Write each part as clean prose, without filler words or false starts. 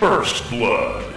First Blood.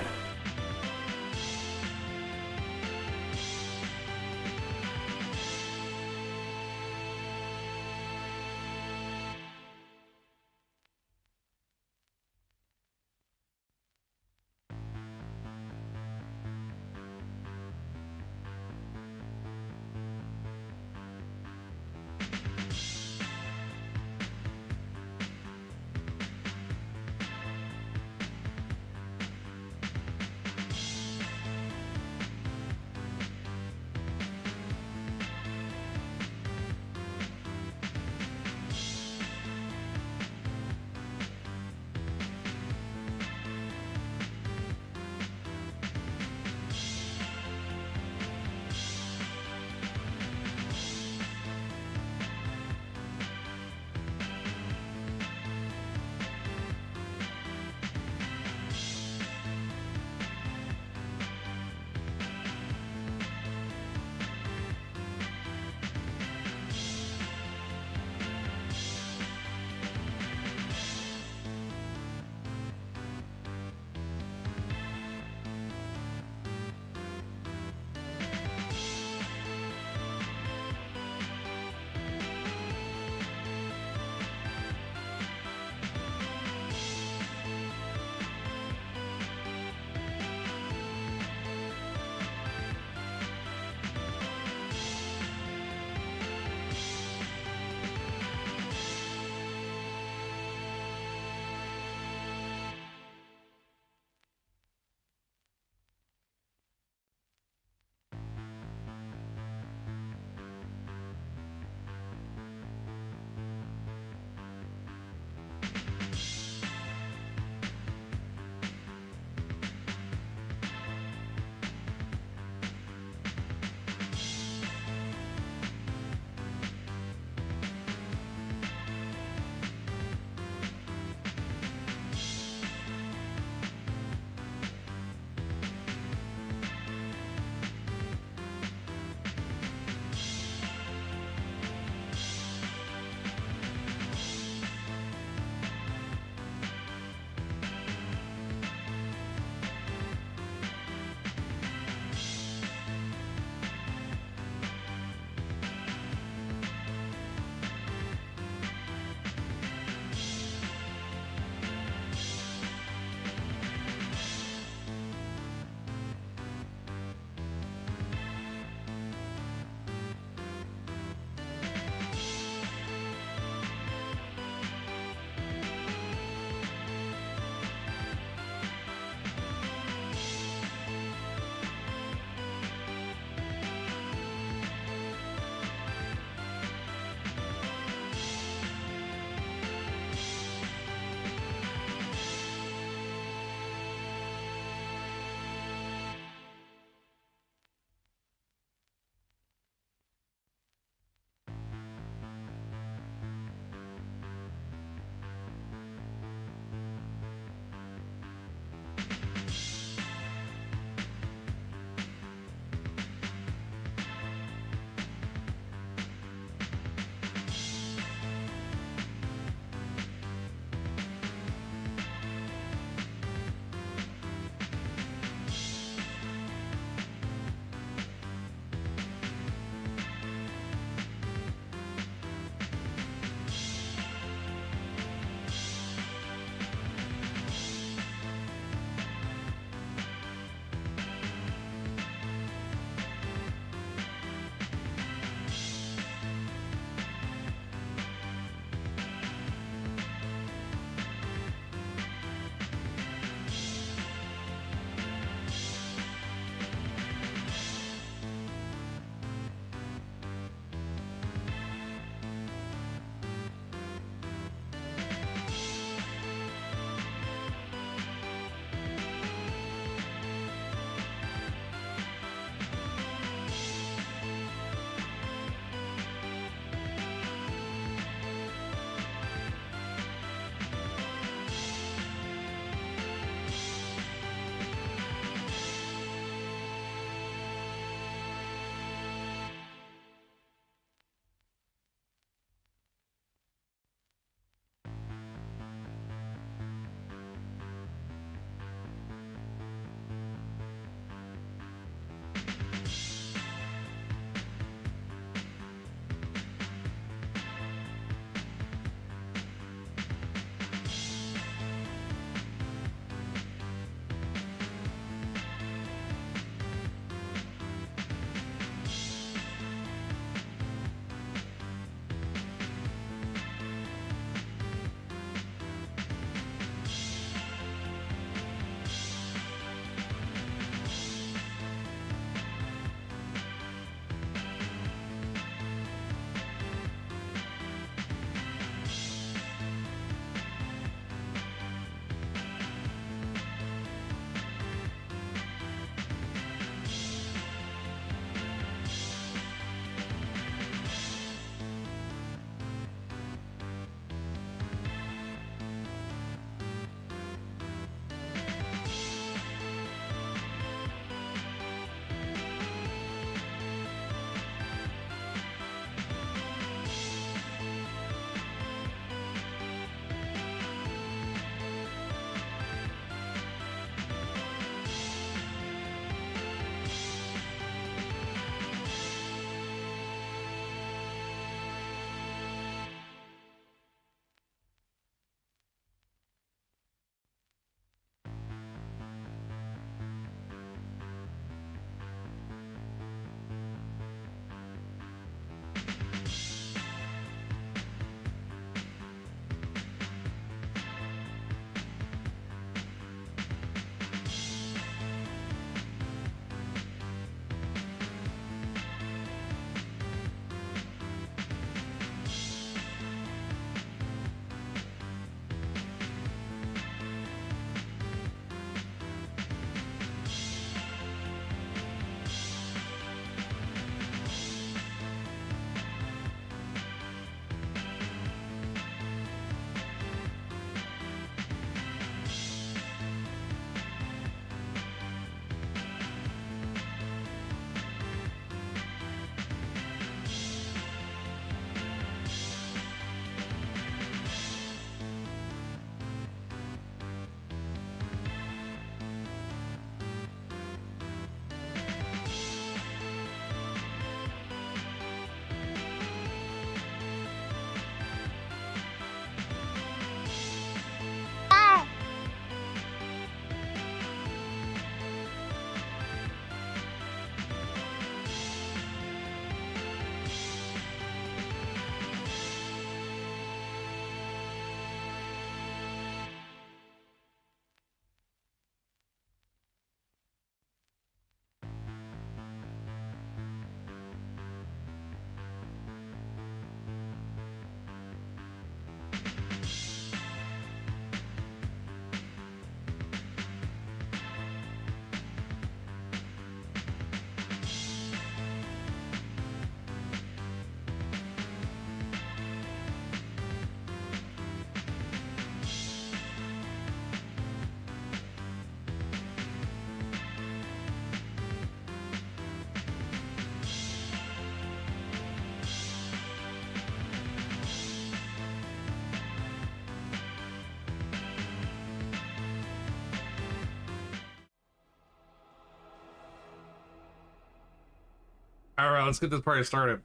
All right, let's get this party started.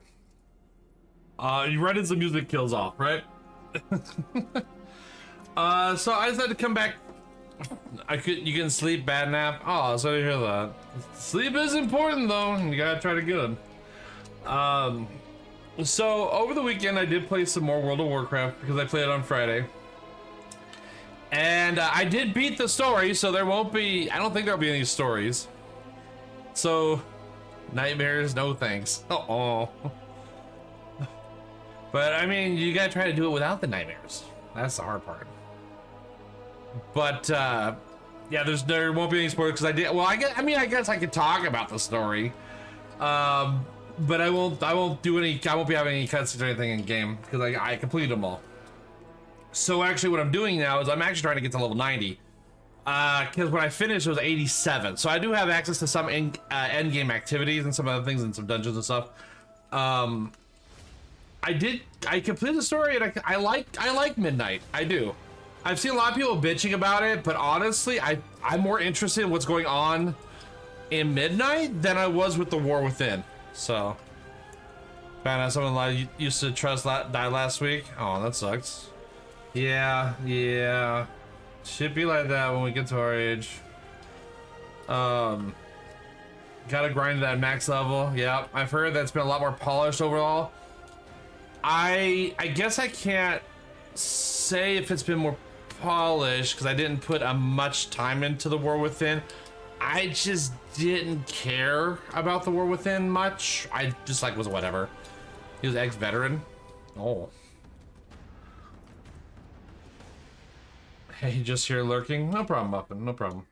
You read in some music kills off, right? So I just had to come back. You can sleep, bad nap. Oh, sorry to hear that. Sleep is important though. You gotta try to get it. So over the weekend I did play some more World of Warcraft because I played it on Friday. And I did beat the story, so there won't be, I don't think there'll be any stories. So, nightmares, no thanks. Uh-oh. But I mean, you gotta try to do it without the nightmares. That's the hard part. But yeah, there won't be any spoilers because I did. Well, I guess I could talk about the story, but I won't do any. I won't be having any cutscenes or anything in game because I completed them all. So actually, what I'm doing now is I'm actually trying to get to level 90. Because when I finished, it was 87. So I do have access to some end game activities and some other things and some dungeons and stuff. I completed the story and I like Midnight. I do. I've seen a lot of people bitching about it, but honestly, I'm more interested in what's going on in Midnight than I was with the War Within. So, found out someone I used to trust died last week. Oh, that sucks. Yeah. Should be like that when we get to our age. Gotta grind to that max level. Yeah, I've heard that's been a lot more polished overall. I guess I can't say if it's been more polished because I didn't put much time into the War Within. I just didn't care about the War Within much. I just was whatever. He was ex-veteran. Oh. Hey, just here lurking. No problem, Muffin. No problem.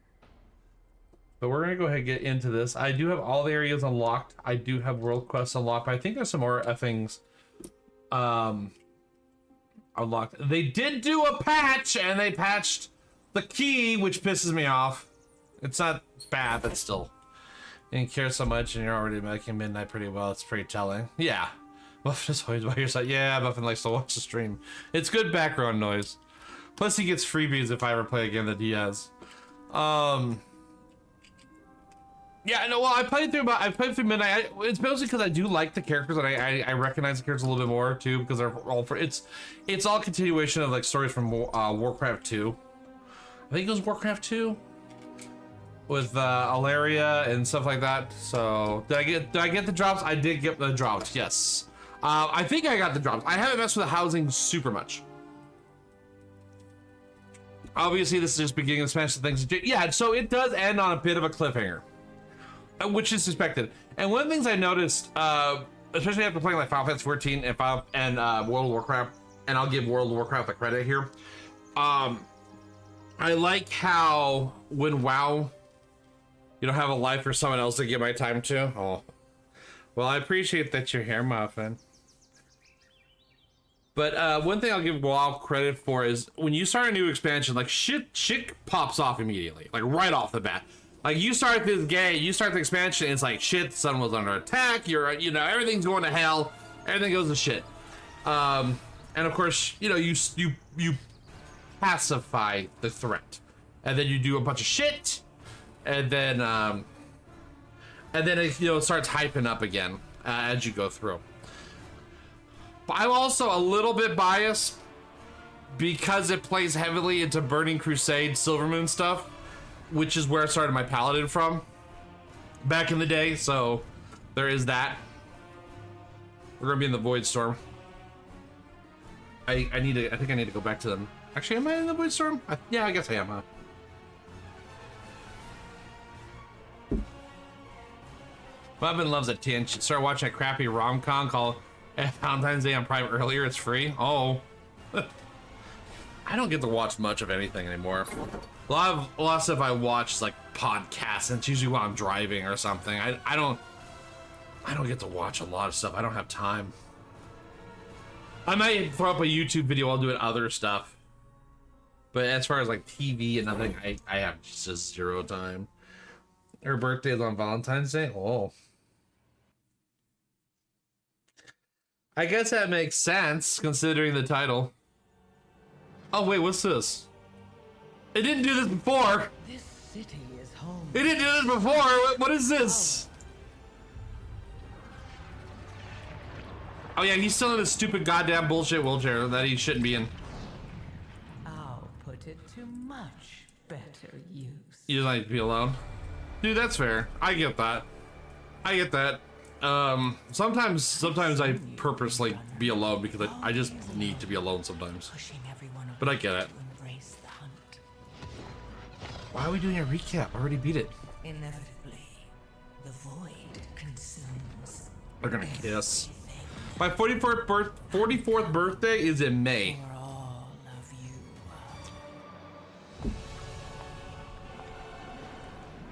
But we're gonna go ahead and get into this. I do have all the areas unlocked. I do have world quests unlocked, but I think there's some more things unlocked. They did do a patch, and they patched the key, which pisses me off. It's not bad, but still. You didn't care so much, and you're already making Midnight pretty well. It's pretty telling. Yeah. Muffin is always by your side. Yeah, Muffin likes to watch the stream. It's good background noise. Plus, he gets freebies if I ever play a game that he has. Yeah, I know. Well, I played through Midnight. It's mostly because I do like the characters, and I recognize the characters a little bit more too, because they're all it's all continuation of stories from Warcraft 2. I think it was Warcraft 2 with Alaria and stuff like that. So did I get the drops? I did get the drops. Yes. I think I got the drops. I haven't messed with the housing super much. Obviously, this is just beginning to smash the things. Yeah, so it does end on a bit of a cliffhanger, which is suspected. And one of the things I noticed, especially after playing Final Fantasy 14 and World of Warcraft, and I'll give World of Warcraft the credit here. I like how when WoW, you don't have a life for someone else to give my time to. Oh, well, I appreciate that you're here, Muffin. But one thing I'll give WoW credit for is when you start a new expansion, shit pops off immediately, right off the bat. You start this game, you start the expansion, it's like shit, the sun was under attack, everything's going to hell, everything goes to shit. And of course, you pacify the threat, and then you do a bunch of shit, and then it starts hyping up again as you go through. But I'm also a little bit biased because it plays heavily into Burning Crusade, Silvermoon stuff, which is where I started my Paladin from back in the day. So there is that. We're gonna be in the Void Storm. I think I need to go back to them. Actually, am I in the Void Storm? Yeah, I guess I am, huh? Muffin loves it. She started watching a crappy rom-com called Valentine's Day on Prime earlier. It's free. Oh. I don't get to watch much of anything anymore. A lot of stuff I watch podcasts, and it's usually when I'm driving or something. I don't get to watch a lot of stuff. I don't have time. I might throw up a YouTube video while doing other stuff, but as far as TV and nothing, I have just zero time. Her birthday is on Valentine's Day. Oh, I guess that makes sense considering the title. Oh wait, what's this? It didn't do this before. This city is home. It didn't do this before. What is this? Oh yeah, he's still in his stupid goddamn bullshit wheelchair that he shouldn't be in. I'll put it to much better use. You just like to be alone. Dude, that's fair. I get that. I get that. Sometimes I purposely be alone because I just need to be alone sometimes. But I get it. Why are we doing a recap? I already beat it. Inevitably, the void consumes. They're gonna kiss. My 44th birthday is in May. For all of you.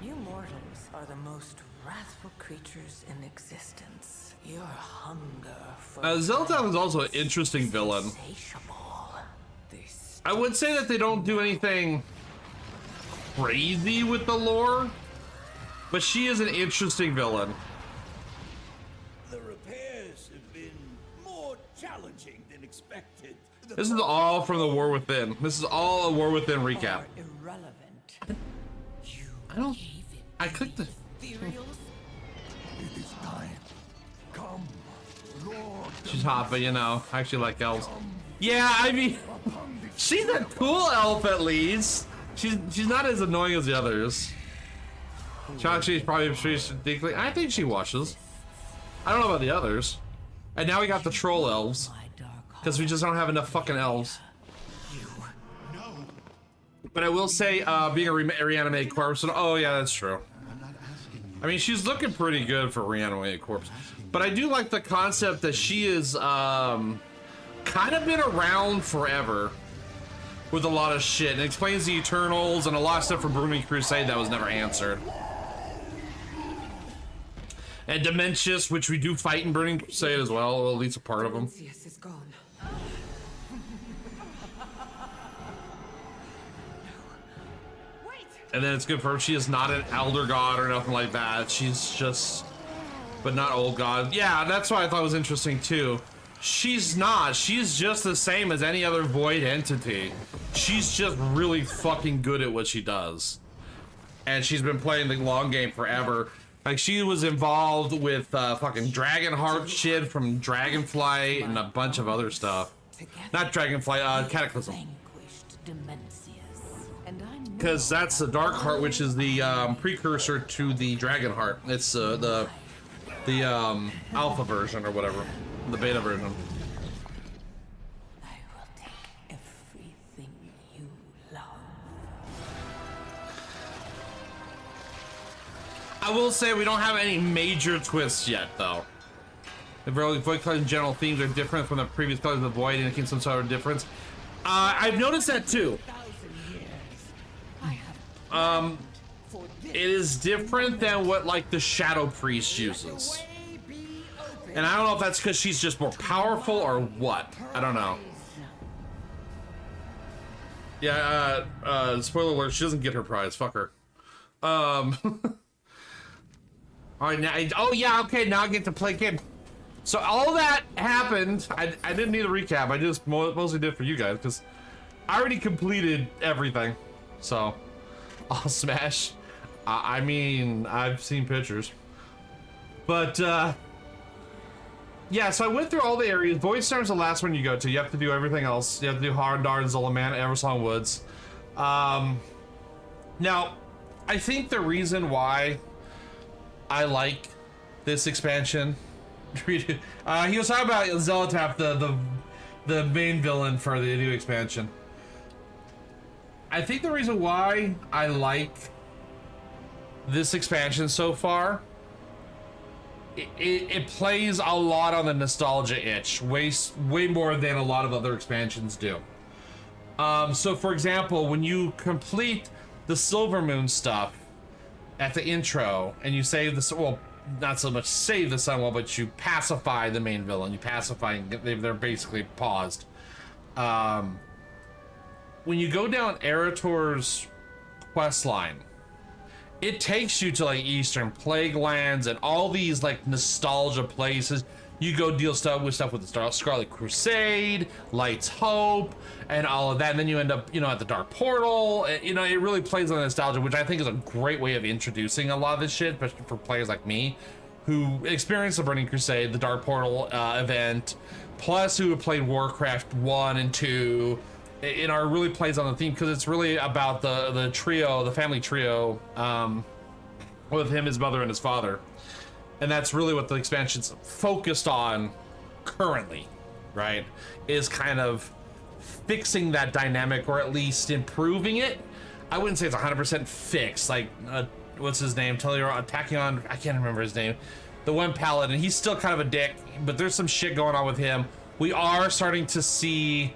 You mortals are the most wrathful creatures in existence. Your hunger for Zelda is also an interesting villain. I would say that they don't do anything crazy with the lore, but she is an interesting villain. The repairs have been more challenging than expected. This is all from the War Within. This is all a War Within recap. Irrelevant. I don't. I clicked the. It is time. Come, Lord. She's hot, but you know, I actually like elves. Yeah, I mean, she's a cool elf at least. She's not as annoying as the others. She's probably ridiculous. I think she washes. I don't know about the others. And now we got the troll elves. Because we just don't have enough fucking elves. But I will say, being a reanimated corpse, oh yeah, that's true. I mean, she's looking pretty good for a reanimated corpse. But I do like the concept that she is, kind of been around forever. With a lot of shit. And it explains the Eternals and a lot of stuff from Burning Crusade that was never answered. And Dementius, which we do fight in Burning Crusade as well, at least a part of them. Yes, is gone. And then it's good for her. She is not an elder god or nothing like that. She's just, but not old god. Yeah, that's why I thought it was interesting too. She's not. She's just the same as any other void entity. She's just really fucking good at what she does. And she's been playing the long game forever. Like, she was involved with fucking Dragonheart shit from Dragonflight and a bunch of other stuff. Not Dragonflight, Cataclysm. Because that's the Darkheart, which is the precursor to the Dragonheart. It's the alpha version or whatever. The beta version. I will take everything you love. I will say we don't have any major twists yet, though. The Void colors and general themes are different from the previous colors of the Void, indicating some sort of difference. I've noticed that too. It is different than what like the Shadow Priest uses. And I don't know if that's because she's just more powerful or what. I don't know. Yeah, spoiler alert, she doesn't get her prize. Fuck her. All right, now, oh yeah, okay, now I get to play game. So all that happened, I didn't need a recap, I just mostly did for you guys, because I already completed everything. So, I'll smash. I mean, I've seen pictures. But, yeah, so I went through all the areas. Voidstorm's the last one you go to. You have to do everything else. You have to do Harndar, Zulaman, Eversong Woods. Now, I think the reason why I like this expansion, he was talking about Zealotap, the main villain for the new expansion. I think the reason why I like this expansion so far, it plays a lot on the nostalgia itch, way more than a lot of other expansions do. So for example, when you complete the Silver Moon stuff at the intro, and you save the, well, not so much save the Sunwell, but you pacify the main villain, you pacify, they're basically paused. When you go down Erator's quest line, it takes you to like Eastern Plaguelands and all these like nostalgia places. You go deal with stuff with the Scarlet Crusade, Light's Hope, and all of that. And then you end up, you know, at the Dark Portal. You know, it really plays on nostalgia, which I think is a great way of introducing a lot of this shit, especially for players like me who experienced the Burning Crusade, the Dark Portal event, plus who have played Warcraft 1 and 2, and are really plays on the theme because it's really about the trio, the family trio, with him, his mother, and his father. And that's really what the expansion's focused on currently, right? Is kind of fixing that dynamic, or at least improving it. I wouldn't say it's 100% fixed. Like, what's his name? Tachyon, I can't remember his name. The one paladin, he's still kind of a dick, but there's some shit going on with him. We are starting to see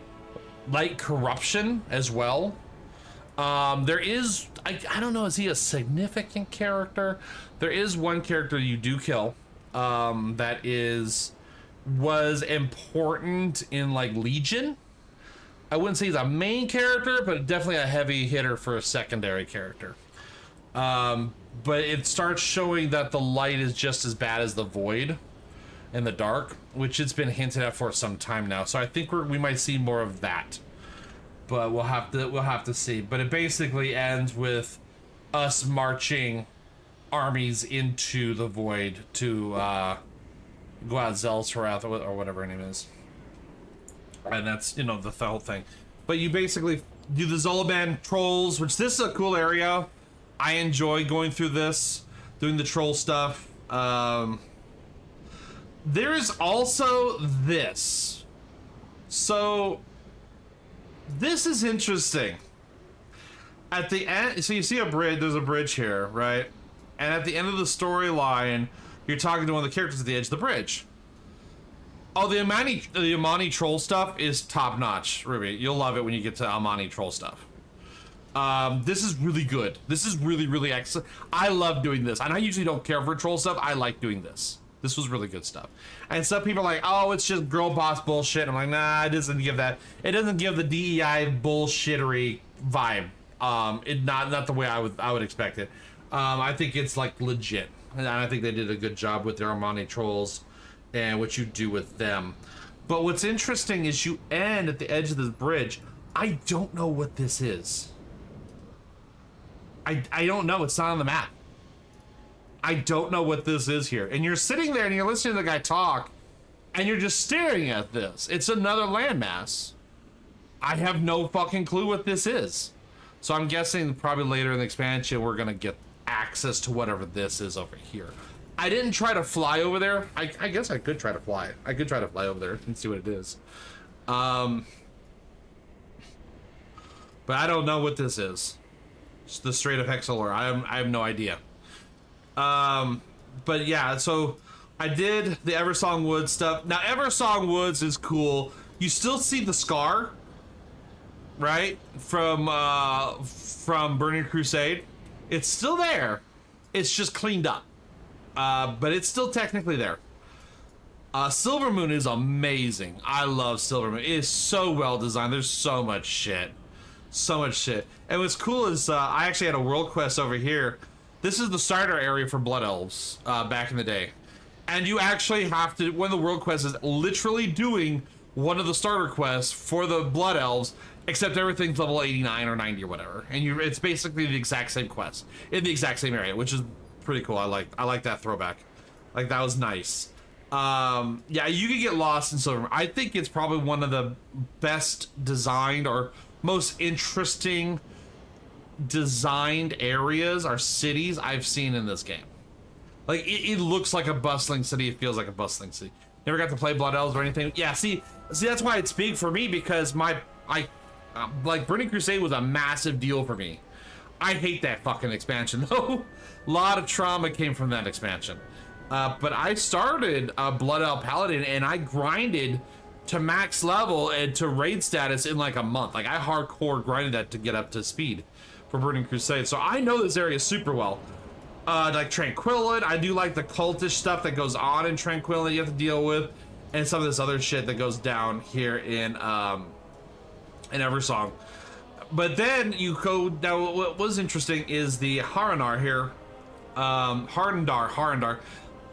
light corruption as well. There is, I don't know, is he a significant character? There is one character you do kill, that was important in like Legion. I wouldn't say he's a main character, but definitely a heavy hitter for a secondary character. But it starts showing that the light is just as bad as the void and the dark, which it's been hinted at for some time now. So I think we might see more of that, but we'll have to see. But it basically ends with us marching armies into the void to go out Zel'Sarath or whatever her name is. And that's, you know, the whole thing. But you basically do the Zolaban trolls, which this is a cool area. I enjoy going through this, doing the troll stuff. There is also this. So this is interesting. At the end, so you see a bridge, there's a bridge here, right? And at the end of the storyline, you're talking to one of the characters at the edge of the bridge. Oh, the Amani troll stuff is top notch, Ruby. You'll love it when you get to Amani troll stuff. This is really good. This is really excellent. I love doing this. And I usually don't care for troll stuff. I like doing this. This was really good stuff. And some people are like, oh, it's just girl boss bullshit. I'm like, nah, it doesn't give that. It doesn't give the DEI bullshittery vibe. Not the way I would expect it. I think it's like legit. And I think they did a good job with their Amani trolls and what you do with them. But what's interesting is you end at the edge of this bridge. I don't know what this is. I don't know. It's not on the map. I don't know what this is here. And you're sitting there and you're listening to the guy talk and you're just staring at this. It's another landmass. I have no fucking clue what this is. So I'm guessing probably later in the expansion we're gonna get access to whatever this is over here. I didn't try to fly over there. I guess I could try to fly. I could try to fly over there and see what it is. But I don't know what this is. It's the Strait of Hexalor. I have no idea. But yeah, so I did the Eversong Woods stuff. Now Eversong Woods is cool. You still see the scar, right? From Burning Crusade. It's still there. It's just cleaned up. But it's still technically there. Silver Moon is amazing. I love Silver Moon. It is so well designed. There's so much shit. So much shit. And what's cool is I actually had a world quest over here. This is the starter area for Blood Elves back in the day. And you actually have to, one of the world quests is literally doing one of the starter quests for the Blood Elves, except everything's level 89 or 90 or whatever. And it's basically the exact same quest in the exact same area, which is pretty cool. I like that throwback. Like, that was nice. Yeah, you could get lost in Silver. I think it's probably one of the best designed or most interesting designed areas or cities I've seen in this game. Like, it looks like a bustling city. It feels like a bustling city. Never got to play Blood Elves or anything. Yeah, see that's why it's big for me, because like Burning Crusade was a massive deal for me. I hate that fucking expansion though. A lot of trauma came from that expansion. But I started Blood Elf Paladin and I grinded to max level and to raid status in like a month. Like, I hardcore grinded that to get up to speed for Burning Crusade. So I know this area super well. Like Tranquillid, I do like the cultish stuff that goes on in Tranquillid you have to deal with, and some of this other shit that goes down here in Eversong. But then you go, now what was interesting is the Haranar here. Harndar.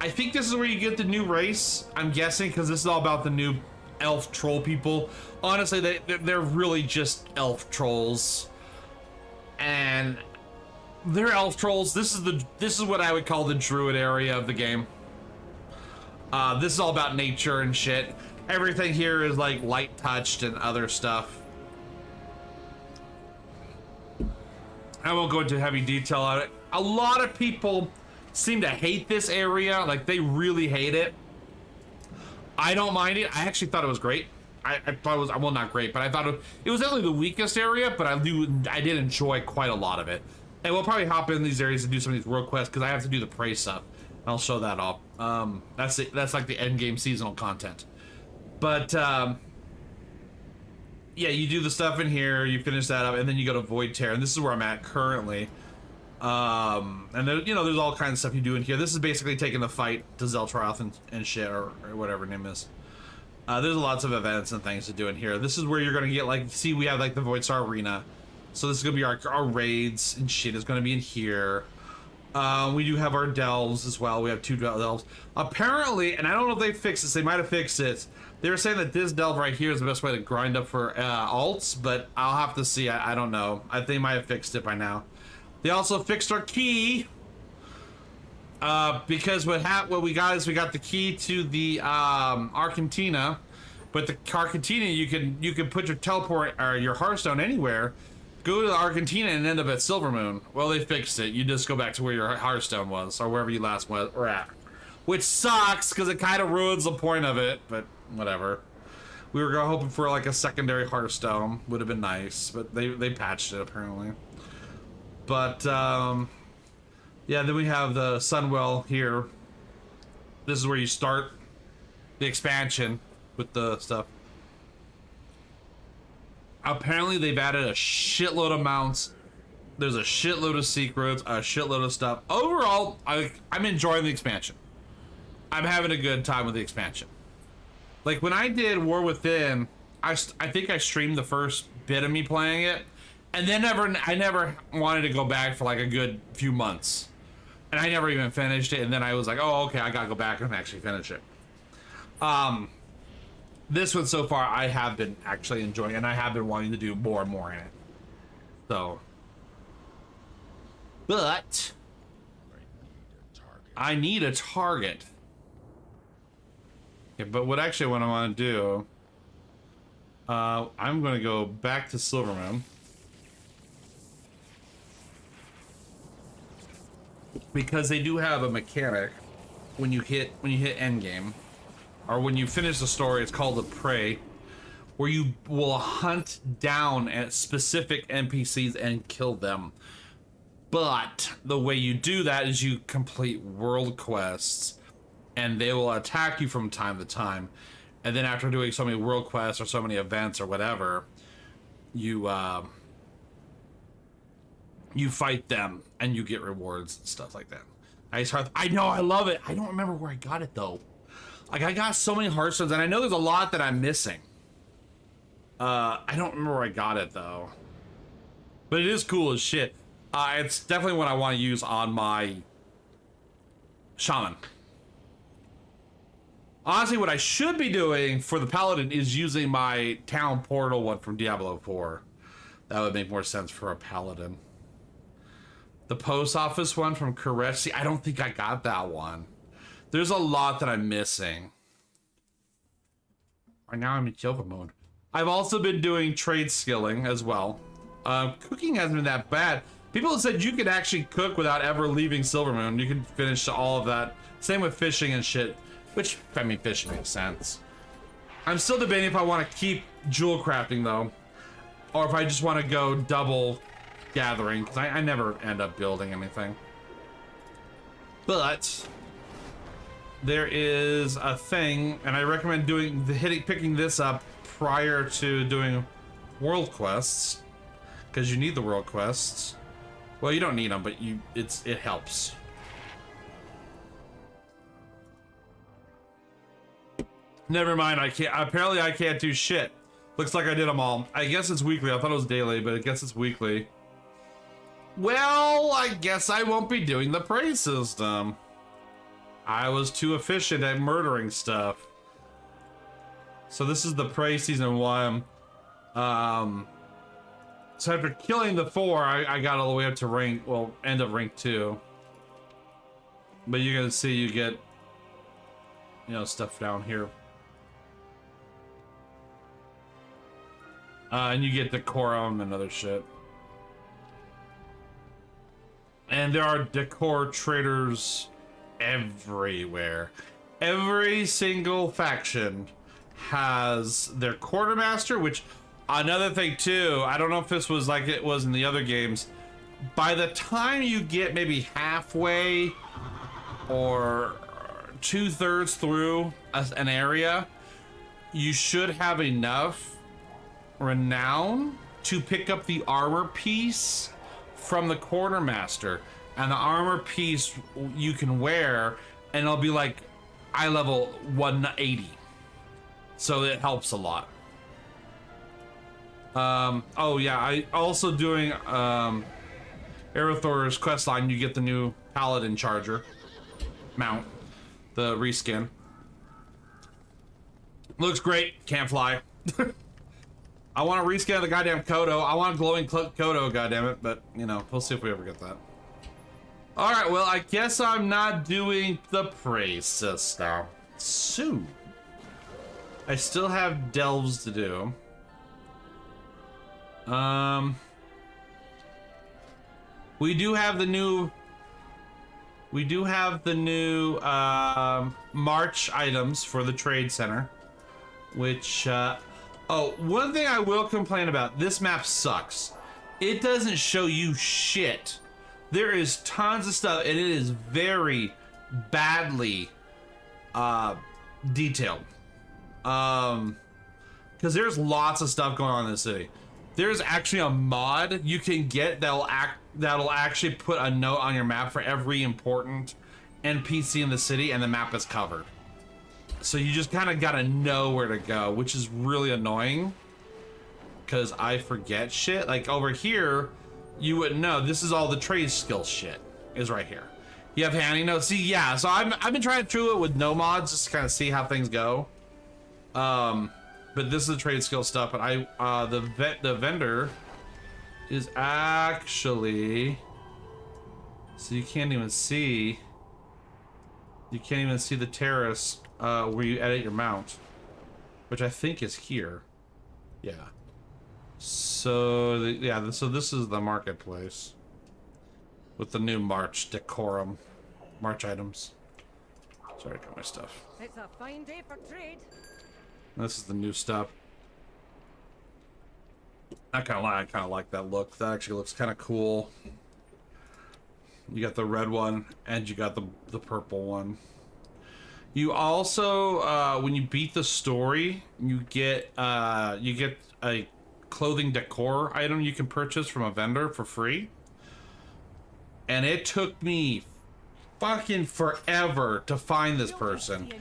I think this is where you get the new race, I'm guessing, because this is all about the new elf troll people. Honestly, they're really just elf trolls. And they're elf trolls. This is what I would call the druid area of the game. This is all about nature and shit. Everything here is like light touched and other stuff. I won't go into heavy detail on it. A lot of people seem to hate this area. Like, they really hate it. I don't mind it. I actually thought it was great. I thought it was, well, not great, but I thought it was definitely the weakest area, but I did enjoy quite a lot of it. And we'll probably hop in these areas and do some of these world quests, because I have to do the prey stuff. I'll show that off. That's it. That's like the end game seasonal content. But yeah, you do the stuff in here, you finish that up, and then you go to Void Tear, and this is where I'm at currently. And there, you know, there's all kinds of stuff you do in here. This is basically taking the fight to Zeltroth and shit, or whatever her name is. There's lots of events and things to do in here. This is where you're gonna get, like, see, we have like the Void Star Arena. So this is gonna be our raids and shit is gonna be in here. We do have our delves as well. We have 2 delves. Apparently, and I don't know if they fixed this, they might have fixed it. They were saying that this delve right here is the best way to grind up for alts, but I'll have to see. I don't know. I think they might have fixed it by now. They also fixed our key. Because what we got is we got the key to the Argentina. But the Argentina, you can put your teleport or your Hearthstone anywhere, go to the Argentina and end up at Silvermoon. Well, they fixed it. You just go back to where your Hearthstone was, or wherever you last were at. Which sucks, because it kind of ruins the point of it, but whatever. We were hoping for like a secondary Hearthstone. Would have been nice, but they patched it apparently. But yeah, then we have the Sunwell here. This is where you start the expansion with the stuff. Apparently they've added a shitload of mounts. There's a shitload of secrets, a shitload of stuff. Overall, I'm enjoying the expansion. I'm having a good time with the expansion. Like when I did War Within, I think I streamed the first bit of me playing it, and then I never wanted to go back for like a good few months. And I never even finished it, and then I was like, oh, okay, I gotta go back and actually finish it. This one so far I have been actually enjoying, and I have been wanting to do more and more in it. So, but I need a target. Yeah, but what actually what I want to do, I'm going to go back to Silvermoon. Because they do have a mechanic when you hit endgame, or when you finish the story, it's called a prey, where you will hunt down at specific NPCs and kill them. But the way you do that is you complete world quests, and they will attack you from time to time. And then after doing so many world quests or so many events or whatever, you fight them and you get rewards and stuff like that. I know, I love it. I don't remember where I got it though. Like, I got so many Hearthstones, and I know there's a lot that I'm missing. I don't remember where I got it though. But it is cool as shit. It's definitely what I want to use on my Shaman. Honestly, what I should be doing for the Paladin is using my town portal one from Diablo 4. That would make more sense for a Paladin. The post office one from Koresh. See, I don't think I got that one. There's a lot that I'm missing. Right now I'm in Silver mode. I've also been doing trade skilling as well. Cooking hasn't been that bad. People have said you could actually cook without ever leaving Silvermoon. You can finish all of that. Same with fishing and shit. Which, I mean, fishing makes sense. I'm still debating if I want to keep jewel crafting though, or if I just want to go double gathering, because I never end up building anything. But there is a thing, and I recommend picking this up prior to doing world quests, because you need the world quests. Well, you don't need them, but it helps. Never mind, I can't. Apparently I can't do shit. Looks like I did them all. I guess it's weekly. I thought it was daily, but I guess it's weekly. Well, I guess I won't be doing the praise system. I was too efficient at murdering stuff. So this is the prey season 1. So after killing the 4, I got all the way up to rank, well, end of rank 2. But you're gonna see you get you know, stuff down here. And you get decorum and other shit. And there are decor traders everywhere. Every single faction has their quartermaster, which another thing too, I don't know if this was like it was in the other games. By the time you get maybe halfway or 2/3 through an area, you should have enough renown to pick up the armor piece from the quartermaster, and the armor piece you can wear and it'll be like eye level 180, so it helps a lot. Oh yeah, I also doing Aerothor's questline. You get the new paladin charger mount, the reskin. Looks great, can't fly. I want to reskin the goddamn Kodo. I want glowing Kodo, goddammit, but you know, we'll see if we ever get that. Alright, well, I guess I'm not doing the praise system soon. I still have delves to do. We do have the new March items for the trade center, which oh, one thing I will complain about, this map sucks. It doesn't show you shit. There is tons of stuff, and it is very badly detailed. Because there's lots of stuff going on in the city. There's actually a mod you can get that'll actually put a note on your map for every important NPC in the city, and the map is covered. So you just kind of gotta know where to go, which is really annoying because I forget shit. Like over here, you wouldn't know. This is all the trade skill shit is right here. You have handy notes. See, yeah. So I've been trying to do it with no mods just to kind of see how things go. But this is the trade skill stuff. But the vendor is actually, so you can't even see. You can't even see the terrace where you edit your mount, which I think is here. Yeah. So yeah. So this is the marketplace with the new March items. Sorry, I got my stuff. It's a fine day for trade. This is the new stuff. I kind of like that look. That actually looks kind of cool. You got the red one, and you got the purple one. You also, when you beat the story, you get a clothing decor item you can purchase from a vendor for free. And it took me fucking forever to find this person,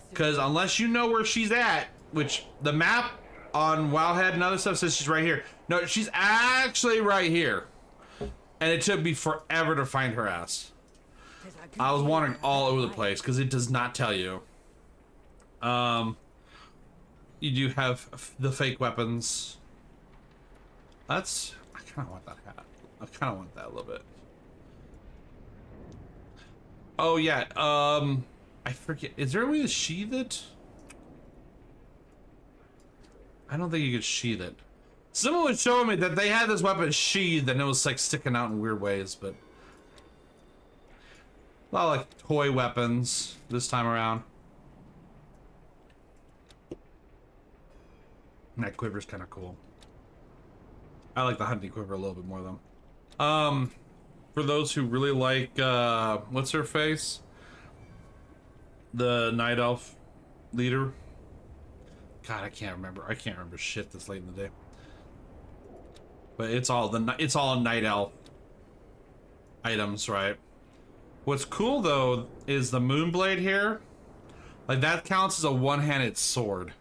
because unless you know where she's at, which the map on Wowhead and other stuff says she's right here. No, she's actually right here. And it took me forever to find her ass. I was wandering all over the place because it does not tell you. You do have the fake weapons. I kind of want that hat. I kind of want that a little bit. Oh yeah, I forget. Is there a way to sheath it? I don't think you could sheath it. Someone was showing me that they had this weapon sheathed and it was like sticking out in weird ways, but a lot of like toy weapons this time around. And that quiver's kind of cool. I like the hunting quiver a little bit more though. For those who really like, what's her face? The Night Elf leader. God, I can't remember. I can't remember shit this late in the day. But it's all Night Elf items, right? What's cool though is the Moonblade here. Like that counts as a one-handed sword.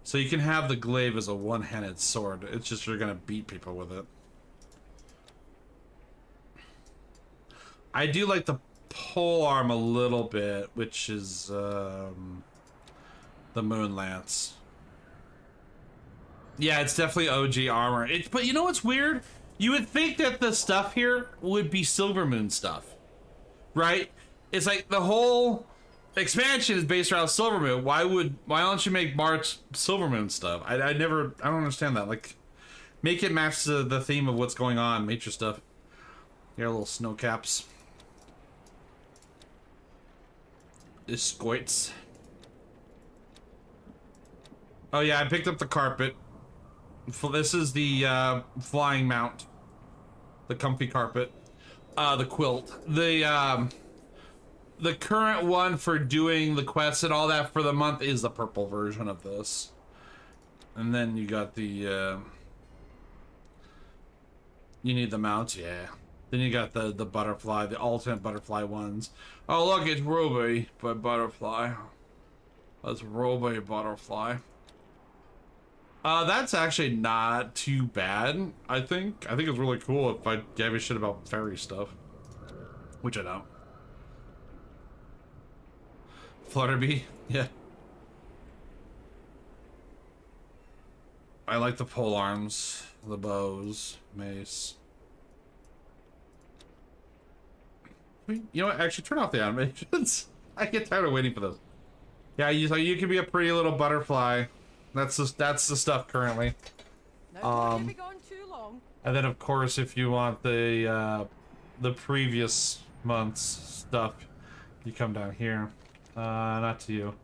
So you can have the glaive as a one-handed sword. It's just you're gonna beat people with it. I do like the pole arm a little bit, which is the Moon Lance. Yeah, it's definitely OG armor. But you know what's weird? You would think that the stuff here would be Silver Moon stuff, right? It's like the whole expansion is based around Silvermoon. Why don't you make March Silvermoon stuff? I don't understand that. Like, make it match the theme of what's going on. Make your stuff. Here, little snow caps. Escoits. Oh yeah, I picked up the carpet. This is the flying mount. The comfy carpet. The quilt. The current one for doing the quests and all that for the month is the purple version of this. And then you got the you need the mounts, yeah. Then you got the butterfly, the alternate butterfly ones. Oh look, it's Ruby, but butterfly. That's Ruby butterfly. That's actually not too bad, I think. I think it's really cool if I gave a shit about fairy stuff. Which I don't. Flutterby, yeah. I like the pole arms, the bows, mace. You know what? Actually, turn off the animations. I get tired of waiting for those. Yeah, you can be a pretty little butterfly. That's the stuff currently. Now don't be gone too long. And then of course, if you want the previous month's stuff, you come down here. Not to you.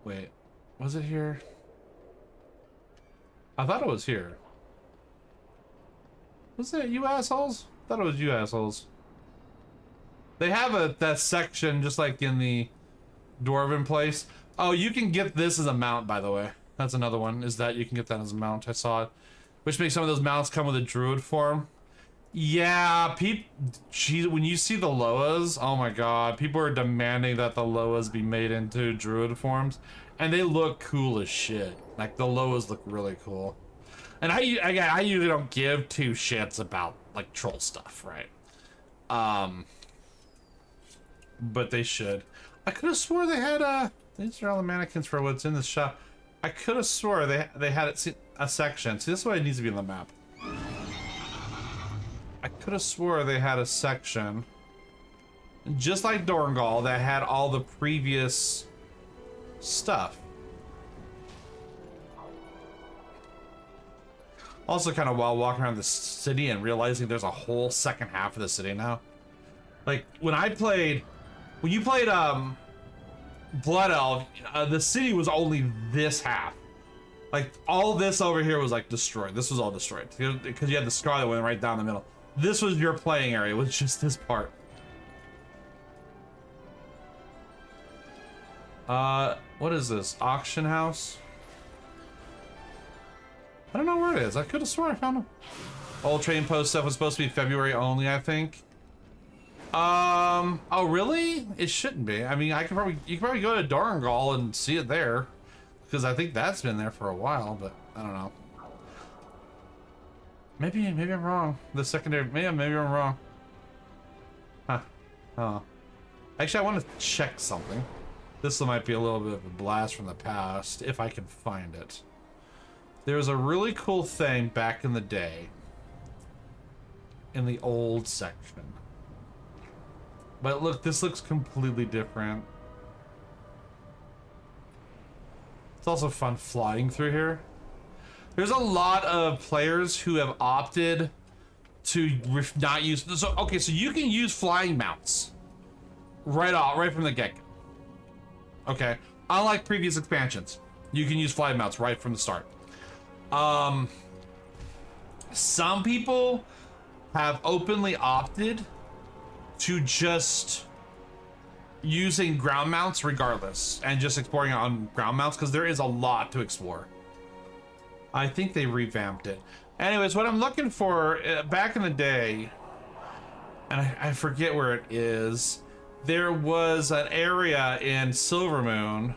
Wait, was it here? I thought it was here. Was it you assholes? I thought it was you assholes. They have that section just like in the Dwarven place. Oh, you can get this as a mount, by the way. That's another one, is that you can get that as a mount. I saw it. Which makes some of those mounts come with a druid form. Yeah, when you see the Loas, oh my god, people are demanding that the Loas be made into druid forms. And they look cool as shit. Like, the Loas look really cool. And I usually don't give two shits about, like, troll stuff, right? But they should. I could have swore they had, these are all the mannequins for what's in this shop. I could have swore they had a section. See, this is why it needs to be on the map. I could have swore they had a section, just like Dorngal, that had all the previous stuff. Also kind of wild walking around the city and realizing there's a whole second half of the city now. Like, when you played Blood Elf, the city was only this half. Like, all this over here was like destroyed. This was all destroyed because you had the scar that went right down the middle. This was your playing area, was just this part. What is this? Auction house? I don't know where it is. I could have sworn I found them. Old Trading Post stuff was supposed to be February only, I think. Oh really? It shouldn't be. I mean, you can probably go to Dorngal and see it there. Because I think that's been there for a while, but I don't know. Maybe I'm wrong. The secondary, maybe I'm wrong. Huh. Oh. Actually, I want to check something. This might be a little bit of a blast from the past, if I can find it. There was a really cool thing back in the day. In the old section. But look, this looks completely different. It's also fun flying through here. There's a lot of players who have opted to not use. So okay, so you can use flying mounts right from the get-go. Okay, unlike previous expansions, you can use flying mounts right from the start. Some people have openly opted to just using ground mounts regardless and just exploring on ground mounts because there is a lot to explore. I think they revamped it. Anyways, what I'm looking for back in the day, and I forget where it is, there was an area in Silvermoon.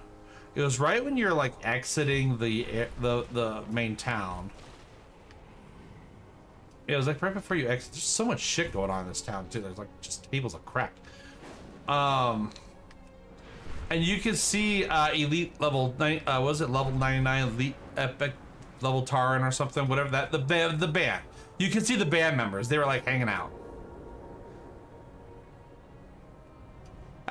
It was right when you're like exiting the main town. It was like right before you exit. There's so much shit going on in this town too. There's like just tables of crap. And you can see elite level was it level 99 elite epic level Taran or something, whatever that the band. You can see the band members. They were like hanging out.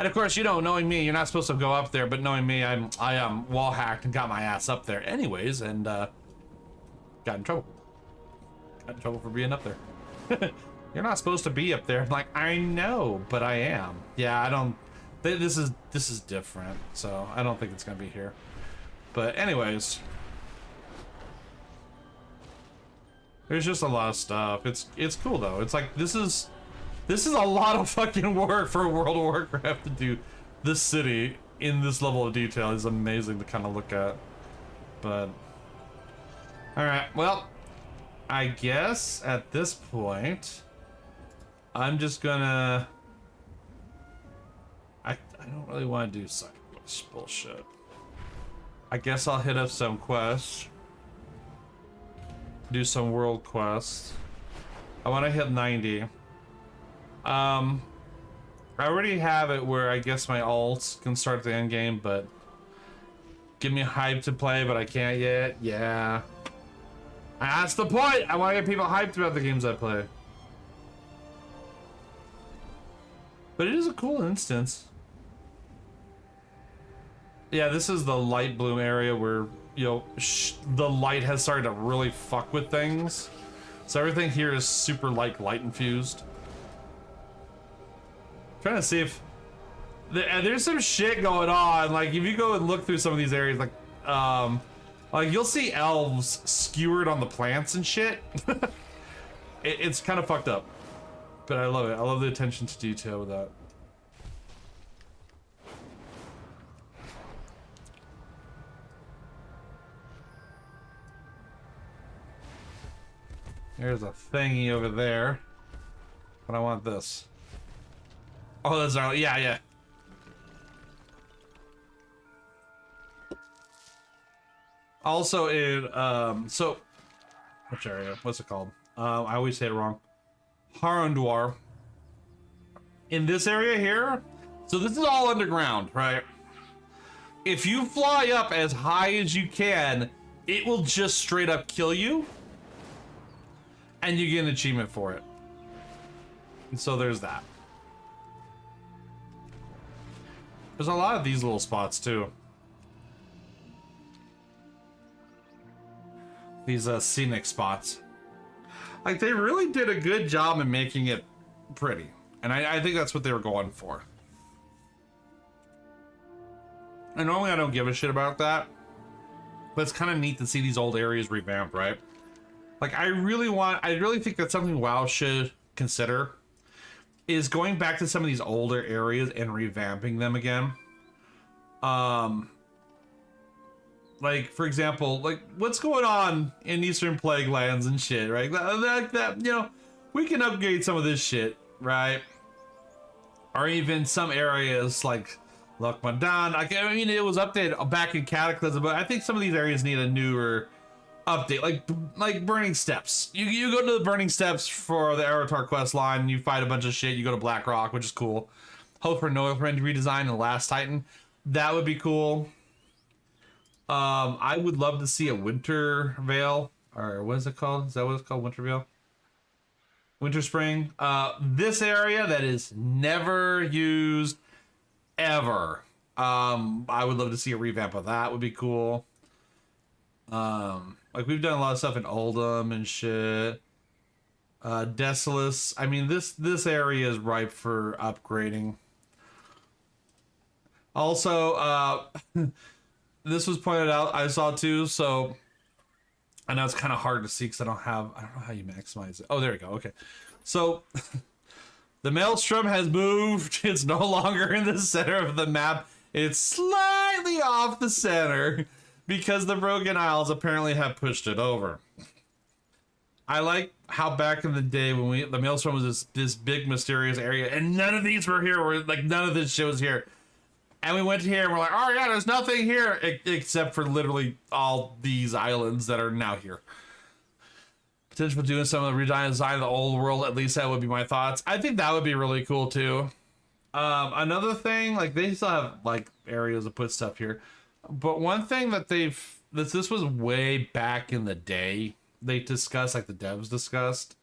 And of course, you know, knowing me, you're not supposed to go up there, but knowing me, I wall hacked and got my ass up there anyways, and got in trouble. Got in trouble for being up there. You're not supposed to be up there. I'm like, I know, but I am. Yeah, I don't. This is different, so I don't think it's gonna be here. But anyways, there's just a lot of stuff. It's cool though. It's like this is a lot of fucking work for World of Warcraft to do. This city in this level of detail is amazing to kind of look at. But all right, well, I guess at this point, I'm just gonna. I don't really want to do such bullshit. I guess I'll hit up some quests. Do some world quests. I want to hit 90. I already have it where I guess my alts can start the end game, but give me hype to play, but I can't yet. Yeah. That's the point. I want to get people hyped about the games I play. But it is a cool instance. Yeah, this is the light bloom area where, you know, the light has started to really fuck with things. So everything here is super light infused. Trying to see if there's some shit going on. Like if you go and look through some of these areas, like you'll see elves skewered on the plants and shit. It's kind of fucked up, but I love it. I love the attention to detail with that. There's a thingy over there, but I want this. Oh, those are, yeah. Also in, so, which area? What's it called? I always say it wrong. Harundwar. In this area here, so this is all underground, right? If you fly up as high as you can, it will just straight up kill you. And you get an achievement for it. And so there's that. There's a lot of these little spots too. These scenic spots. Like they really did a good job in making it pretty. And I think that's what they were going for. And normally I don't give a shit about that. But it's kind of neat to see these old areas revamped, right? Like I really think that's something WoW should consider, is going back to some of these older areas and revamping them again. Like for example, like what's going on in Eastern Plague Lands and shit, right? That you know, we can upgrade some of this shit, right? Or even some areas like Lokmadan. I mean, it was updated back in Cataclysm, but I think some of these areas need a newer update, like Burning Steps. You go to the Burning Steps for the Aratar quest line, you fight a bunch of shit, you go to Black Rock, which is cool. Hope for Northrend redesign and Last Titan. That would be cool. I would love to see a Winter Vale, or what is it called? Is that what it's called? Winter Vale? Winter Spring. This area that is never used ever. I would love to see a revamp of that. Would be cool. Like we've done a lot of stuff in Oldham and shit. Desolus. I mean, this area is ripe for upgrading. Also, this was pointed out, I saw too, so I know it's kind of hard to see because I don't know how you maximize it. Oh, there we go. Okay. So the Maelstrom has moved. It's no longer in the center of the map. It's slightly off the center, because the Broken Isles apparently have pushed it over. I like how back in the day when the Maelstrom was this big mysterious area and none of these were here, like none of this shit was here. And we went here and we're like, oh yeah, there's nothing here except for literally all these islands that are now here. Potential for doing some of the redesign of the old world, at least that would be my thoughts. I think that would be really cool too. Another thing, like they still have like areas to put stuff here. But one thing that this was way back in the day, they discussed, like the devs discussed,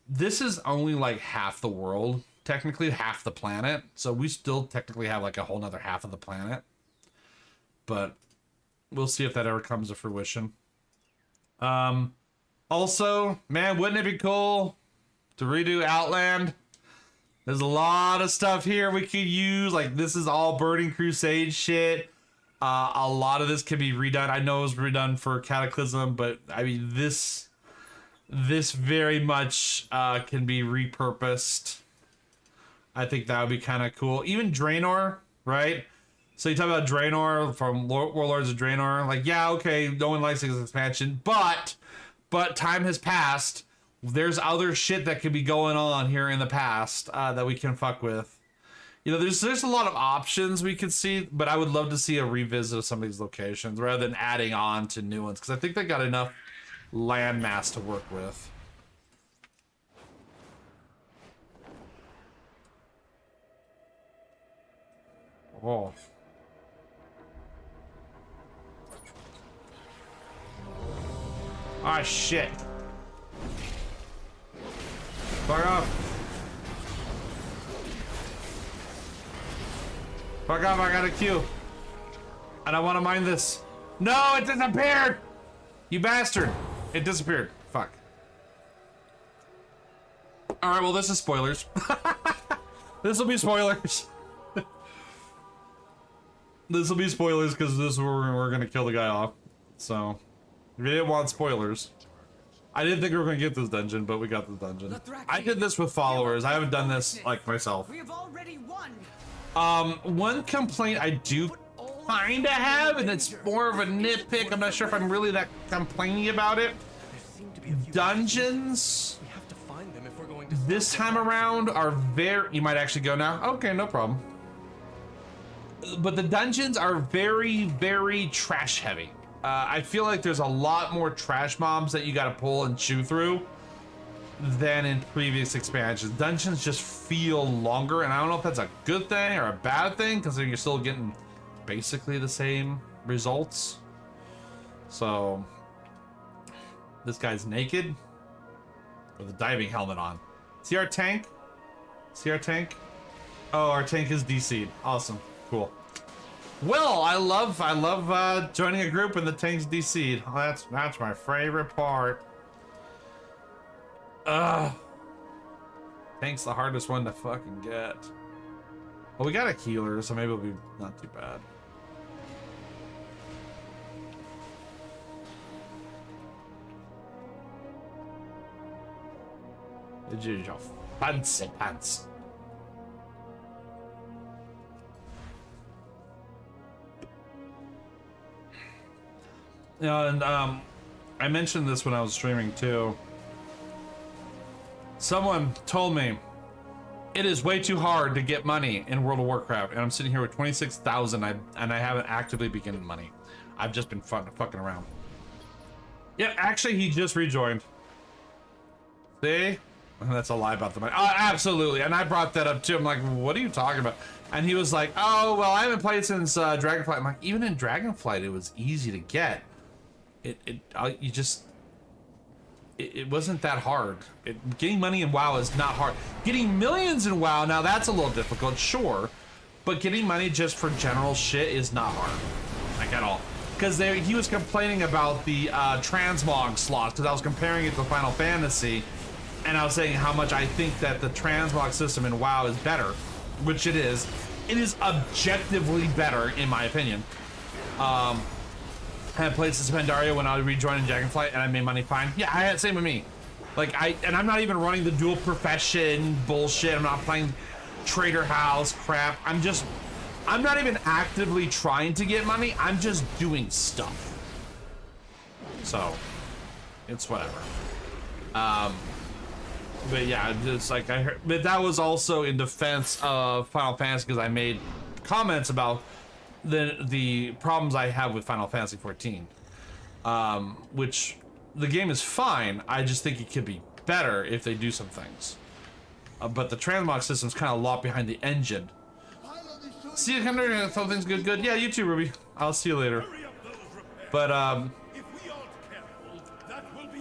this is only like half the world. technically half the planet, so we still technically have like a whole nother half of the planet. But we'll see if that ever comes to fruition. Also, man, wouldn't it be cool to redo Outland? There's a lot of stuff here we could use. Like, this is all Burning Crusade shit. A lot of this can be redone. I know it was redone for Cataclysm, but I mean, this very much can be repurposed. I think that would be kind of cool. Even Draenor, right? So you talk about Draenor from Warlords of Draenor. Like, yeah, okay, no one likes this expansion, but time has passed. There's other shit that could be going on here in the past that we can fuck with. You know, there's a lot of options we could see, but I would love to see a revisit of some of these locations rather than adding on to new ones, because I think they got enough landmass to work with. Oh. Ah, shit. Fuck off. Fuck off, I got a queue. And I want to mine this. No, it disappeared! You bastard. It disappeared. Fuck. Alright, well, this is spoilers. This will be spoilers. This will be spoilers because this is where we're going to kill the guy off. So, if you didn't want spoilers. I didn't think we were going to get this dungeon, but we got this dungeon. I did this with followers. I haven't done this, like, myself. We have already won. One complaint I do kind of have, and it's more of a nitpick. I'm not sure if I'm really that complaining about it. Dungeons this time around are very... You might actually go now? Okay, no problem. But the dungeons are very, very trash heavy. I feel like there's a lot more trash mobs that you gotta pull and chew through than in previous expansions. Dungeons just feel longer, and I don't know if that's a good thing or a bad thing, because you're still getting basically the same results. So, this guy's naked with a diving helmet on. See our tank? See our tank? Oh, our tank is DC'd. Awesome. Cool. Well, I love joining a group when the tank's DC'd. Oh, that's my favorite part. Tank's the hardest one to fucking get. Well, we got a healer, so maybe it'll be not too bad. Your fancy pants. You know, and I mentioned this when I was streaming too. Someone told me it is way too hard to get money in World of Warcraft, and I'm sitting here with 26,000, and I haven't actively begun money. I've just been fucking around. Yeah, actually, he just rejoined. See? That's a lie about the money. Oh, absolutely. And I brought that up too. I'm like, what are you talking about? And he was like, oh, well, I haven't played since Dragonflight. I'm like, even in Dragonflight, it was easy to get. It wasn't that hard. Getting money in WoW is not hard. Getting millions in WoW, now that's a little difficult, sure. But getting money just for general shit is not hard. Like, at all. Because he was complaining about the transmog slots, because I was comparing it to Final Fantasy. And I was saying how much I think that the transmog system in WoW is better, which it is. It is objectively better, in my opinion. I had played Suspendaria when I was rejoining Dragonflight, and I made money fine. Yeah, I had same with me. Like, and I'm not even running the dual profession bullshit. I'm not playing Trader House crap. I'm not even actively trying to get money. I'm just doing stuff. So, it's whatever. But yeah, it's like I heard, but that was also in defense of Final Fantasy, because I made comments about the problems I have with Final Fantasy 14, which the game is fine. I just think it could be better if they do some things. But the transmog system's kind of locked behind the engine. See you, Hunter. Some things good. Yeah, you too, Ruby. I'll see you later. But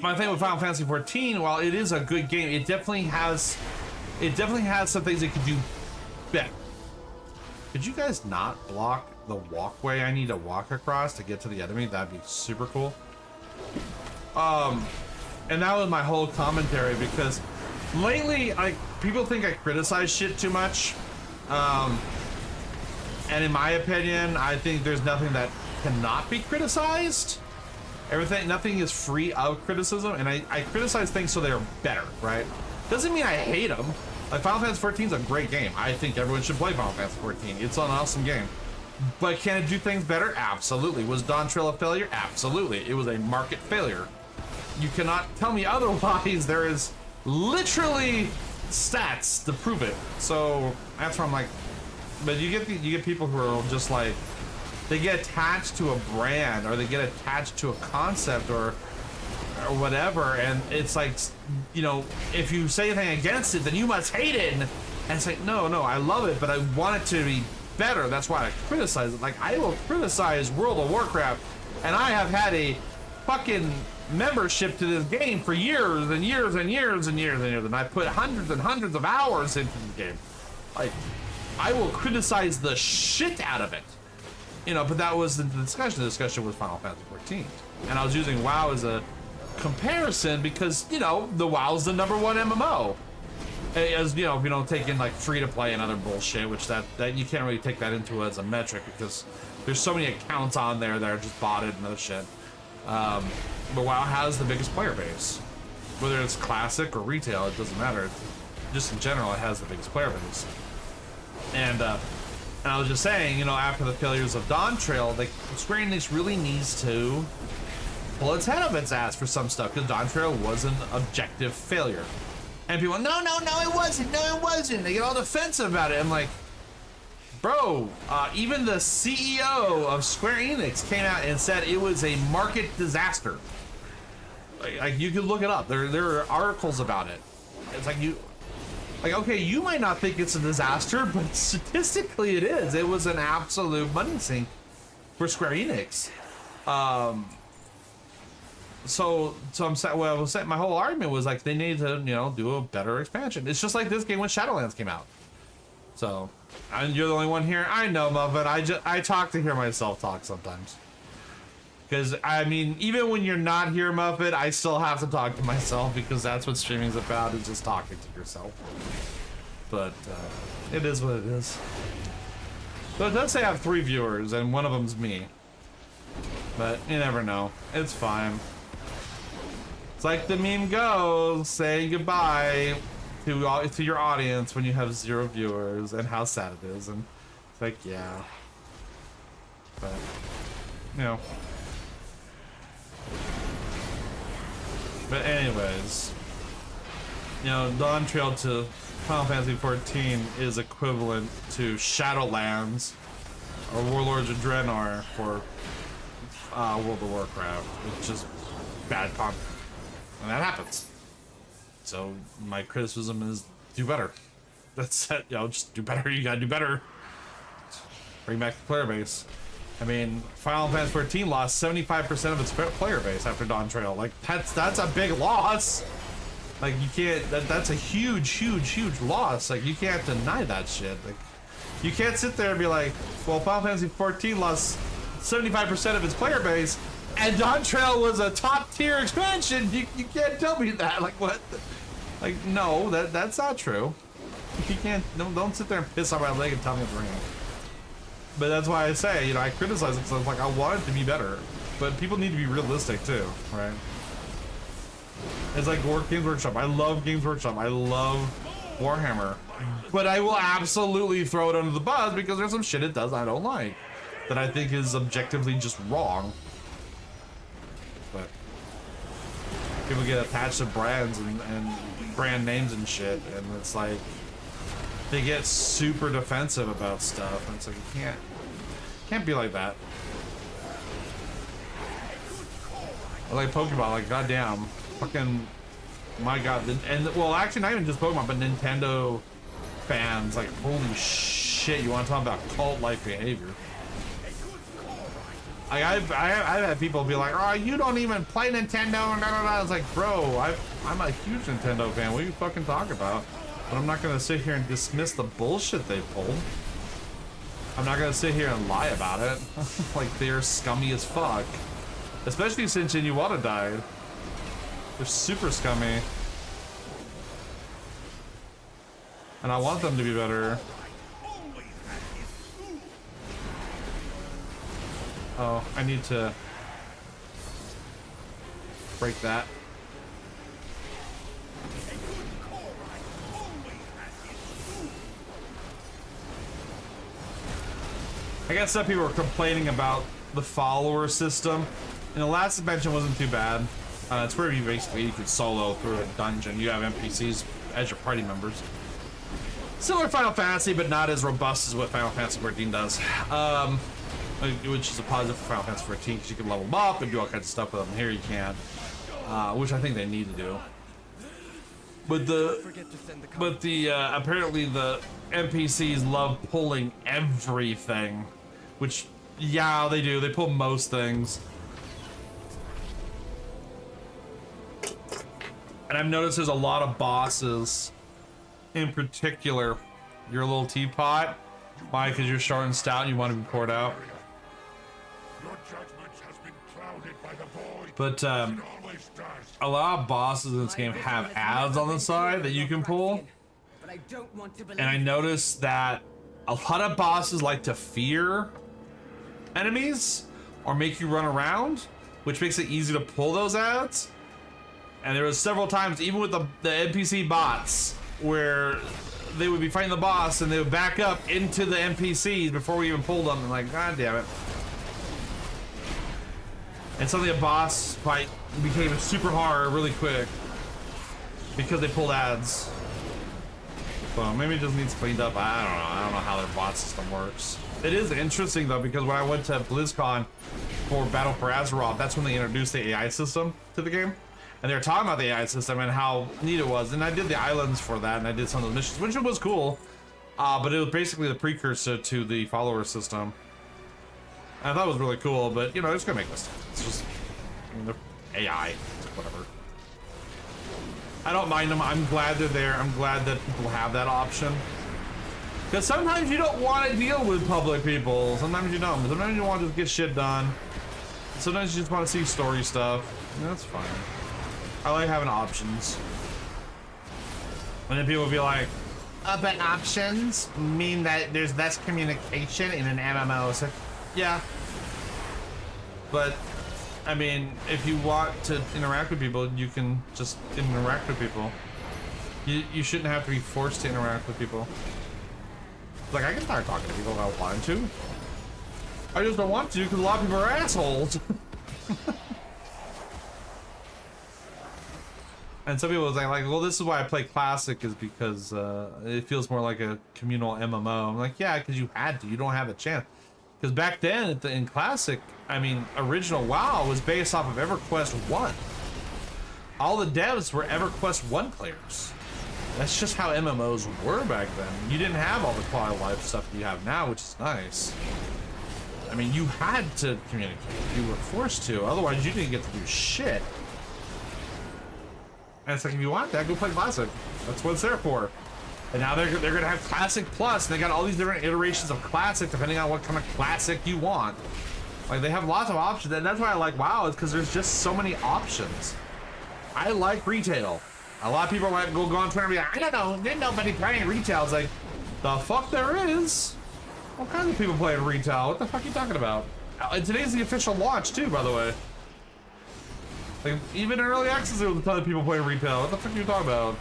my thing with Final Fantasy 14, while it is a good game, it definitely has it definitely has some things it could do better. Could you guys not block the walkway I need to walk across to get to the enemy? That'd be super cool. And that was my whole commentary, because lately, people think I criticize shit too much. And in my opinion, I think there's nothing that cannot be criticized. Nothing is free of criticism, and I criticize things so they're better, right? Doesn't mean I hate them. Like, Final Fantasy 14 is a great game. I think everyone should play Final Fantasy 14. It's an awesome game. But can it do things better? Absolutely. Was Dawn Trail a failure? Absolutely. It was a market failure. You cannot tell me otherwise. There is literally stats to prove it. So that's where I'm like, but you get people who are just like, they get attached to a brand, or they get attached to a concept, or whatever, and it's like, you know, if you say anything against it, then you must hate it. And it's like, no, I love it, but I want it to be better. That's why I criticize it. Like, I will criticize World of Warcraft, and I have had a fucking membership to this game for years and years and years and years and years, and I put hundreds and hundreds of hours into the game. Like, I will criticize the shit out of it. You know, but that was the discussion. The discussion was Final Fantasy 14. And I was using WoW as a comparison because, you know, the WoW's the #1 MMO. As, you know, if you don't take in like free to play and other bullshit, which that you can't really take that into as a metric because there's so many accounts on there that are just botted and other shit. But WoW has the biggest player base. Whether it's classic or retail, it doesn't matter. Just in general, it has the biggest player base. And I was just saying, you know, after the failures of Dawn Trail, like, Square Enix really needs to pull its head up its ass for some stuff, because Dawn Trail was an objective failure. And people, no, it wasn't. They get all defensive about it. I'm like, bro, even the CEO of Square Enix came out and said it was a market disaster. Like you can look it up. There are articles about it. It's like like, okay, you might not think it's a disaster, but statistically it is. It was an absolute money sink for Square Enix. So I'm saying, well, I was saying, my whole argument was like, they need to, you know, do a better expansion. It's just like this game when Shadowlands came out. So, and you're the only one here. I know, Muffin. I talk to hear myself talk sometimes. Because, I mean, even when you're not here, Muffet, I still have to talk to myself because that's what streaming's about, is just talking to yourself. But, it is what it is. So it does say I have 3 viewers, and one of them's me. But you never know. It's fine. It's like the meme goes, say goodbye to your audience when you have 0 viewers, and how sad it is. And it's like, yeah. But, you know. But anyways, you know, Dawn Trail to Final Fantasy 14 is equivalent to Shadowlands or Warlords of Draenor for World of Warcraft, which is bad content, and that happens. So my criticism is do better. That's it. You know, just do better. You gotta do better. Bring back the player base. I mean, Final Fantasy 14 lost 75% of its player base after Dawn Trail. Like, that's a big loss. Like, you can't, that's a huge loss. Like, you can't deny that shit. Like, you can't sit there and be like, well, Final Fantasy 14 lost 75% of its player base, and Dawn Trail was a top tier expansion. You can't tell me that. Like, what? Like, no, that's not true. You can't, don't sit there and piss on my leg and tell me it's wrong. But that's why I say, you know, I criticize it because I'm like, I want it to be better. But people need to be realistic too, right? It's like Games Workshop. I love Games Workshop. I love Warhammer. But I will absolutely throw it under the bus because there's some shit it does I don't like. That I think is objectively just wrong. But people get attached to brands and brand names and shit, and it's like, they get super defensive about stuff, and it's like, you can't be like that. I like Pokemon, like, goddamn, fucking, my god, and well, actually not even just Pokemon, but Nintendo fans, like, holy shit, you want to talk about cult-like behavior? Like, I've had people be like, oh, you don't even play Nintendo, and da da da. It's like, bro, I'm a huge Nintendo fan. What are you fucking talking about? But I'm not gonna sit here and dismiss the bullshit they pulled. I'm not gonna sit here and lie about it. Like, they're scummy as fuck. Especially since Inuwata died. They're super scummy. And I want them to be better. Oh, I need to break that. I guess some people were complaining about the follower system. And the last expansion wasn't too bad. It's where you basically could solo through a dungeon. You have NPCs as your party members. Similar to Final Fantasy, but not as robust as what Final Fantasy 14 does. Which is a positive for Final Fantasy 14 because you can level them up and do all kinds of stuff with them. Here you can't, which I think they need to do. But apparently the NPCs love pulling everything, which yeah, they do. They pull most things. And I've noticed there's a lot of bosses, in particular, your little teapot. Why? Because you're short and stout and you want to be poured out. Your judgment has been clouded by the void. But It always does. a lot of bosses in this game have ads on the side that you can pull. But I don't want to believe. And I noticed that a lot of bosses like to fear enemies or make you run around, which makes it easy to pull those ads. And there was several times, even with the NPC bots, where they would be fighting the boss and they would back up into the NPCs before we even pulled them. And like, god damn it. And suddenly a boss fight became super hard really quick because they pulled ads. So maybe it just needs cleaned up. I don't know how their bot system works. It is interesting though, because when I went to BlizzCon for Battle for Azeroth, that's when they introduced the AI system to the game. And they were talking about the AI system and how neat it was. And I did the islands for that, and I did some of the missions, which was cool. But it was basically the precursor to the follower system. And I thought it was really cool, but you know, it's gonna make mistakes. It's just, I mean, they're AI, whatever. I don't mind them. I'm glad they're there. I'm glad that people have that option. Because sometimes you don't want to deal with public people. Sometimes you don't. Sometimes you want to just get shit done. Sometimes you just want to see story stuff. And that's fine. I like having options. And then people will be like, but options mean that there's less communication in an MMO. It's like, yeah. But, I mean, if you want to interact with people, you can just interact with people. You shouldn't have to be forced to interact with people. Like, I can start talking to people if I want to. I just don't want to because a lot of people are assholes. And some people say like, well, this is why I play Classic, is because it feels more like a communal MMO. I'm like, yeah, because you had to. You don't have a chance. Because back then in Classic, I mean, original WoW was based off of EverQuest 1. All the devs were EverQuest 1 players. That's just how MMOs were back then. You didn't have all the quality of life stuff you have now, which is nice. I mean, you had to communicate. You were forced to. Otherwise, you didn't get to do shit. And it's like, if you want that, go play Classic. That's what it's there for. And now they're gonna have Classic Plus, and they got all these different iterations of Classic depending on what kind of Classic you want. Like, they have lots of options, and that's why I like WoW, is because there's just so many options. I like retail. A lot of people might go on Twitter and be like, I don't know, there's nobody playing retail. It's like, the fuck there is. All kinds of people playing retail. What the fuck are you talking about? And today's the official launch too, by the way. Like, even in early access, there was a ton of people playing retail. What the fuck are you talking about?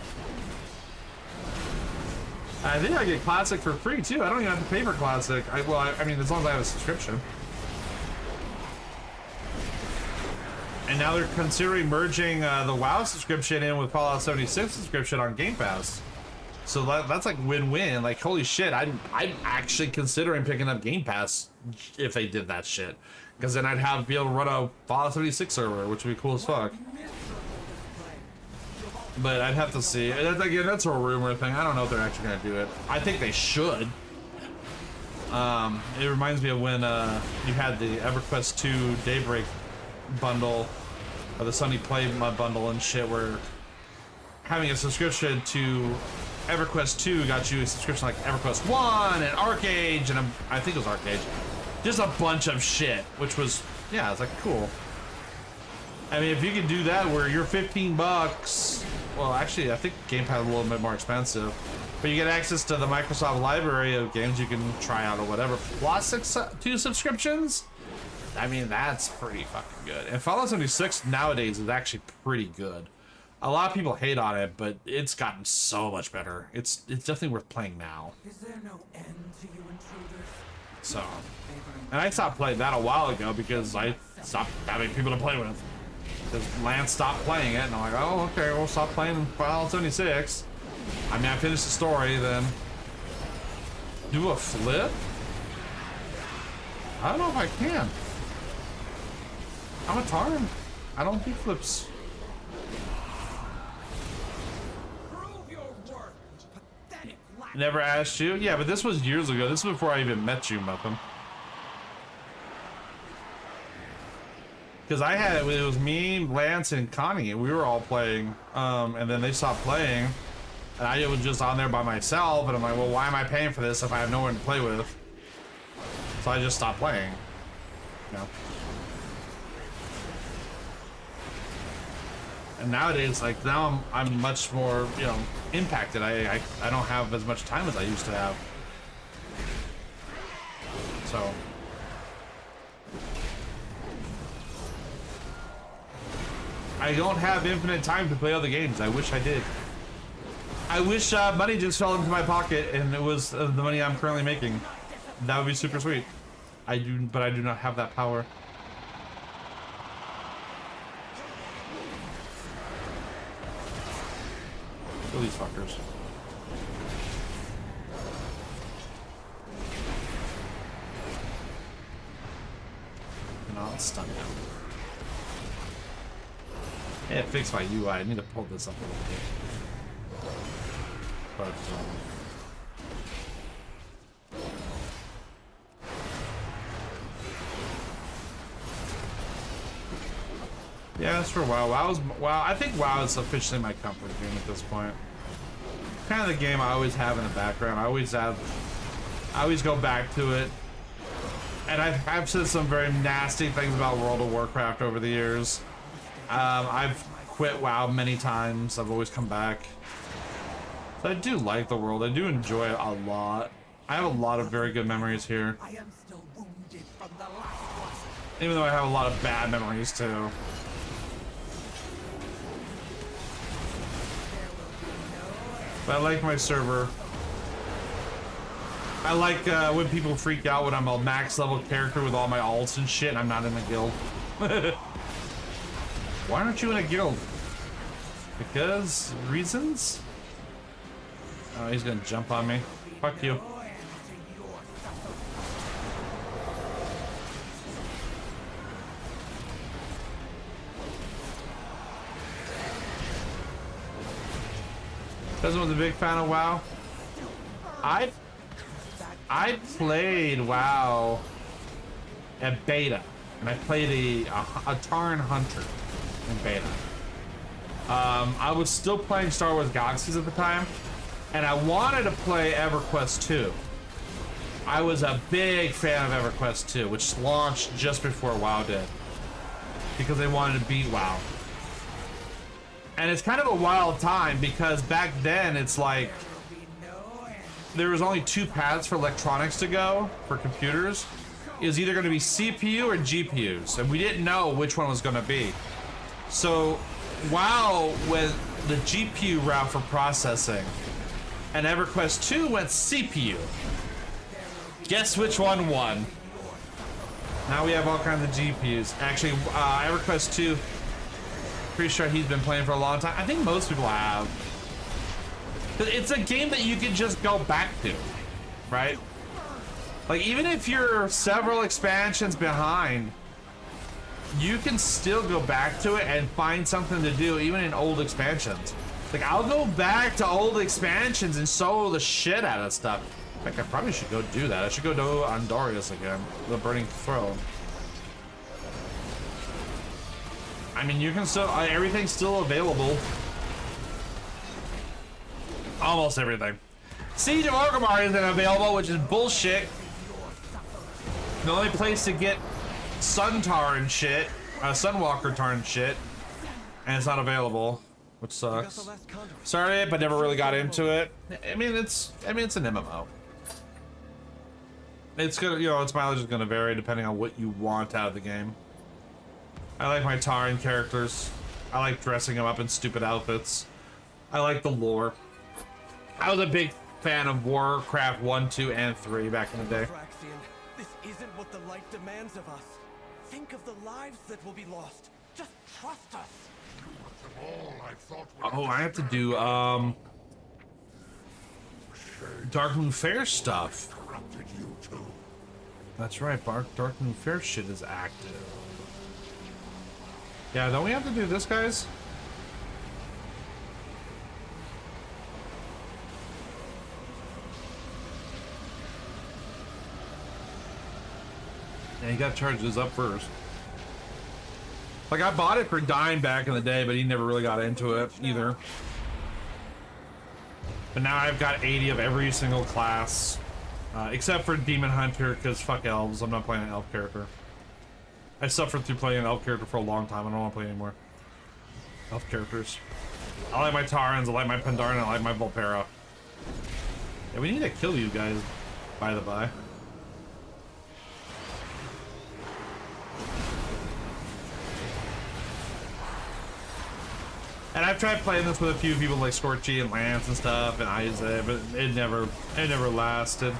I think I get Classic for free too. I don't even have to pay for Classic. I mean, as long as I have a subscription. And now they're considering merging the WoW subscription in with Fallout 76 subscription on Game Pass. So that's like win-win. Like, holy shit, I'm actually considering picking up Game Pass if they did that shit. Because then I'd be able to run a Fallout 76 server, which would be cool as fuck. But I'd have to see. And again, that's a rumor thing. I don't know if they're actually going to do it. I think they should. It reminds me of when you had the EverQuest 2 Daybreak bundle, or the Sunny Play bundle and shit, where having a subscription to EverQuest 2 got you a subscription like EverQuest 1 and ArcAge, and I think it was ArcAge. Just a bunch of shit, which was, yeah, it's like cool. I mean, if you could do that where you're 15 bucks, well, actually, I think Game Pass is a little bit more expensive, but you get access to the Microsoft library of games you can try out or whatever, plus 2 subscriptions. I mean, that's pretty fucking good. And Fallout 76 nowadays is actually pretty good. A lot of people hate on it, but it's gotten so much better. It's definitely worth playing now. Is there no end to you intruders? So, and I stopped playing that a while ago because I stopped having people to play with. Because Lance stopped playing it, and I'm like, oh, okay, we'll stop playing Fallout 76. I mean, I finished the story, then do a flip? I don't know if I can. I'm a Tarn. I don't do flips. Never asked you? Yeah, but this was years ago. This was before I even met you, Muffin. Because it was me, Lance, and Connie, and we were all playing. And then they stopped playing. And I was just on there by myself, and I'm like, well, why am I paying for this if I have no one to play with? So I just stopped playing. You know? And nowadays, like, now I'm much more, you know, impacted. I don't have as much time as I used to have. So I don't have infinite time to play other games. I wish I did. I wish money just fell into my pocket and it was the money I'm currently making. That would be super sweet. But I do not have that power. Kill these fuckers. And I'll stun now. Yeah, it fixed my UI. I need to pull this up a little bit. But, yeah, that's for WoW. WoW. I think WoW is officially my comfort game at this point. Kind of the game I always have in the background. I always go back to it. And I've said some very nasty things about World of Warcraft over the years. I've quit WoW many times. I've always come back. So I do like the world. I do enjoy it a lot. I have a lot of very good memories here. I am still wounded from the last one. Even though I have a lot of bad memories too. But I like my server. I like when people freak out when I'm a max level character with all my alts and shit and I'm not in a guild. Why aren't you in a guild? Because reasons? Oh, he's gonna jump on me. Fuck you. Doesn't was a big fan of WoW. I played WoW at beta, and I played a Tarn Hunter in beta. I was still playing Star Wars Galaxies at the time, and I wanted to play EverQuest 2. I was a big fan of EverQuest 2, which launched just before WoW did, because they wanted to beat WoW. And it's kind of a wild time because back then it's like there was only 2 paths for electronics to go for computers. It was either going to be CPU or GPUs, and we didn't know which one was going to be. So WoW went the GPU route for processing, and EverQuest 2 went CPU. Guess which one won? Now we have all kinds of GPUs. Actually, EverQuest 2. Pretty sure he's been playing for a long time. I think most people have. It's a game that you can just go back to, right? Like, even if you're several expansions behind, you can still go back to it and find something to do, even in old expansions. Like, I'll go back to old expansions and solo the shit out of stuff. In fact, I probably should go do that. I should go do Andorius again, the Burning Throne. I mean, you can still, everything's still available. Almost everything. Siege of Orgrimmar isn't available, which is bullshit. The only place to get Suntar and shit, Sunwalker Tar and shit, and it's not available, which sucks. Started it, but never really got into it. I mean, it's an MMO. It's gonna, you know, its mileage is gonna vary depending on what you want out of the game. I like my Tauren characters. I like dressing them up in stupid outfits. I like the lore. I was a big fan of Warcraft 1, 2, and 3 back in the day. This isn't what the light demands of us. Think of the lives that will be lost. Just trust us. All I thought were Oh, I have to do Darkmoon Fair stuff. corrupted you too. That's right, Darkmoon Fair shit is active. Yeah, don't we have to do this, guys? Yeah, you gotta charge this up first. Like, I bought it for dime back in the day, but he never really got into it either. But now I've got 80 of every single class, except for Demon Hunter, because fuck elves. I'm not playing an elf character. I suffered through playing an elf character for a long time. I don't want to play anymore. Elf characters. I like my Taurens, I like my Pandaren, I like my Volpera. Yeah, we need to kill you guys, by the by. And I've tried playing this with a few people like Scorchy and Lance and stuff and Isaac, but it never lasted.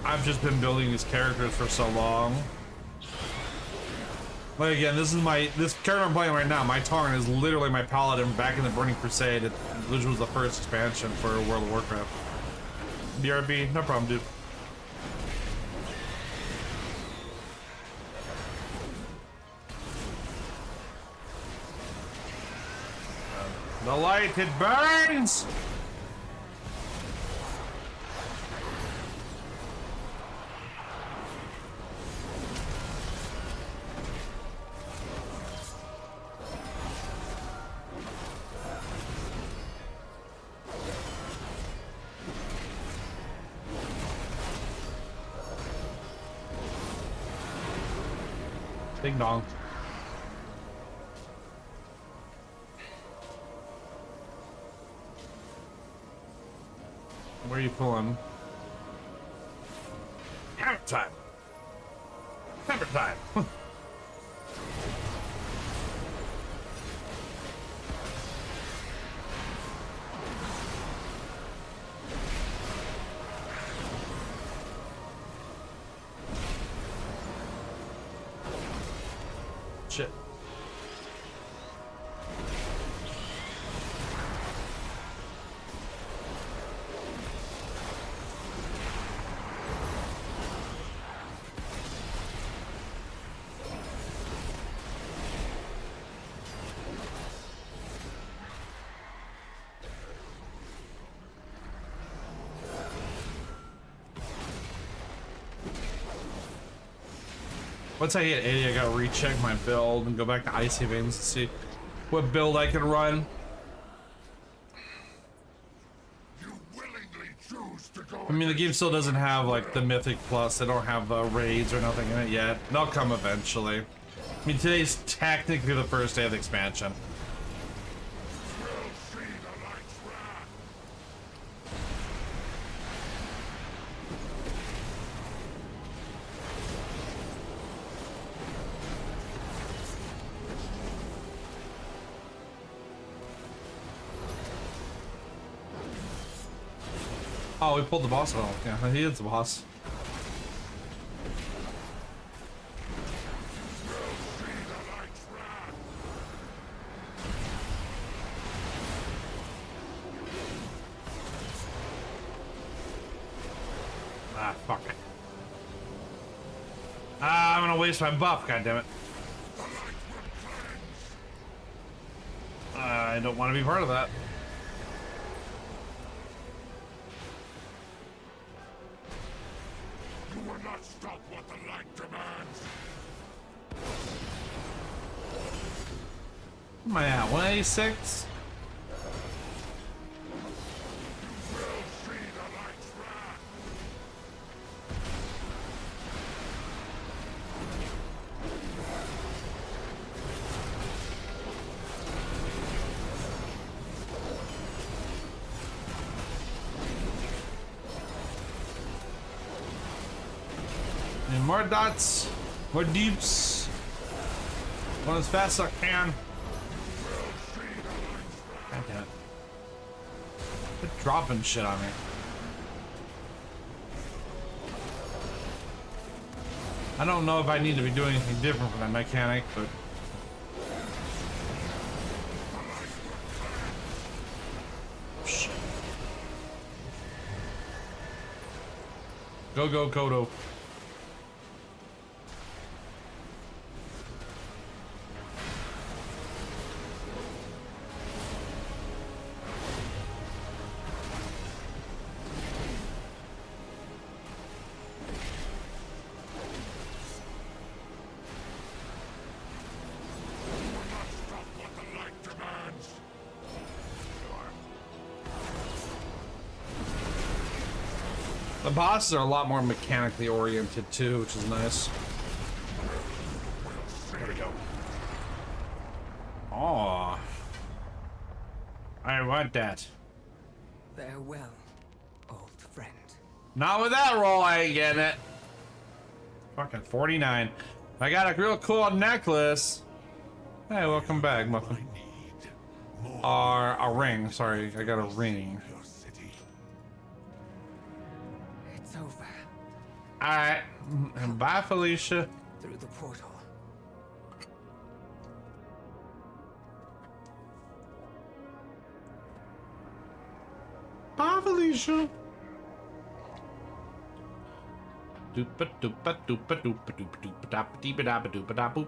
I've just been building these characters for so long. Like again, this character I'm playing right now, my Tauren is literally my paladin back in the Burning Crusade, which was the first expansion for World of Warcraft. BRB, no problem, dude. The light, it burns! Ding dong. Where are you pulling? Hammer time! Hammer time! Shit. Once I hit 80, I gotta recheck my build and go back to Icy Veins and see what build I can run. You willingly choose to go. I mean, the game still doesn't have like the Mythic Plus. They don't have raids or nothing in it yet. They'll come eventually. I mean, today's technically the first day of the expansion. Will see the light's wrath. Oh, we pulled the boss out. Yeah, he is the boss. Ah, fuck it. Ah, I'm gonna waste my buff, goddammit. I don't want to be part of that. You will not stop what the light demands. Am I at 186? And more dots, more deeps. Going as fast as I can. God damn it. Quit dropping shit on me. I don't know if I need to be doing anything different from that mechanic, but shit. Go, go, Kodo. The bosses are a lot more mechanically oriented too, which is nice. There we go. Oh, I want that. Farewell, old friend. Not with that roll, I ain't getting it. Fucking 49. I got a real cool necklace. Hey, welcome back, Muffin. Or a ring. Sorry, I got a ring. It's over. Alright. Bye, Felicia. Through the portal. Bye, Felicia. Doopa doopa doopa doopa doopa doopa dapa deepa dapa doopa da boop.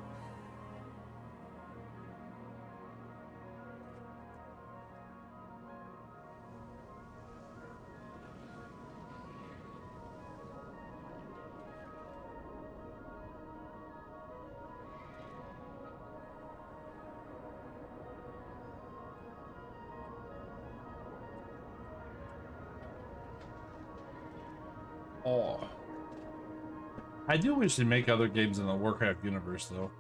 Oh. I do wish they make other games in the Warcraft universe, though.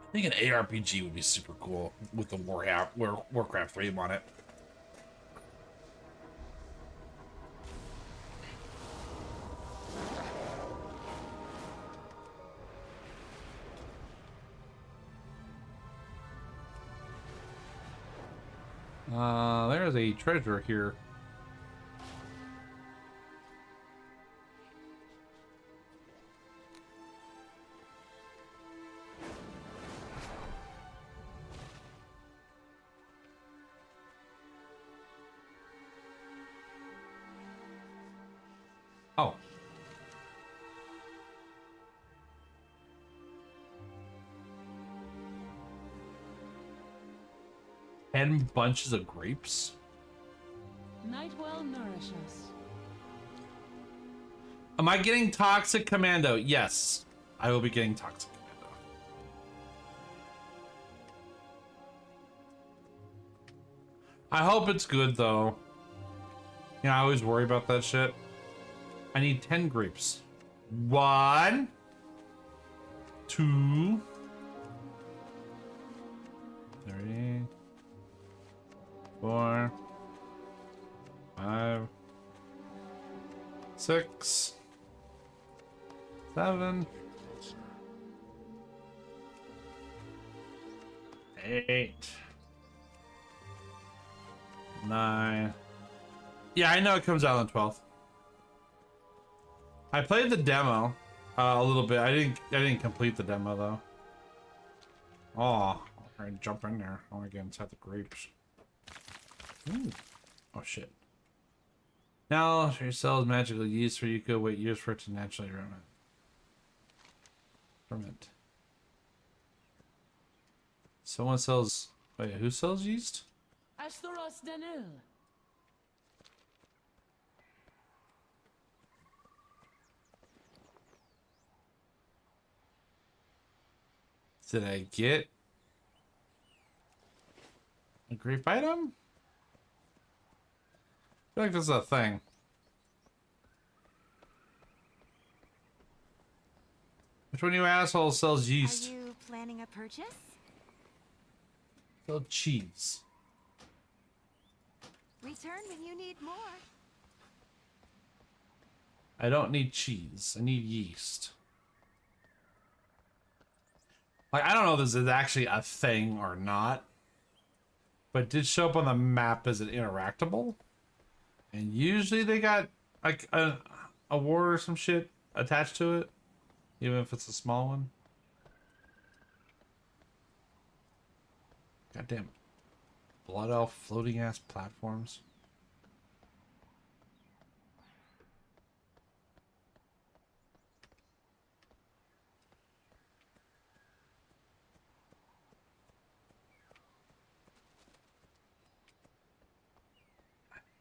I think an ARPG would be super cool with the Warcraft theme on it. There's a treasure here. Oh. Ten bunches of grapes? Might well nourish us. Am I getting Toxic Commando? Yes, I will be getting Toxic Commando. I hope it's good, though. Yeah, I always worry about that shit. I need 10 grapes. 1, 2, 3, 4, 5, 6, 7, 8, 9. Yeah, I know it comes out on the 12th. I played the demo a little bit. I didn't complete the demo though. Oh, I'll try and jump in there. I want to get inside the grapes. Ooh. Oh shit. Now your cell is magically used, so you could wait years for it to naturally ferment. Someone sells. Wait, who sells yeast? Astoros Danil. Did I get Grape item? I feel like this is a thing. Which one of you assholes sells yeast? Are you planning a purchase? Sell cheese. Return when you need more. I don't need cheese. I need yeast. Like, I don't know if this is actually a thing or not. But it did show up on the map as an interactable. And usually they got, like, a award or some shit attached to it. Even if it's a small one. Goddamn. Blood elf floating ass platforms.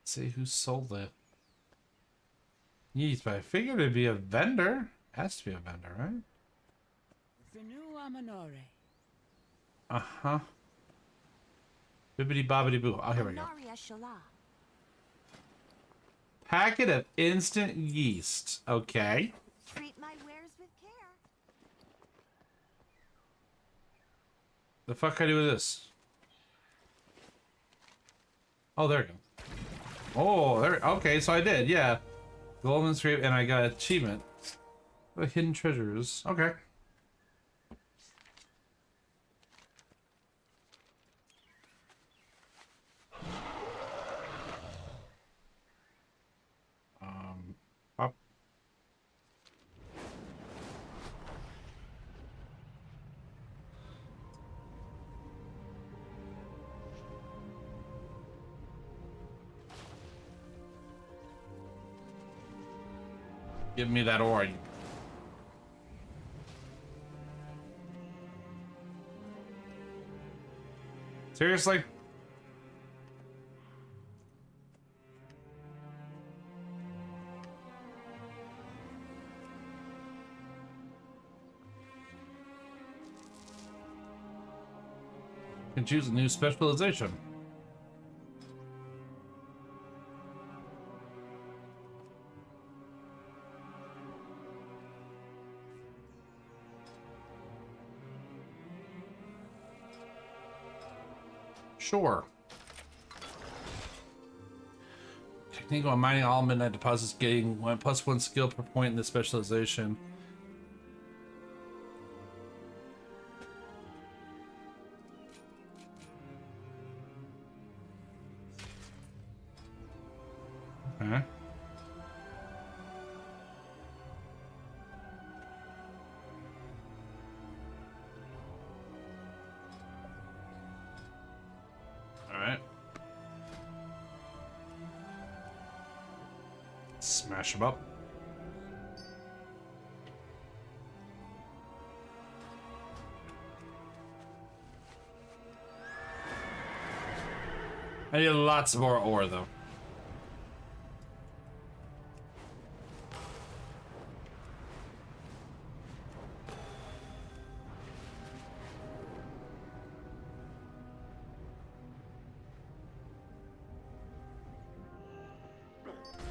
See who sold it. Yeast, but I figured it'd be a vendor. Has to be a vendor, right? Venu Amanore. Uh-huh. Bibbidi bobbidi boo. Oh, here we go. Naria Shala. Packet of instant yeast. Okay. Treat my wares with care. The fuck can I do with this? Oh, there we go. Oh, there. Okay, so I did, yeah. Golden scrape, and I got achievement. The hidden treasures. Okay. Up. Give me that ore. Seriously? Can choose a new specialization. Sure. Technique on mining all midnight deposits, getting +1 skill per point in the specialization. Okay. Alright. Smash them up. I need lots more ore though.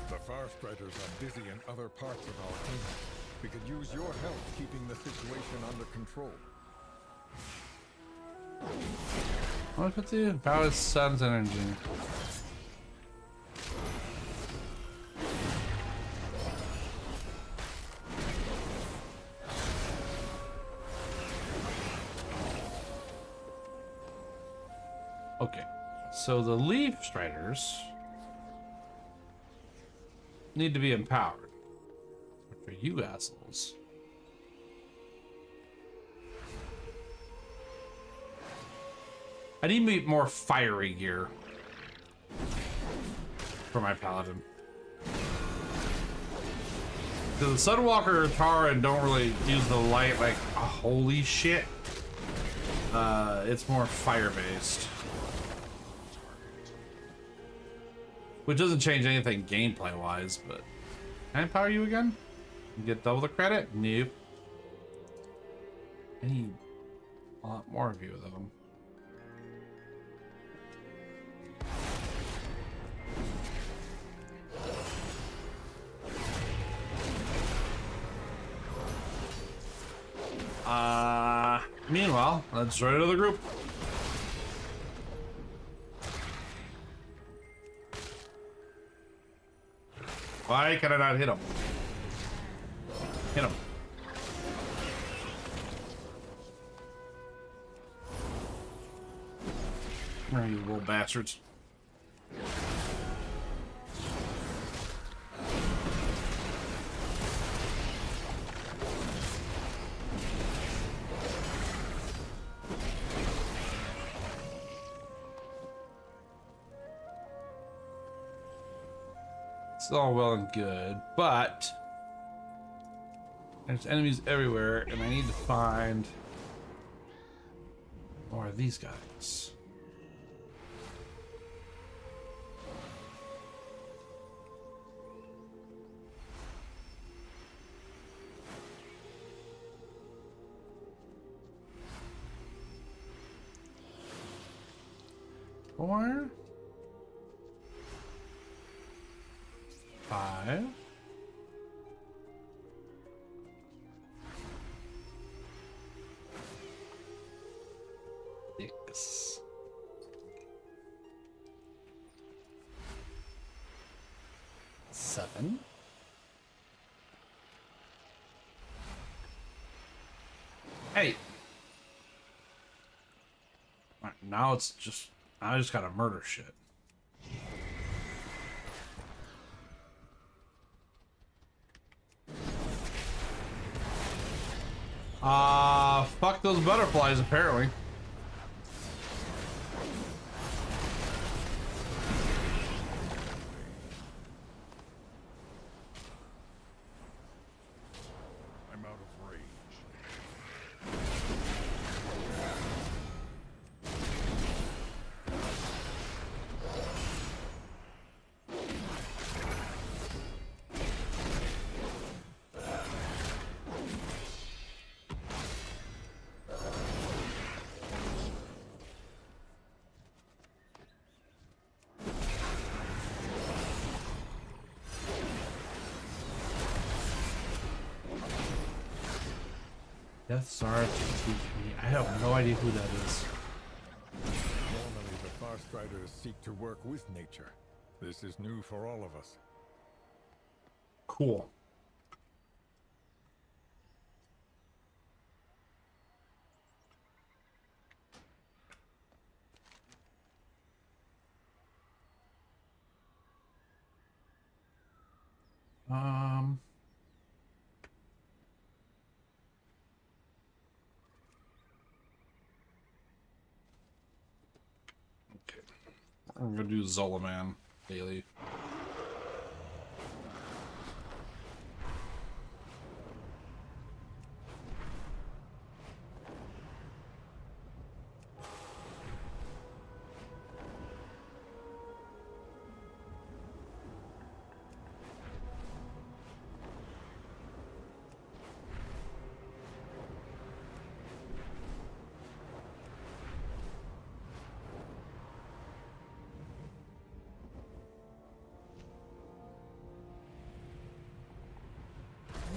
The Farstriders are busy in other parts of our kingdom. We could use your help keeping the situation under control. What if it's power sun's energy? Okay, so the leaf striders need to be empowered. Which are you assholes? I need more fiery gear for my paladin. Because the Sunwalker Taran don't really use the light like holy shit. It's more fire based. Which doesn't change anything gameplay wise, but can I empower you again? You get double the credit? Nope. I need a lot more of you though. Meanwhile, let's join another group. Why can I not hit him? Hit him. Where are you little bastards? It's all well and good, but there's enemies everywhere, and I need to find more of these guys. Four, 5, 6, 7, 8. All right, now it's just I just gotta murder shit. Fuck those butterflies, apparently. I'm out of rage. Death Star TTV. I have no idea who that is. Normally, the Farstriders seek to work with nature. This is new for all of us. Cool. Okay. I'm gonna do Zolaman daily.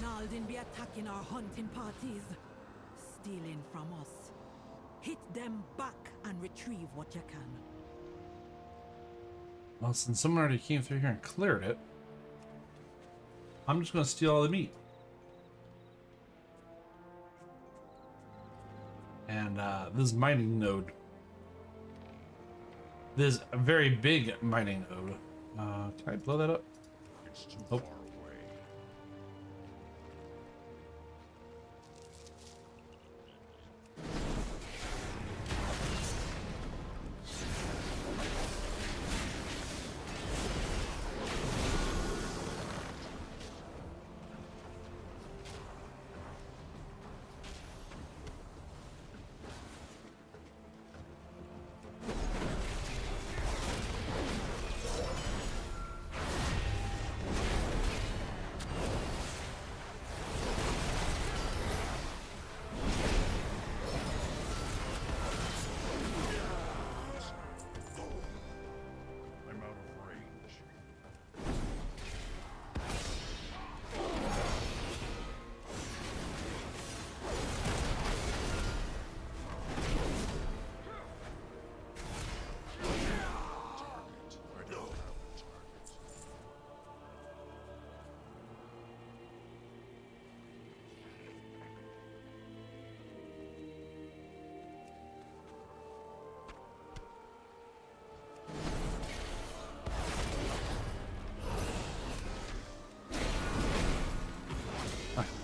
Naldin be attacking our hunting parties, stealing from us. Hit them back and retrieve what you can. Well, since someone already came through here and cleared it, I'm just gonna steal all the meat. And this mining node. This a very big mining node. Can I blow that up? It's too Nope. far away.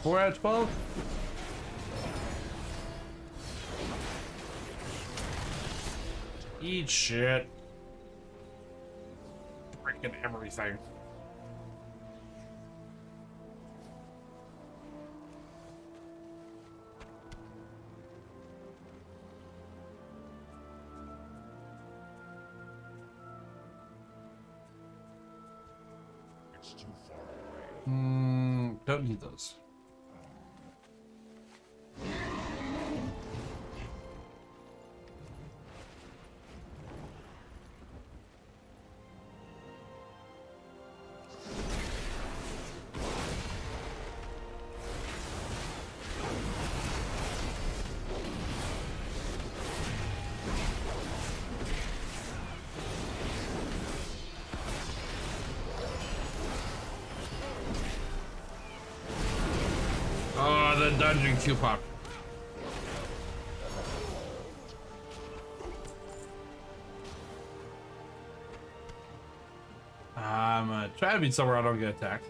4 out of 12? Eat shit. Freaking everything. Don't need those. The dungeon queue pop. I'm trying to be somewhere I don't get attacked.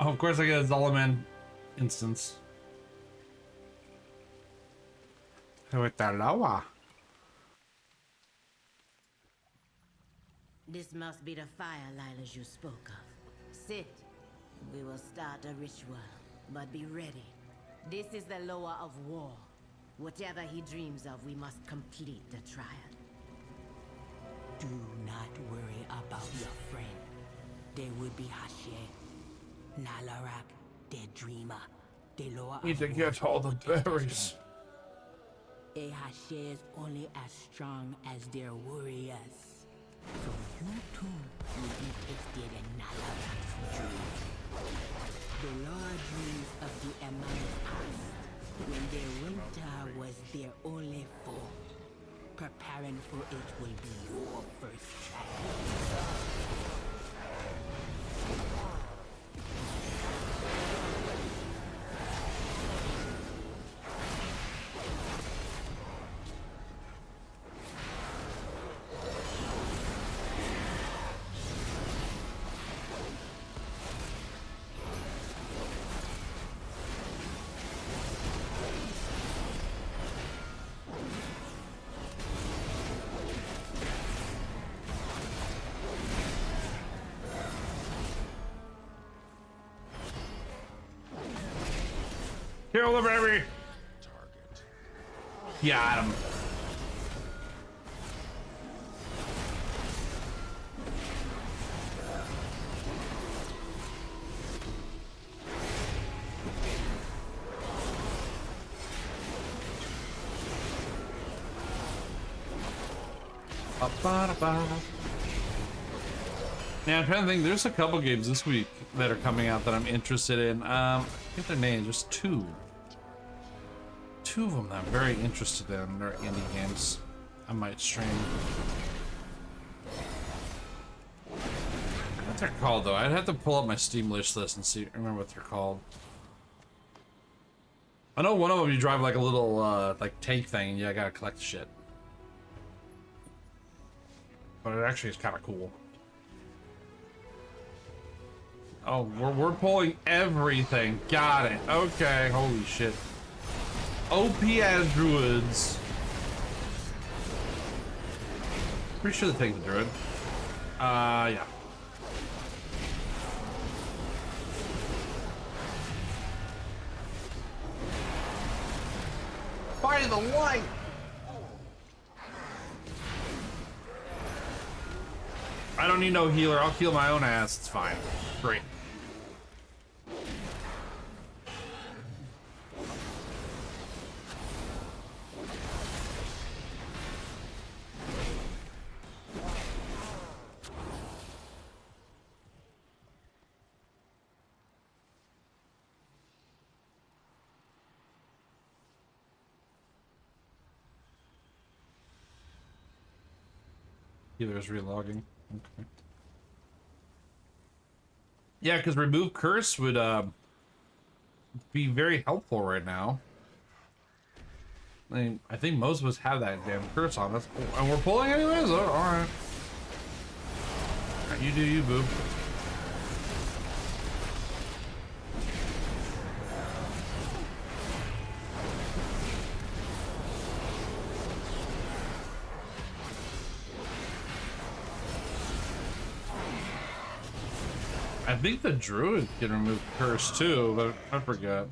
Oh, of course I get a Zolaman instance. With the lower. This must be the fire Lilas you spoke of. Sit. We will start a ritual, but be ready. This is the lower of war. Whatever he dreams of, we must complete the trial. Do not worry about your friend. They will be Hashe, Nalarak, the dreamer, the lower Need to get all the berries. A Hashe is only as strong as their warriors. So you too will be tested in Nalarak's dreams. The Lord dreams of the Amman past, when their winter was their only foe. Preparing for it will be your first trial. Kill the baby! Got him. Now I'm trying to think, there's a couple games this week that are coming out that I'm interested in. I think their names, just two. Two of them that I'm very interested in. They're indie games. I might stream. What they're called though? I'd have to pull up my Steam wish list and see, remember what they're called. I know one of them you drive like a little like tank thing and you gotta collect shit. But it actually is kind of cool. Oh, we're pulling everything. Got it. Okay, holy shit. OP as druids. Pretty sure they take the druid. Yeah. By the light! I don't need no healer. I'll heal my own ass. It's fine. Great. Healer's relogging. Okay. Yeah, because remove curse would be very helpful right now. I mean, I think most of us have that damn curse on us. And we're pulling anyways? Oh, alright. You do you, boo. I think the druid can remove curse too, but I forget.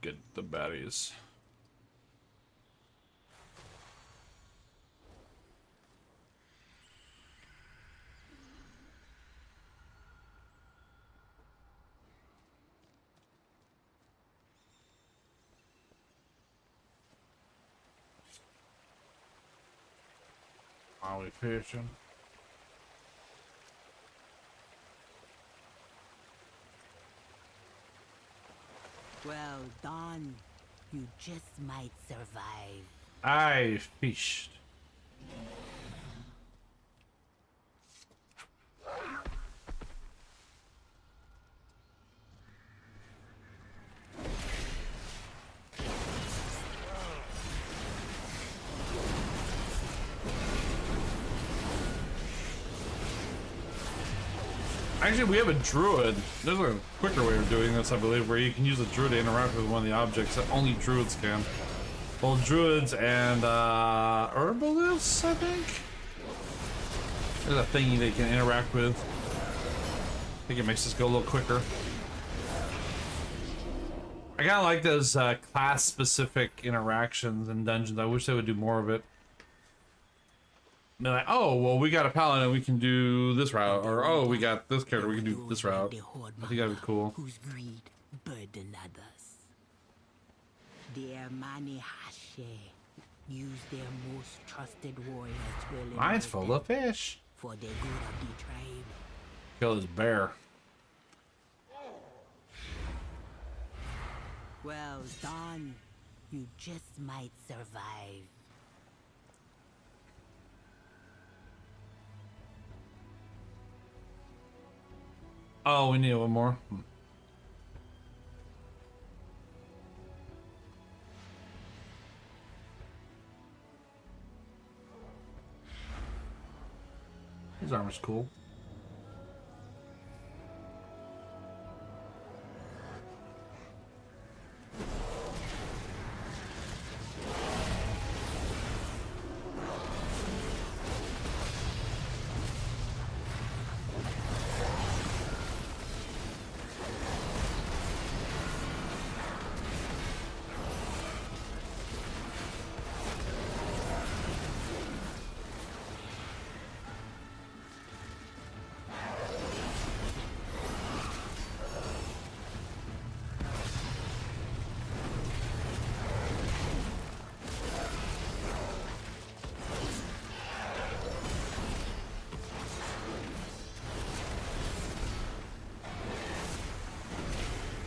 Get the baddies. Are we fishing? Well done. You just might survive. I fished. Actually, we have a druid. There's a quicker way of doing this, I believe, where you can use a druid to interact with one of the objects that only druids can. Both druids and herbalists, I think. There's a thingy they can interact with. I think it makes this go a little quicker. I kind of like those class-specific interactions in dungeons. I wish they would do more of it. They're like, oh, well, we got a paladin, we can do this route, or oh, we got this character, we can do this route. I think that'd be cool. Whose greed burden others. Their Mani Hashe use their most trusted warriors to Mine's full of fish. for the good of the tribe. Kill this bear. Well done. You just might survive. Oh, we need one more. His armor's cool.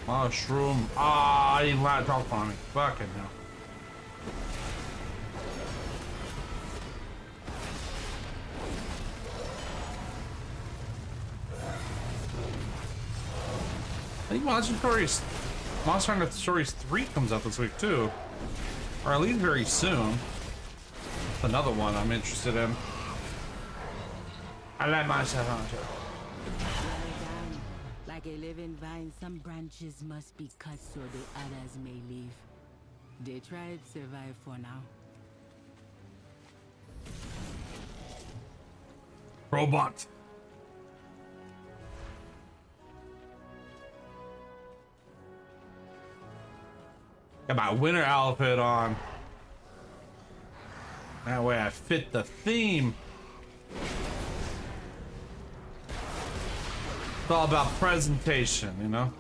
Mushroom. Ah, he lagged off on me. Fucking hell. I think Monster Hunter Stories 3 comes out this week too. Or at least very soon. Another one I'm interested in. I like Monster Hunter. Like a living vine, some branches must be cut so the others may live. The tribe survive for now. Robot. Got my winter outfit on. That way I fit the theme. It's all about presentation, you know?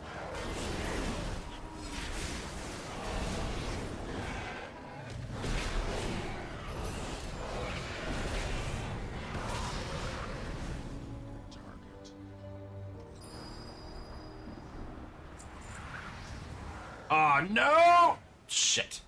Oh no! Shit.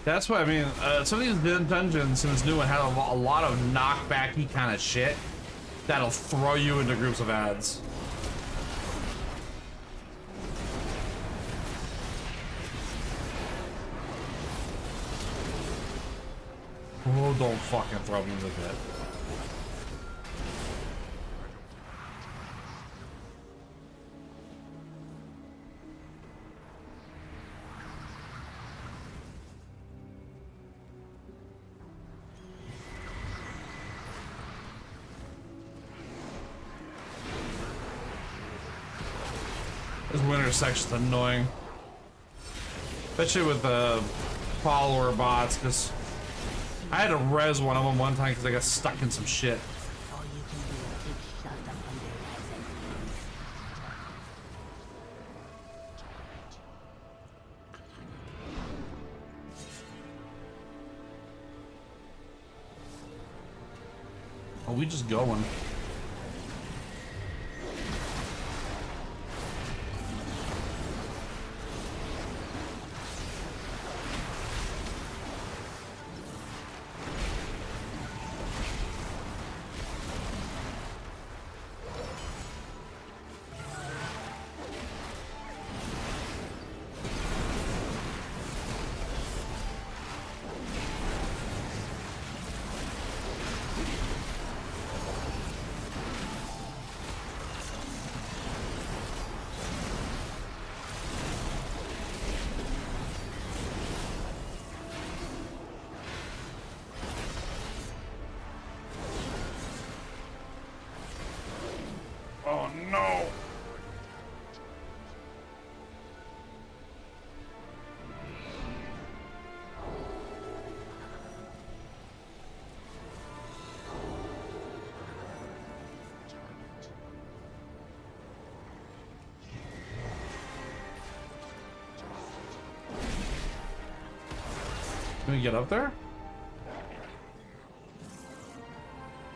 That's what I mean. Some of these dungeons in this new one had a lot of knockbacky kind of shit that'll throw you into groups of ads. Oh, don't fucking throw me in the pit. This winter section's annoying. Especially with the follower bots, because I had to res one of them one time because I got stuck in some shit. All you can do is take shelter from their lives and Are we just going? Oh no! Can we get up there?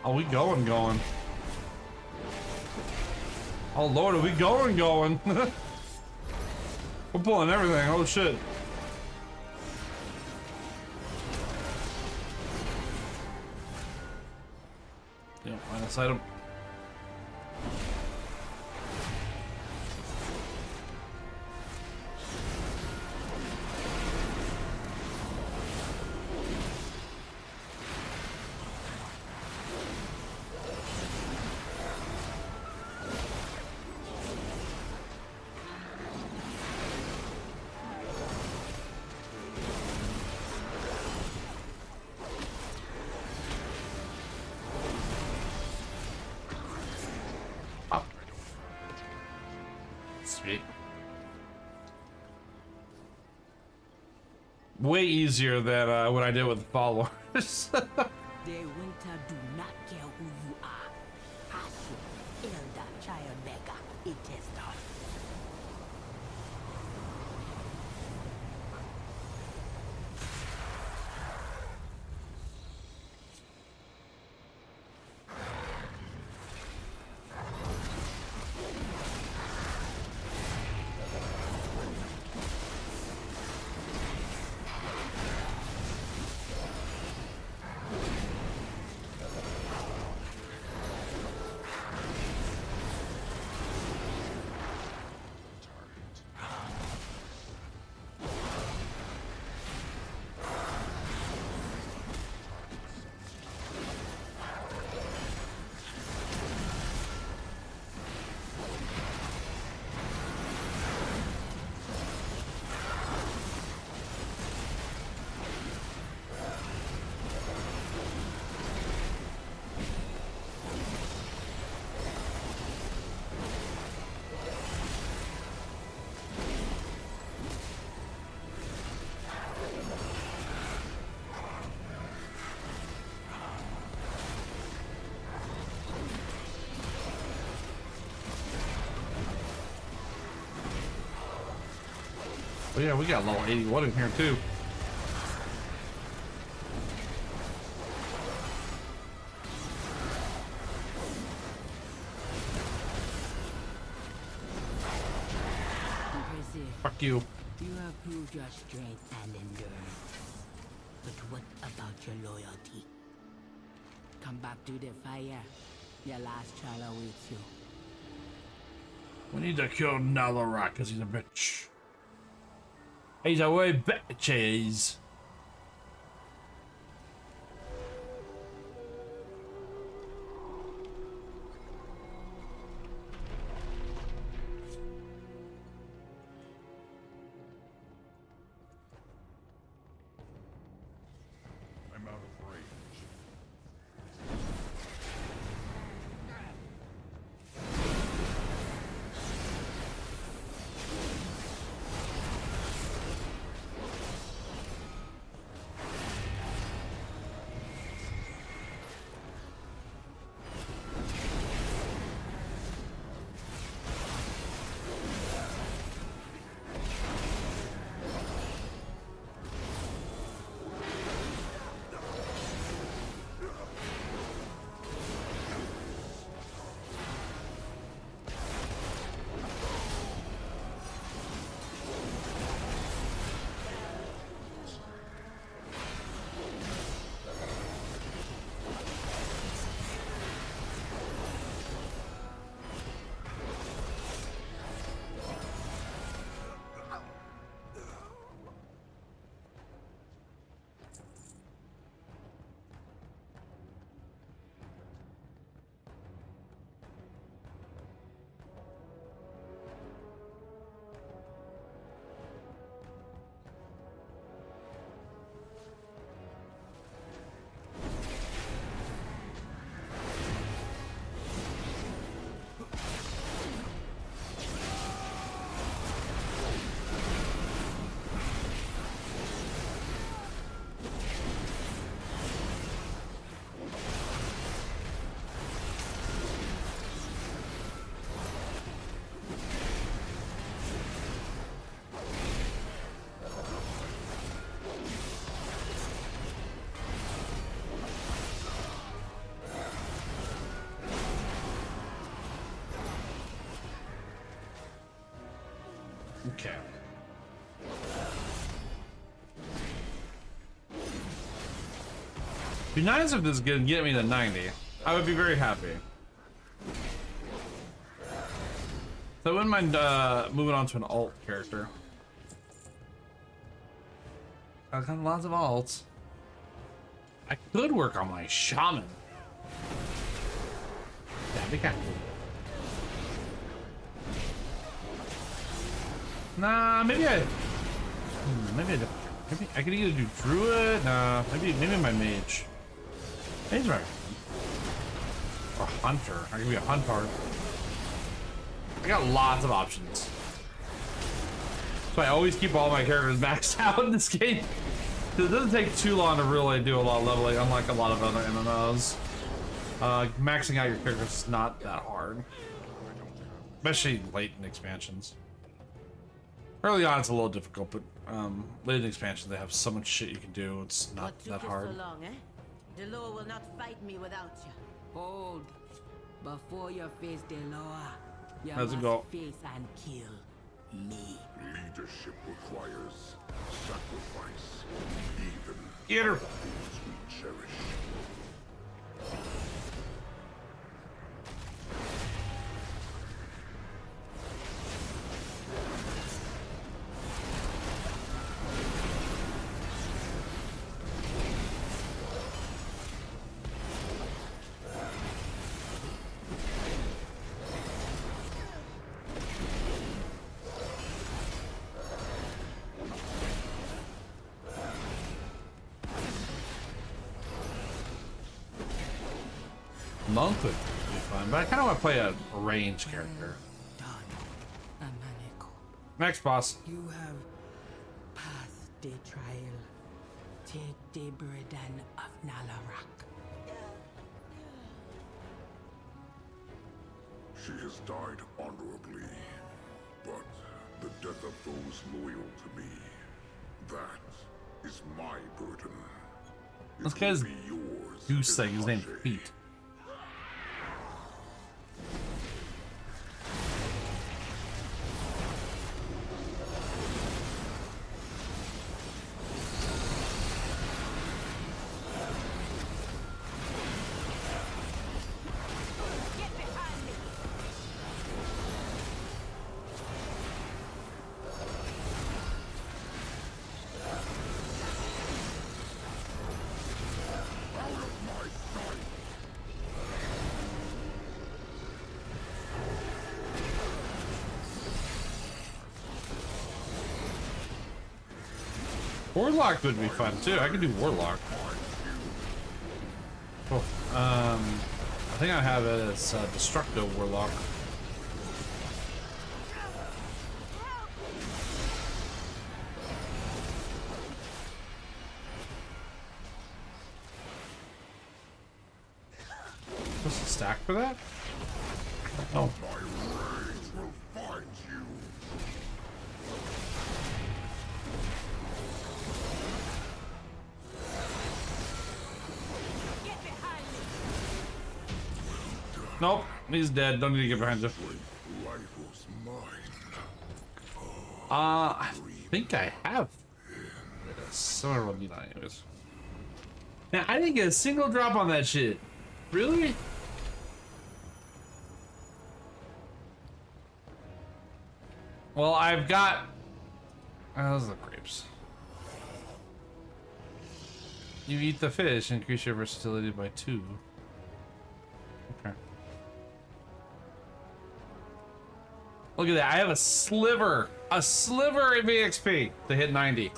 Oh, we going. Oh lord, are we going? We're pulling everything, oh shit. Yeah, minus item. Sweet. Way easier than what I did with the followers. the winter do not care who you are. Hashem, Elder, Child Beggar, it is done. Oh yeah, we got level 81 in here too. Impressive. Fuck you. You have proved your strength and endurance. But what about your loyalty? Come back to the fire. Your last trial awaits you. We need to kill Nalarak because he's a bitch. He's a way bitches. I'm out of range. Okay. Be nice if this could get me to 90. I would be very happy. So I wouldn't mind moving on to an alt character. I've got lots of alts. I could work on my shaman. That'd be kind of cool. Nah, maybe maybe I could either do druid. Nah, maybe my mage. Mage's right. Or hunter. I could be a hunter. I got lots of options. So I always keep all my characters maxed out in this game. It doesn't take too long to really do a lot of leveling, unlike a lot of other MMOs. Maxing out your characters is not that hard. Especially late in expansions. Early on it's a little difficult, but late in expansions they have so much shit you can do, it's not What took that you hard. so long, eh? Deloa will not fight me without you. Hold. Before you face Deloa, you How's it must go? face and kill me. Leadership requires sacrifice, even Get her! things we cherish. Monk would be fun, but I kind of want to play a range character. Done. Amaneko. Next boss. You have passed the trial. Take the burden of Nalarak. She has died honorably, but the death of those loyal to me, that is my burden. This It guy's will be yours goose in thing, his name's Hache. Pete. Warlock would be fun too. I could do Warlock. Oh, I think I have it as Destructo Warlock. Supposed to stack for that? Oh. My rage will find you. Nope, he's dead. Don't need to get behind you. Life was mine. I think I have. Somewhere will be that anyways. Now I didn't get a single drop on that shit. Really? Well, I've got. Those are the grapes. You eat the fish, increase your versatility by 2. Okay. Look at that. I have a sliver of EXP to hit 90.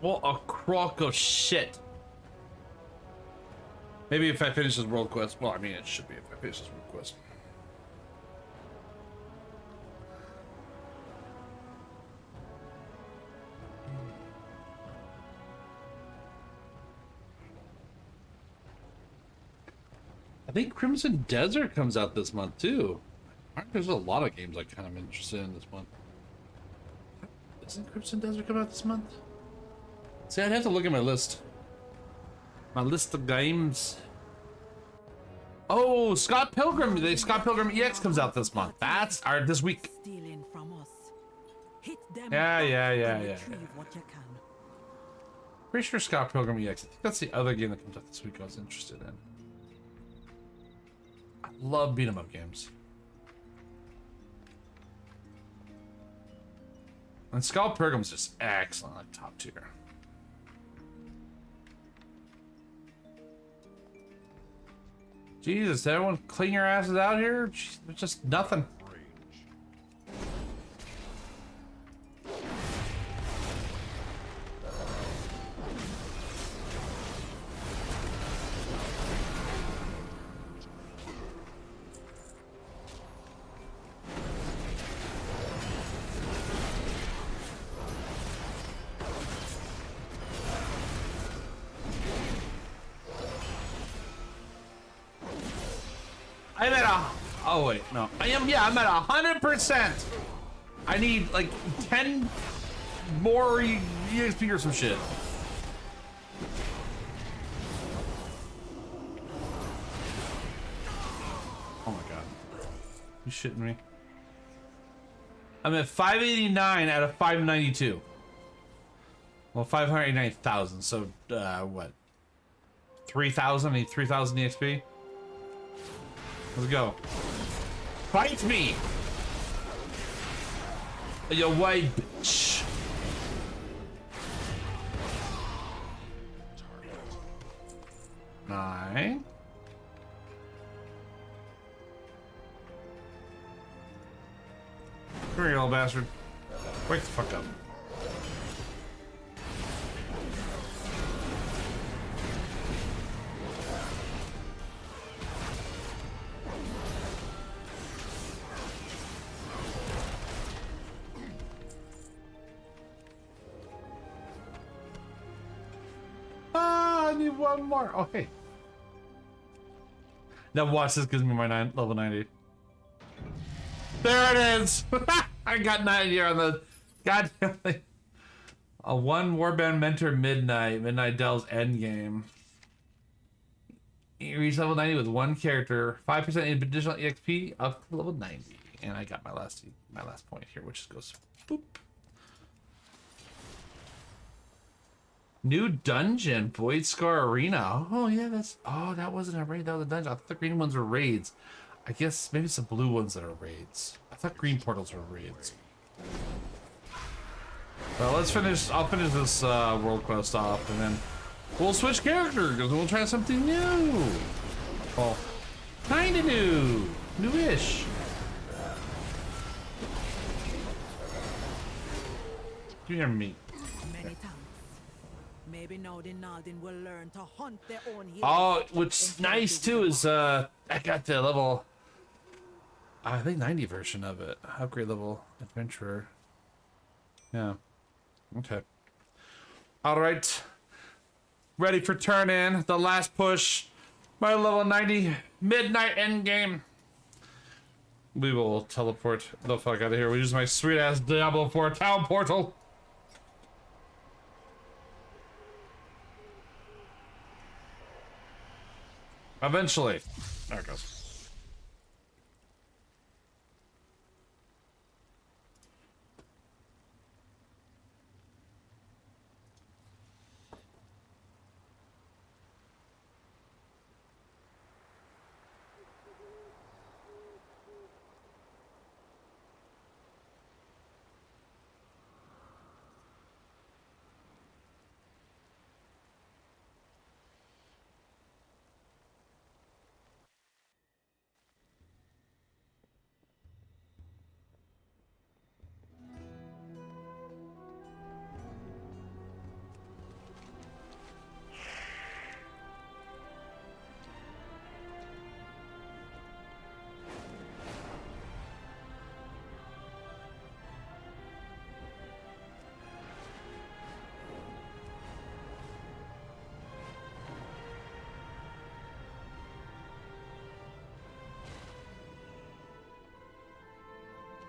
What a crock of shit. Maybe if I finish this world quest. Well, I mean, it should be if I finish this world quest. I think Crimson Desert comes out this month too. There's a lot of games I'm kind of interested in this month. Doesn't Crimson Desert come out this month? See, I'd have to look at my list. My list of games. Oh, Scott Pilgrim. The Scott Pilgrim EX comes out this month. That's this week. Stealing from us. Hit them Yeah. retrieve what you can. Pretty sure Scott Pilgrim EX. I think that's the other game that comes out this week I was interested in. I love beat 'em up games. And Scott Pilgrim's just excellent, like top tier. Jesus, everyone clean your asses out here? Jeez, there's just nothing. I'm at oh wait, no. I'm at 100%. I need like 10 more EXP or some shit. Oh my god. You shitting me? I'm at 589 out of 592. Well, 589,000, so what? 3,000? I need 3,000 EXP? Let's go. Fight me! You white bitch. Nine. Come here, you little bastard. Wake the fuck up. I need one more. Oh, hey. Now watch this gives me my level 90. There it is. I got 90 on the goddamn thing. A 1 Warband Mentor Midnight Dells Endgame. You reach level 90 with 1 character, 5% additional EXP up to level 90. And I got my last point here, which goes boop. New dungeon, Void Scar Arena. Oh yeah, that wasn't a raid, that was a dungeon. I thought the green ones were raids. I guess maybe it's the blue ones that are raids. I thought green portals were raids. Well, I'll finish this world quest off and then we'll switch characters and we'll try something new. Well, kinda new. Newish. Give me your meat. Many thanks. Maybe now the Naldin will learn to hunt their own heroes. Oh, what's nice too is I got the level, I think 90 version of it. Upgrade level adventurer. Yeah. Okay. All right. Ready for turn in. The last push. My level 90 midnight end game. We will teleport the fuck out of here. We use my sweet ass Diablo 4 town portal. Eventually. There it goes.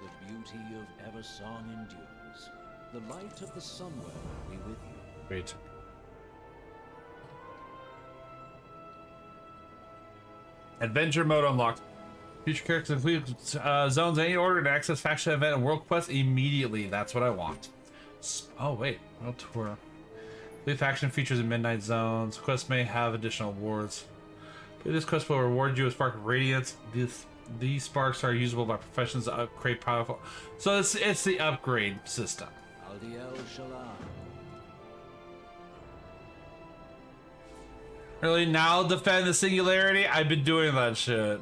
The beauty of Eversong endures. The light of the Sunwell be with you. Wait. Adventure mode unlocked. Future characters include zones in any order to access faction event and world quest immediately. That's what I want. Oh wait, world tour. Leave faction features in midnight zones. Quests may have additional awards. This quest will reward you with Spark of Radiance. These sparks are usable by professions to upgrade powerful. So it's the upgrade system. Aldiel Shalom. Really, now defend the singularity? I've been doing that shit.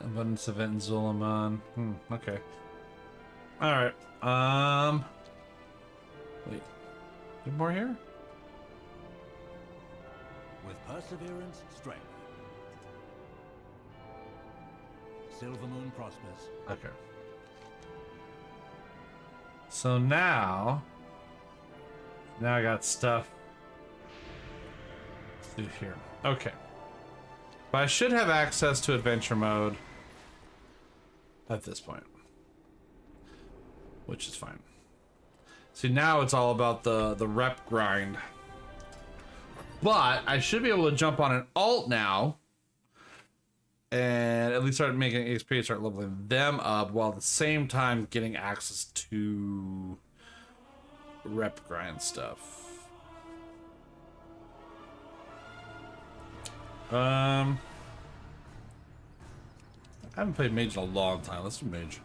Abundance event in Zulaman. Okay. Alright. Wait. Any more here? With perseverance, strength. Silvermoon prospers. Okay. So now I got stuff to do here. Okay. But I should have access to adventure mode at this point, which is fine. See, now it's all about the rep grind. But I should be able to jump on an alt now and at least start making XP, start leveling them up while at the same time getting access to rep grind stuff. I haven't played mage in a long time. Let's do mage.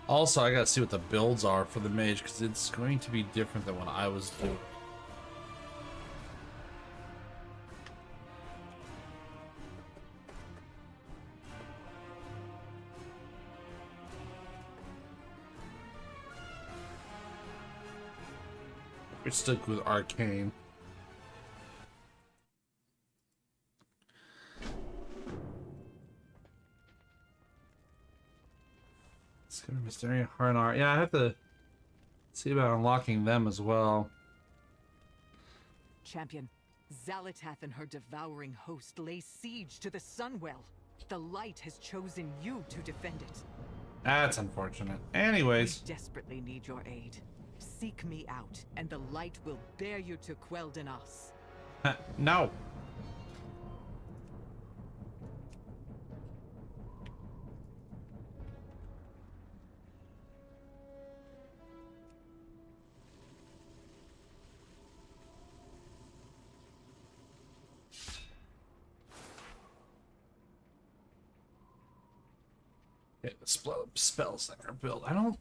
Also, I gotta see what the builds are for the mage because it's going to be different than what I was doing. We stick with arcane. Mysteria Harnar. Yeah, I have to see about unlocking them as well. Champion, Xalatath and her devouring host lay siege to the Sunwell. The light has chosen you to defend it. That's unfortunate. Anyways. We desperately need your aid. Seek me out, and the light will bear you to Quel'Danas. No. Yeah, the spells that are built. I don't.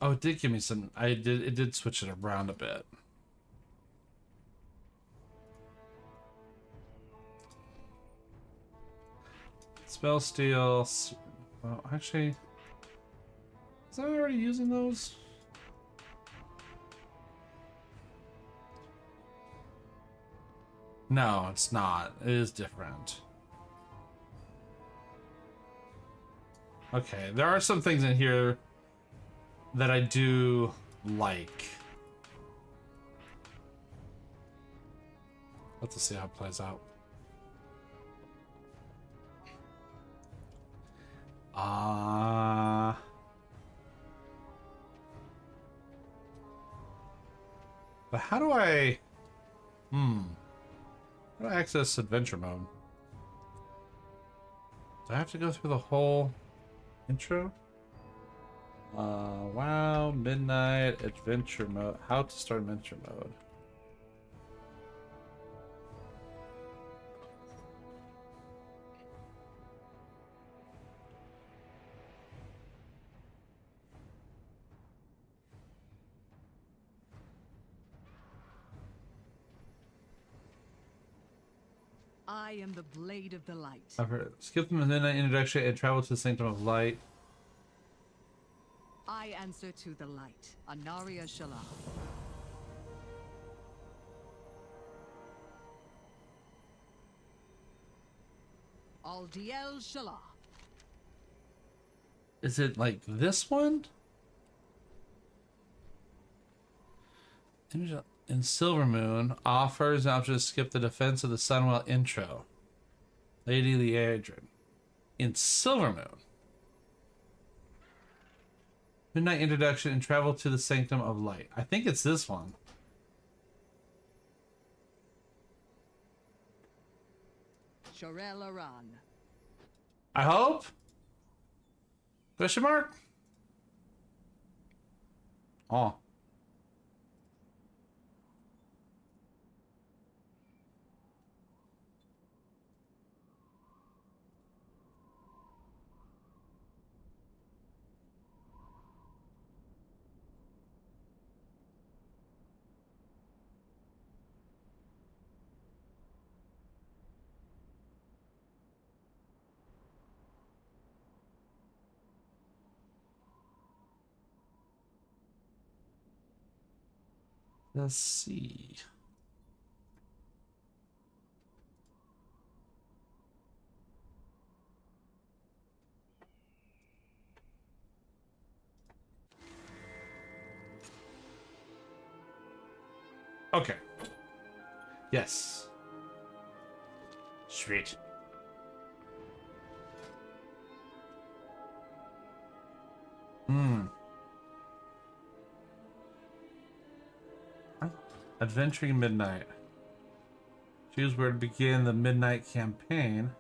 Oh, it did give me some. It did switch it around a bit. Spell steal. Well, actually, was I already using those? No, it's not. It is different. Okay, there are some things in here that I do like. Let's see how it plays out. But how do I... How do I access adventure mode? Do I have to go through the whole intro? Wow, midnight, adventure mode. How to start adventure mode. I am the blade of the light. I've heard it. Skip the midnight introduction and travel to the sanctum of light. I answer to the light. Anaria Shala. Aldiel Shala. Is it like this one? In Silver Moon, offers an option to skip the Defense of the Sunwell intro. Lady Liadrin. In Silver Moon. Midnight introduction and travel to the Sanctum of Light. I think it's this one. Shorel Aran. I hope? Question mark? Oh. Let's see. Okay. Yes. Sweet. Adventuring Midnight. Choose where to begin the Midnight campaign.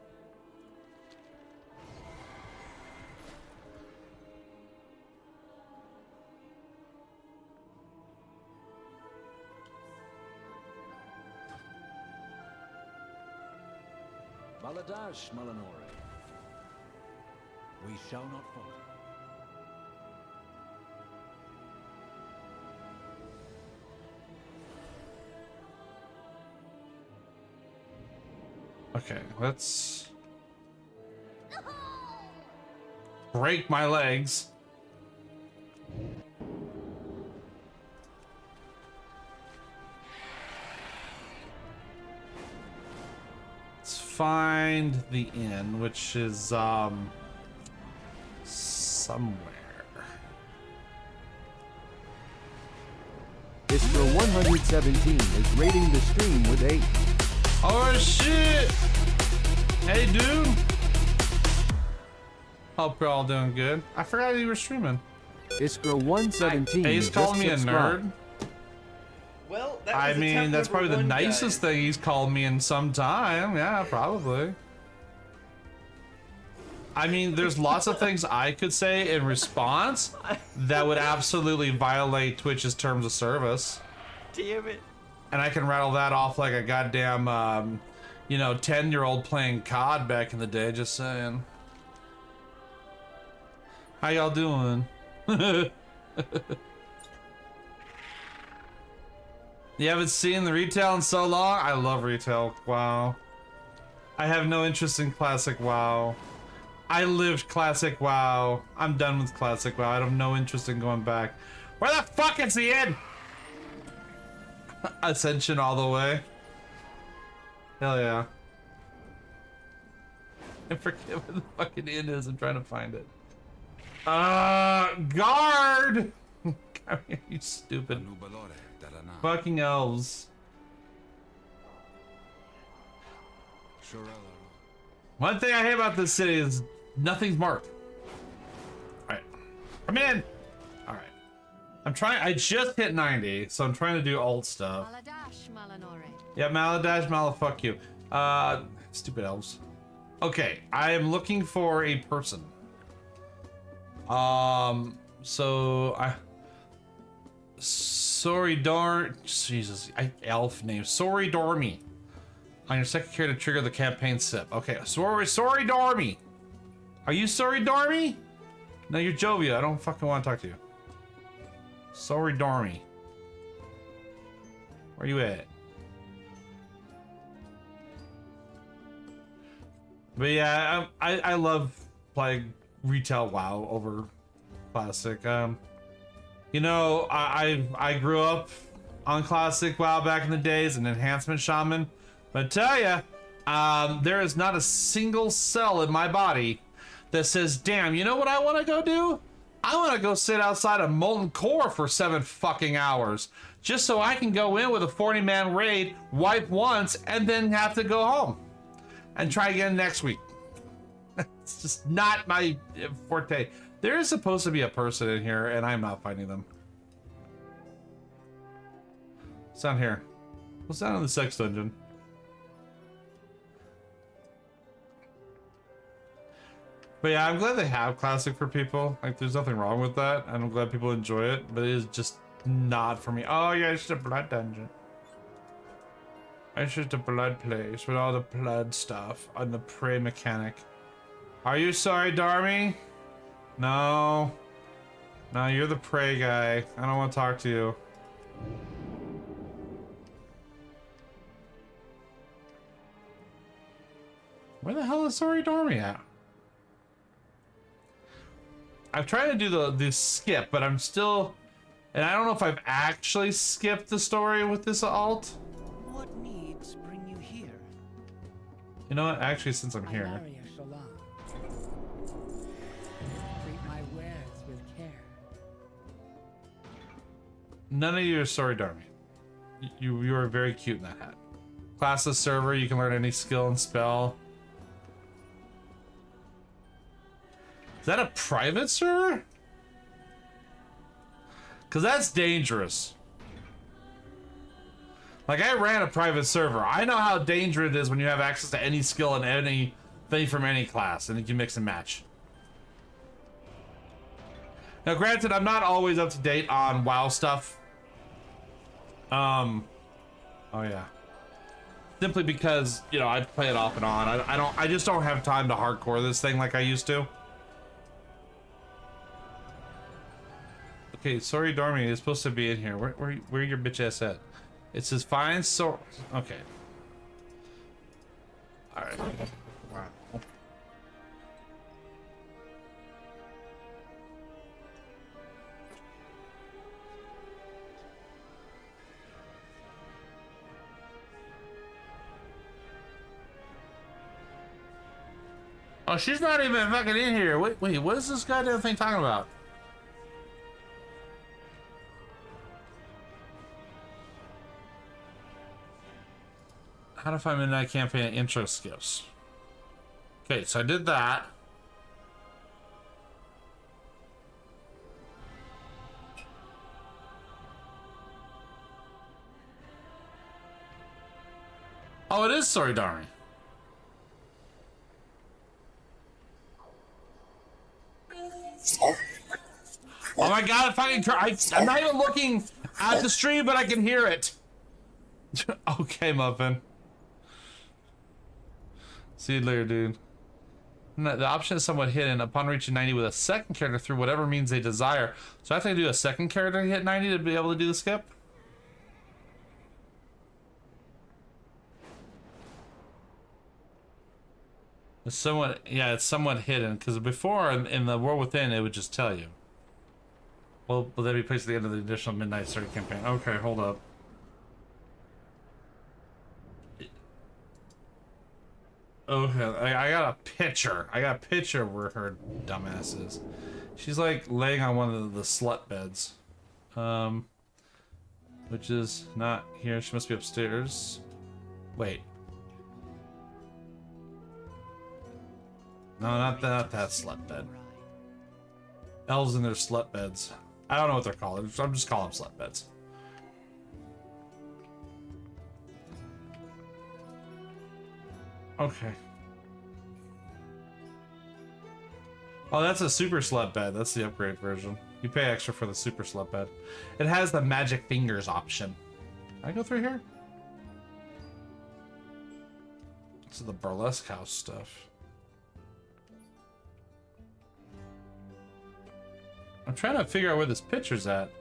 Baladash, Malanore. We shall not falter. Okay, let's break my legs. Let's find the inn, which is somewhere. Istra 117 is rating the stream with 8. Oh shit! Hey dude! Hope you're all doing good. I forgot you were streaming. Iskra 117. He's calling me a nerd. Well, that was I mean, attempt that's number probably the one, nicest guys. thing he's called me in some time. Yeah, probably. I mean, there's lots of things I could say in response that would absolutely violate Twitch's terms of service. Damn it. And I can rattle that off like a goddamn, you know, 10-year-old playing COD back in the day, just saying. How y'all doing? You haven't seen the retail in so long? I love retail. WoW. I have no interest in classic WoW. I lived classic WoW. I'm done with classic WoW. I have no interest in going back. Where the fuck is the inn? Ascension all the way. Hell yeah. I forget where the fucking inn is. I'm trying to find it. Guard! Come here, you stupid. Fucking elves. One thing I hate about this city is nothing's marked. Alright. Come in! Alright. I'm trying, I just hit 90, so I'm trying to do old stuff. Yeah, Maladash, fuck you. Stupid elves. Okay, I am looking for a person. Jesus, elf name. Sorry Dormy. On your second character to trigger the campaign sip. Okay, sorry Dormy. Are you sorry Dormy? No, you're Jovia. I don't fucking want to talk to you. Sorry Dormy. Where you at? But yeah, I love playing retail WoW over classic. You know, I grew up on classic WoW back in the days, an enhancement shaman. But I tell ya, there is not a single cell in my body that says, damn, you know what I want to go do? I want to go sit outside a molten core for 7 fucking hours. Just so I can go in with a 40-man raid, wipe once, and then have to go home. And try again next week. It's just not my forte. There is supposed to be a person in here, and I'm not finding them. What's down here? What's down in the sex dungeon? But yeah, I'm glad they have classic for people. Like, there's nothing wrong with that, and I'm glad people enjoy it, but it is just not for me. Oh yeah, it's just a blood dungeon. It's just a blood place with all the blood stuff on the prey mechanic. Are you sorry, Darmy? No. No, you're the prey guy. I don't want to talk to you. Where the hell is sorry Darmy at? I've tried to do the skip, but I'm still... And I don't know if I've actually skipped the story with this alt. What needs bring you here? You know what? Actually, since I'm here. Treat my wares with care. None of you are sorry, Darmy. You are very cute in that hat. Classless server, you can learn any skill and spell. Is that a private server? Because that's dangerous. Like, I ran a private server. I know how dangerous it is when you have access to any skill and anything from any class, and you can mix and match. Now, granted, I'm not always up to date on WoW stuff. Oh yeah. Simply because, you know, I play it off and on. I just don't have time to hardcore this thing like I used to. Okay, sorry, Dormy is supposed to be in here. Where your bitch ass at? It says fine, so okay. All right. Wow. Oh, she's not even fucking in here. Wait, what is this goddamn thing talking about? How to find Midnight Campaign intro skips. Okay, so I did that. Oh, it is Sorry Darmy. Oh my god, I'm not even looking at the stream, but I can hear it. Okay, Muffin. See you later, dude. No, the option is somewhat hidden upon reaching 90 with a second character through whatever means they desire. So I have to do a second character to hit 90 to be able to do the skip? It's somewhat, yeah, it's somewhat hidden, because before in the World Within it would just tell you. Well, will that be placed at the end of the additional Midnight Story campaign? Okay, hold up. Okay, I got a picture. I got a picture where her dumbass is. She's like laying on one of the slut beds. Which is not here. She must be upstairs. Wait. No, not that slut bed. Elves in their slut beds. I don't know what they're called. I'm just calling them slut beds. Okay. Oh, that's a super slut bed. That's the upgrade version. You pay extra for the super slut bed. It has the magic fingers option. Can I go through here? This is the burlesque house stuff. I'm trying to figure out where this picture's at.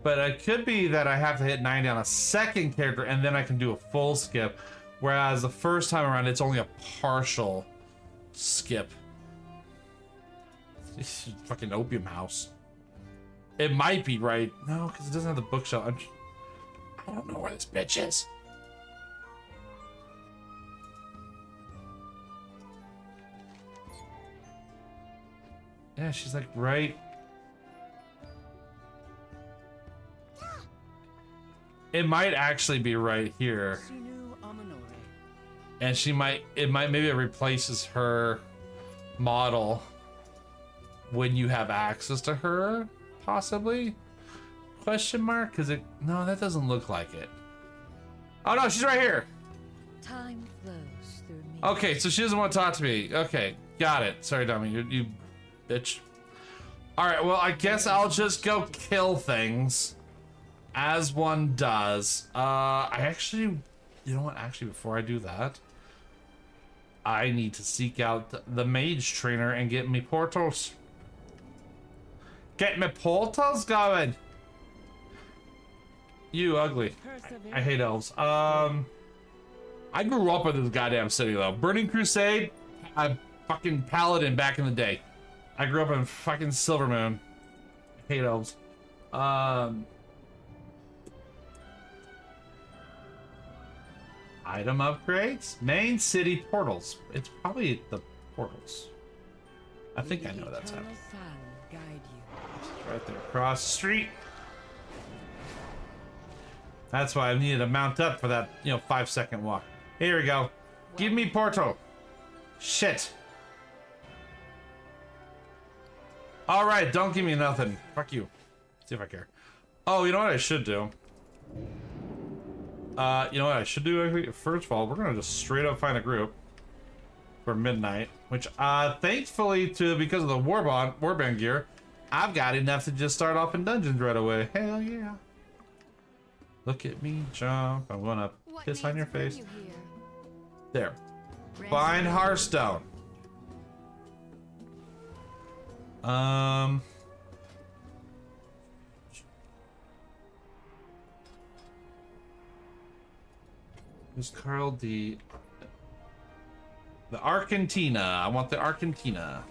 But it could be that I have to hit 90 on a second character and then I can do a full skip. Whereas the first time around, it's only a partial skip. This is fucking opium house. It might be right. No, because it doesn't have the bookshelf. I don't know where this bitch is. Yeah, she's like right. It might actually be right here. And maybe it replaces her model when you have access to her, possibly? Question mark? No, that doesn't look like it. Oh no, she's right here. Time flows through me. Okay, so she doesn't want to talk to me. Okay, got it. Sorry, dummy, you bitch. All right, well, I guess I'll just go kill things, as one does. You know what? Actually, before I do that, I need to seek out the mage trainer and get me portals. Get me portals going. You ugly. I hate elves. I grew up in this goddamn city though. Burning Crusade, a fucking paladin back in the day. I grew up in fucking Silvermoon. I hate elves. Item upgrades? Main city portals. It's probably the portals. I think I know that's happening. Right there across the street. That's why I needed to mount up for that, 5-second walk. Here we go. Give me portal. Shit. Alright, don't give me nothing. Fuck you. See if I care. Oh, you know what I should do? You know what I should do, actually? First of all, we're gonna just straight up find a group for midnight, which, thankfully, because of the warband gear, I've got enough to just start off in dungeons right away. Hell yeah. Look at me jump. I'm gonna piss on your face. There. Find Hearthstone. Who's Carl the Argentina? I want the Argentina.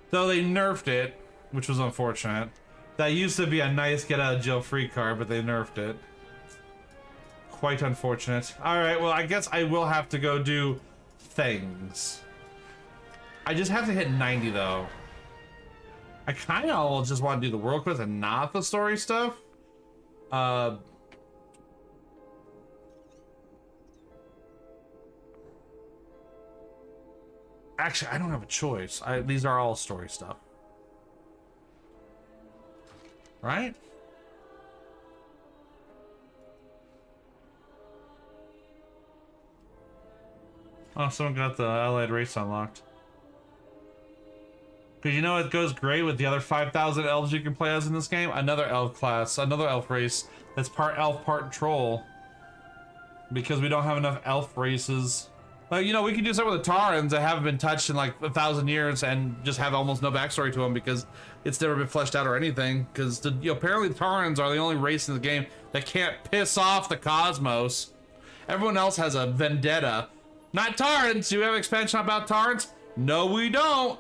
Though they nerfed it, which was unfortunate. That used to be a nice get out of jail free card, but they nerfed it. Quite unfortunate. Alright, well, I guess I will have to go do things. I just have to hit 90 though. I kind of just want to do the world quest and not the story stuff. Actually, I don't have a choice. These are all story stuff. Right? Oh, someone got the allied race unlocked. Because you know it goes great with the other 5,000 elves you can play as in this game? Another elf class, another elf race that's part elf, part troll. Because we don't have enough elf races. Like, you know, we could do something with the Taurens that haven't been touched in like 1,000 years and just have almost no backstory to them because it's never been fleshed out or anything. Because, you know, apparently the Taurens are the only race in the game that can't piss off the cosmos. Everyone else has a vendetta. Not Taurens. Do we have an expansion about Taurens? No, we don't.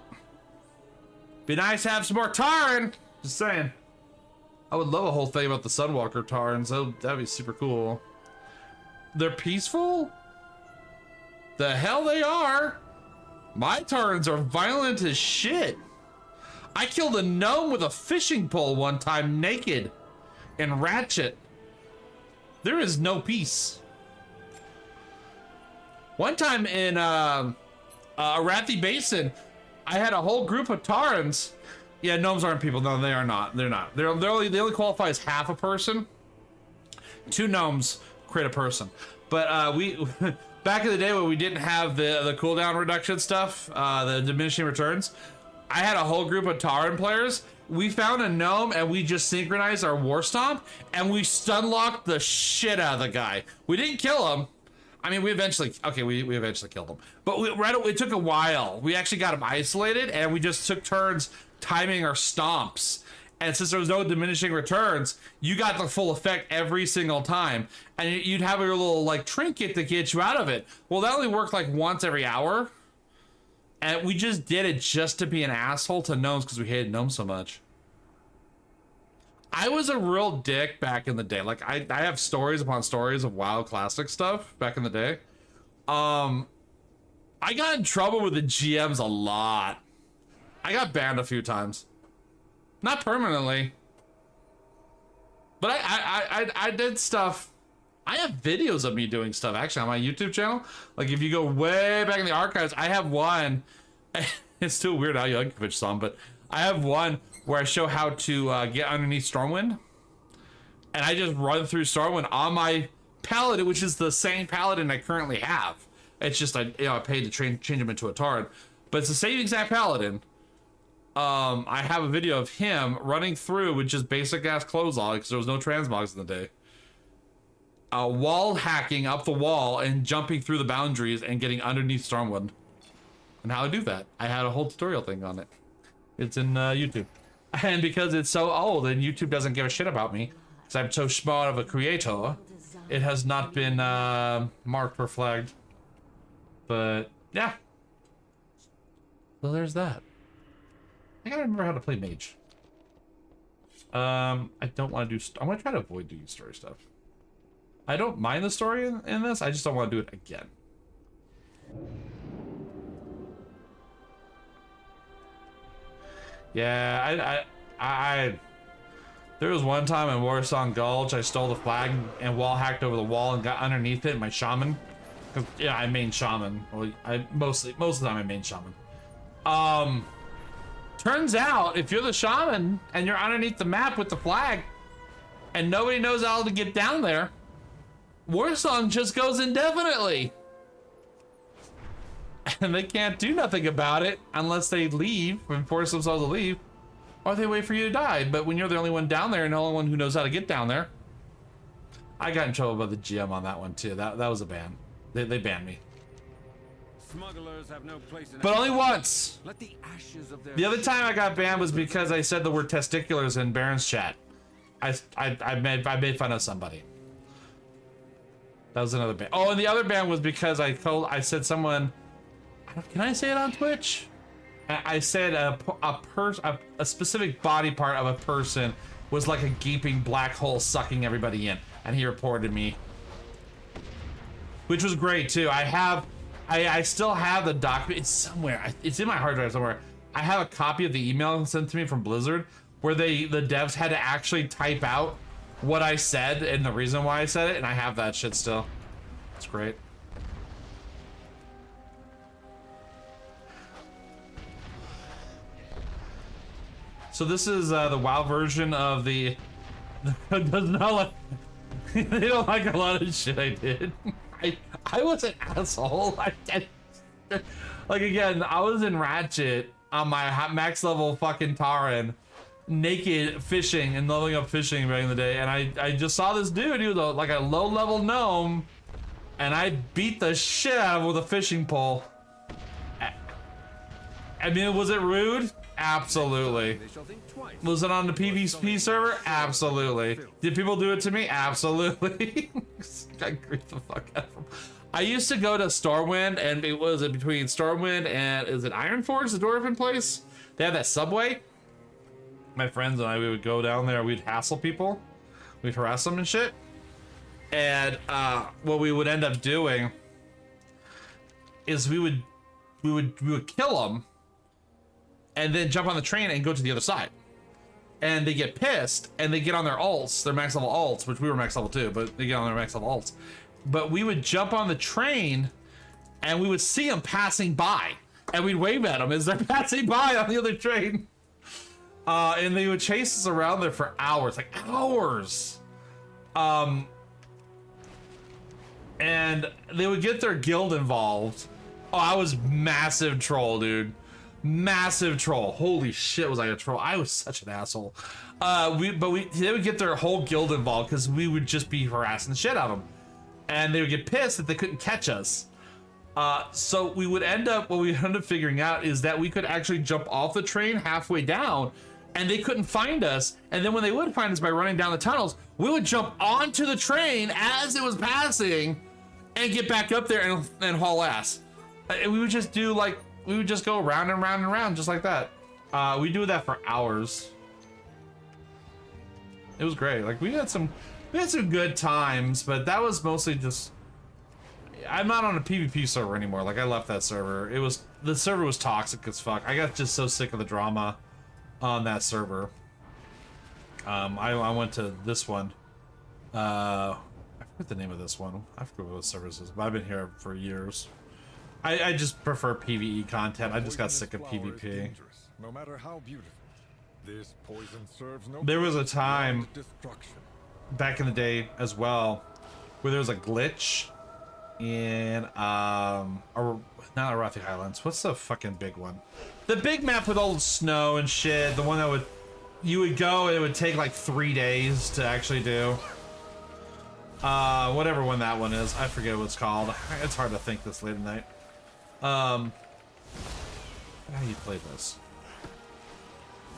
Be nice to have some more Tauren. Just saying. I would love a whole thing about the Sunwalker Taurens. That'd be super cool. They're peaceful? The hell they are. My Taurens are violent as shit. I killed a gnome with a fishing pole one time naked in Ratchet. There is no peace. One time in Arathi Basin, I had a whole group of Taurens. Yeah, gnomes aren't people. No, they are not. They're not. They only qualify as half a person. 2 gnomes create a person. But we back in the day when we didn't have the cooldown reduction stuff, the diminishing returns, I had a whole group of Tauren players. We found a gnome and we just synchronized our war stomp and we stun locked the shit out of the guy. We didn't kill him. I mean, we eventually killed him, but it took a while. We actually got him isolated and we just took turns timing our stomps. And since there was no diminishing returns, you got the full effect every single time. And you'd have your little like trinket to get you out of it. Well, that only worked like once every hour. And we just did it just to be an asshole to gnomes because we hated gnomes so much. I was a real dick back in the day. Like I have stories upon stories of WoW classic stuff back in the day. I got in trouble with the GMs a lot. I got banned a few times. Not permanently. But I did stuff. I have videos of me doing stuff actually on my YouTube channel. Like if you go way back in the archives, I have one. It's still weird how Yankovic song, but I have one where I show how to get underneath Stormwind. And I just run through Stormwind on my Paladin, which is the same Paladin I currently have. It's just I paid to change him into a Tauren. But it's the same exact Paladin. I have a video of him running through with just basic ass clothes on because there was no transmogs in the day. Wall hacking up the wall and jumping through the boundaries and getting underneath Stormwind. And how to do that. I had a whole tutorial thing on it. It's in YouTube. And because it's so old and YouTube doesn't give a shit about me, because I'm so smart of a creator, it has not been marked or flagged. But yeah. So there's that. I gotta remember how to play mage. I don't want to do. I'm gonna try to avoid doing story stuff. I don't mind the story in this. I just don't want to do it again. Yeah, I there was one time in Warsong Gulch I stole the flag and wall hacked over the wall and got underneath it in my shaman. Yeah, I main shaman. Well, most of the time I main shaman. Turns out if you're the shaman and you're underneath the map with the flag and nobody knows how to get down there, Warsong just goes indefinitely. And they can't do nothing about it unless they leave and force themselves to leave, or they wait for you to die. But when you're the only one down there and the only one who knows how to get down there, I got in trouble by the GM on that one too. That was a ban. They banned me. Smugglers have no place in but only once. Let the ashes of their the other time I got banned was because I said the word testiculars in Baron's chat. I made fun of somebody. That was another ban. Oh, and the other ban was because I said someone. Can I say it on Twitch? I said a specific body part of a person was like a gaping black hole sucking everybody in, and he reported me, which was great too. I still have the document. It's somewhere. It's in my hard drive somewhere. I have a copy of the email sent to me from Blizzard where the devs had to actually type out what I said and the reason why I said it, and I have that shit still. It's great. So this is the WoW version of the. Does not like. They don't like a lot of shit I did. I was an asshole. Like again, I was in Ratchet on my max level fucking Tauren, naked fishing and leveling up fishing back in the day, and I just saw this dude. He was like a low level gnome, and I beat the shit out of him with a fishing pole. I mean, was it rude? Absolutely. Was it on the PvP server? Absolutely. Did people do it to me? Absolutely. I griefed the fuck out of them. I used to go to Stormwind, and it was between Stormwind and, is it Ironforge, the dwarven place? They have that subway. My friends and I, we would go down there, we'd hassle people. We'd harass them and shit. And what we would end up doing is we would kill them and then jump on the train and go to the other side. And they get pissed and they get on their ults, their max level ults, which we were max level too, but they get on their max level ults. But we would jump on the train and we would see them passing by and we'd wave at them as they're passing by on the other train. And they would chase us around there for hours, like hours. And they would get their guild involved. Oh, I was massive troll, dude. Massive troll. Holy shit, was I a troll? I was such an asshole. They would get their whole guild involved because we would just be harassing the shit out of them. And they would get pissed that they couldn't catch us. So what we ended up figuring out is that we could actually jump off the train halfway down and they couldn't find us. And then when they would find us by running down the tunnels, we would jump onto the train as it was passing and get back up there and haul ass. And we would just do like, we would just go round and round and round just like that. We do that for hours. It was great. Like we had some good times, but that was mostly just, I'm not on a PvP server anymore. Like I left that server. The server was toxic as fuck. I got just so sick of the drama on that server. I went to this one. I forget the name of this one. I forget what server this is, but I've been here for years. I just prefer PvE content. I just got sick of PvP. No matter how beautiful, this poison serves no There was a time back in the day as well where there was a glitch in not Arathi Highlands. What's the fucking big one? The big map with all the snow and shit. The one that you would go and it would take like 3 days to actually do. Whatever one that one is. I forget what it's called. It's hard to think this late at night. How you play this?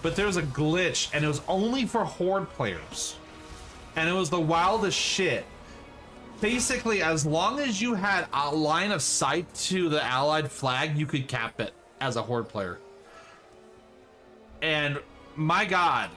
But there was a glitch and it was only for Horde players. And it was the wildest shit. Basically, as long as you had a line of sight to the allied flag, you could cap it as a Horde player. And my god,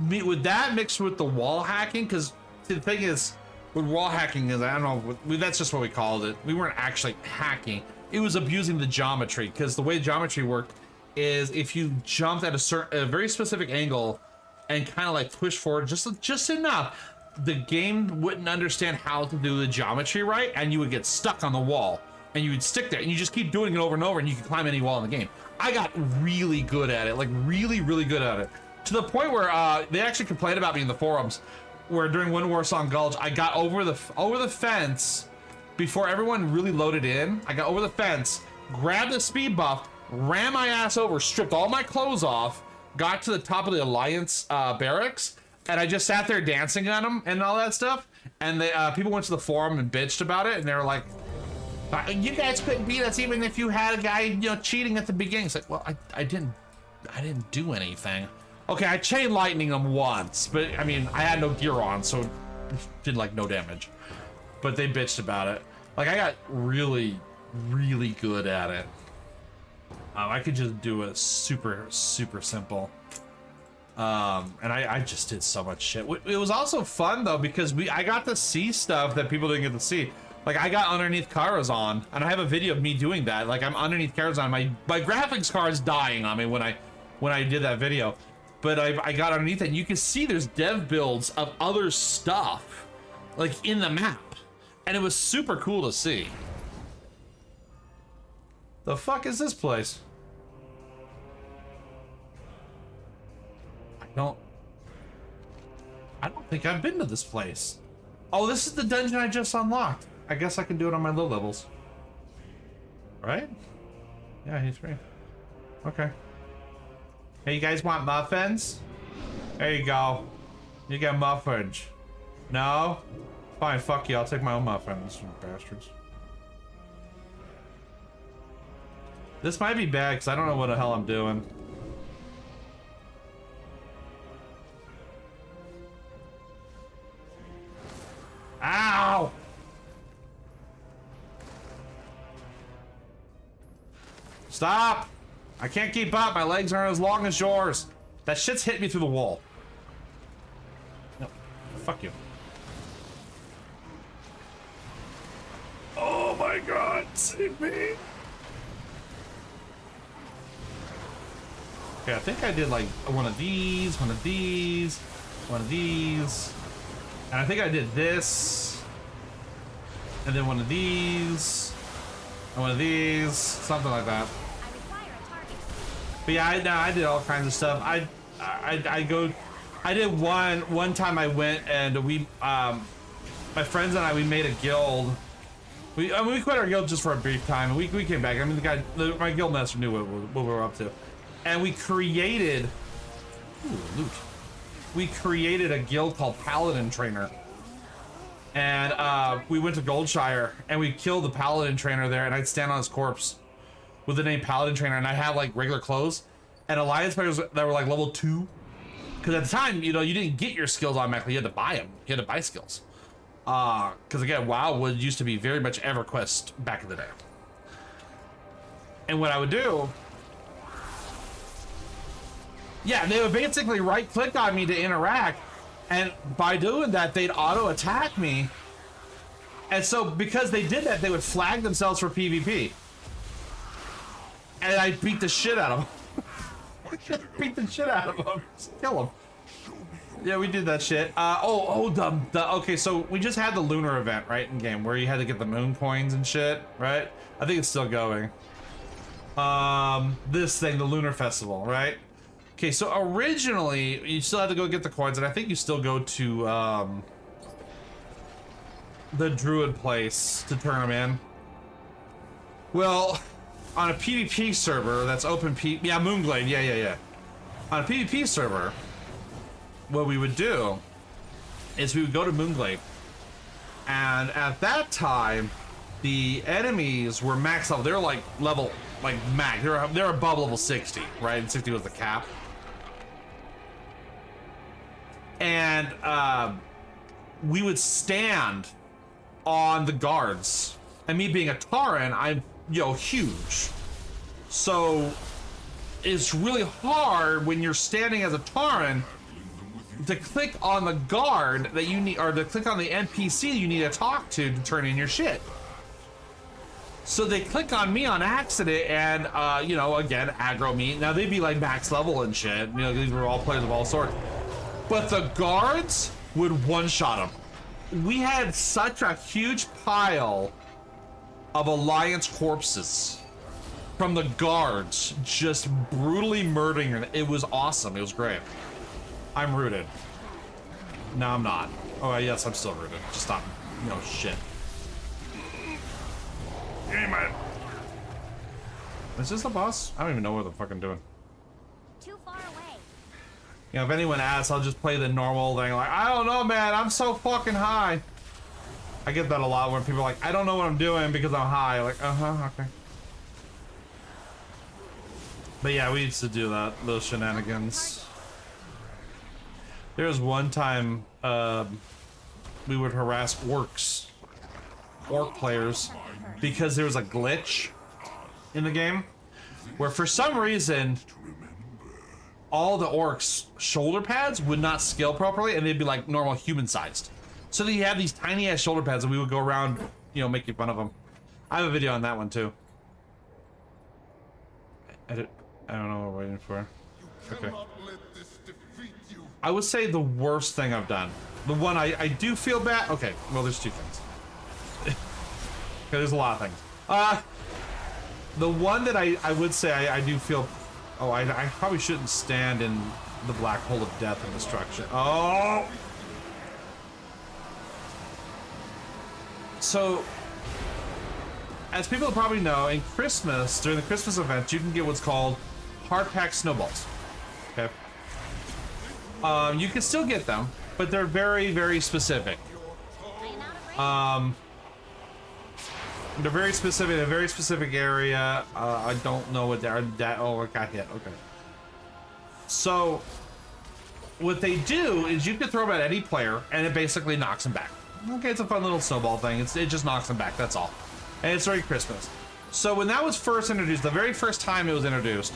with that mixed with the wall hacking, because the thing is, with wall hacking is, I don't know, that's just what we called it. We weren't actually hacking. It was abusing the geometry, because the way geometry worked is if you jumped at a very specific angle and kind of like push forward just enough, the game wouldn't understand how to do the geometry right, and you would get stuck on the wall, and you would stick there, and you just keep doing it over and over, and you can climb any wall in the game. I got really good at it, like really, really good at it, to the point where they actually complained about me in the forums, where during Wind Warsong Gulch, I got over the fence before everyone really loaded in. I got over the fence, grabbed the speed buff, ran my ass over, stripped all my clothes off, got to the top of the Alliance barracks, and I just sat there dancing on them and all that stuff. And people went to the forum and bitched about it, and they were like, "You guys couldn't beat us even if you had a guy, cheating at the beginning." It's like, well, I didn't do anything. Okay, I chain lightning them once, but I mean, I had no gear on, so it did like no damage. But they bitched about it. Like I got really, really good at it. I could just do it super, super simple. And I just did so much shit. It was also fun though, because I got to see stuff that people didn't get to see. Like I got underneath Karazhan, and I have a video of me doing that. Like I'm underneath Karazhan, my graphics card's dying on me when I did that video. But I got underneath it, and you can see there's dev builds of other stuff, like in the map. And it was super cool to see. The fuck is this place? I don't think I've been to this place. Oh, this is the dungeon I just unlocked. I guess I can do it on my low levels. Right? Yeah, he's free. Okay. Hey, you guys want muffins? There you go. You get muffins. No? Fine, fuck you. I'll take my own muffins, you bastards. This might be bad because I don't know what the hell I'm doing. Ow! Stop! I can't keep up. My legs aren't as long as yours. That shit's hit me through the wall. No, fuck you. Oh my god, save me. Okay, I think I did like one of these, one of these, one of these. And I think I did this. And then one of these. And one of these. Something like that. But yeah, I did all kinds of stuff. I did one time I went and we, my friends and I, we made a guild. We quit our guild just for a brief time, and we came back. I mean, my guild master knew what we were up to, and we created, ooh, loot. We created a guild called Paladin Trainer, and we went to Goldshire and we killed the Paladin Trainer there, and I'd stand on his corpse with the name Paladin Trainer, and I had like regular clothes, and Alliance players that were like level 2, because at the time, you know, you didn't get your skills automatically. You had to buy them. You had to buy skills. Because again, WoW used to be very much EverQuest back in the day. And what I would do, yeah, they would basically right-click on me to interact, and by doing that, they'd auto-attack me. And so, because they did that, they would flag themselves for PvP. And I'd beat the shit out of them. Beat the shit out of them. Just kill them. Yeah, we did that shit. Okay, so we just had the lunar event, right, in game, where you had to get the moon coins and shit, right? I think it's still going. This thing, the lunar festival, right? Okay, so originally, you still had to go get the coins, and I think you still go to, the druid place to turn them in. Well, on a PvP server that's open yeah, Moonglade, yeah. On a PvP server, what we would do is we would go to Moonglade, and at that time the enemies were max level. They were like level, like max, they're above level 60, right? And 60 was the cap. And we would stand on the guards, and me being a Tauren, I'm, you know, huge, so it's really hard when you're standing as a Tauren to click on the guard that you need, or to click on the NPC you need to talk to turn in your shit. So they click on me on accident, and you know, again, aggro me. Now they'd be like max level and shit. You know, these were all players of all sorts. But the guards would one-shot them. We had such a huge pile of Alliance corpses from the guards, just brutally murdering them. It was awesome. It was great. I'm rooted. No, I'm not. Oh, yes, I'm still rooted. Just stop. No shit. Hey, man. Is this the boss? I don't even know what the fuck I'm doing. Too far away. You know, if anyone asks, I'll just play the normal thing. Like, I don't know, man. I'm so fucking high. I get that a lot when people are like, I don't know what I'm doing because I'm high. Like, okay. But yeah, we used to do that, those shenanigans. There was one time we would harass orc players, because there was a glitch in the game where for some reason all the orcs' shoulder pads would not scale properly, and they'd be like normal human sized. So they had these tiny ass shoulder pads, and we would go around, you know, making fun of them. I have a video on that one too. I don't know what we're waiting for. Okay. I would say the worst thing I've done. The one I do feel bad. Okay, well, there's two things. Okay, there's a lot of things. The one that I would say I do feel. Oh, I probably shouldn't stand in the black hole of death and destruction. Oh! So, as people probably know, in Christmas, during the Christmas event, you can get what's called hard pack snowballs. Okay. You can still get them, but they're very, very specific. They're very specific, in a very specific area. I don't know what they're, oh, I got hit, okay. So, what they do is you can throw them at any player, and it basically knocks them back. Okay, it's a fun little snowball thing. It just knocks them back, that's all. And it's very Christmas. So when that was first introduced, the very first time it was introduced,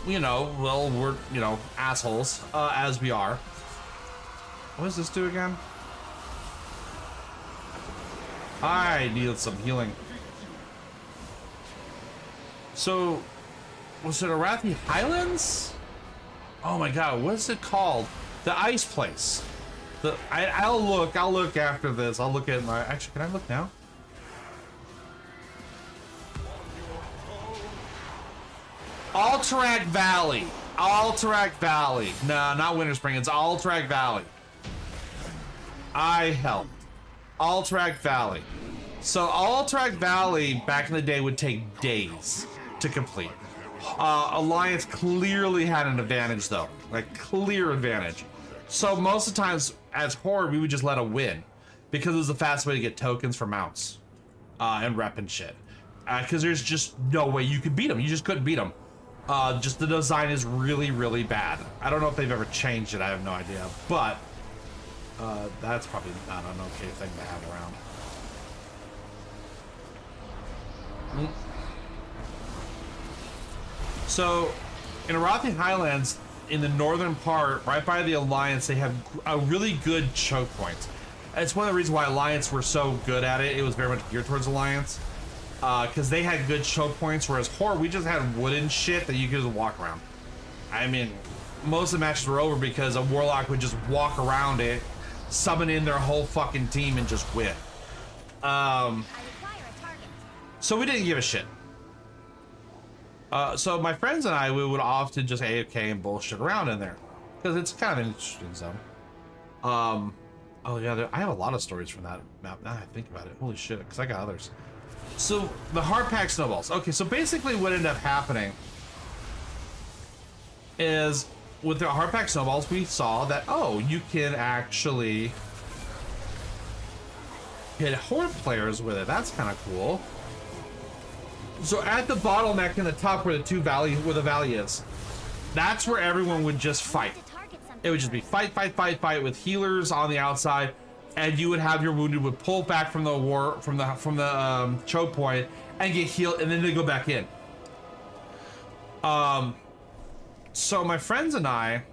you know, well, we're, you know, assholes, as we are. What does this do again? I needed some healing. So, was it Arathi Highlands? Oh my god, what's it called? The ice place. I'll look after this. I'll look at my, actually, can I look now? Alterac Valley. Alterac Valley. No, not Winter Spring, it's Alterac Valley. I helped. Alterac Valley. So Alterac Valley back in the day would take days to complete. Alliance clearly had an advantage though, like clear advantage. So most of the times as Horde we would just let them win because it was the fast way to get tokens for mounts and rep and shit. Because there's just no way you could beat them. You just couldn't beat them. Just the design is really, really bad. I don't know if they've ever changed it. I have no idea, but that's probably not an okay thing to have around. So, in Arathi Highlands, in the northern part, right by the Alliance, they have a really good choke point. It's one of the reasons why Alliance were so good at it. It was very much geared towards Alliance. Because they had good choke points, whereas Horde, we just had wooden shit that you could just walk around. I mean, most of the matches were over because a Warlock would just walk around it, summon in their whole fucking team, and just win. So we didn't give a shit. So my friends and I, we would often just AFK and bullshit around in there. Because it's kind of an interesting zone. Oh yeah, I have a lot of stories from that map now I think about it. Holy shit, because I got others. So the hard pack snowballs. Okay, so basically what ended up happening is with the hard pack snowballs, we saw that, oh, you can actually hit Horde players with it. That's kind of cool. So at the bottleneck in the top where the valley is, that's where everyone would just fight. It would just be fight with healers on the outside, and you would have your wounded would pull back from the choke point and get healed, and then they go back in. So my friends and I,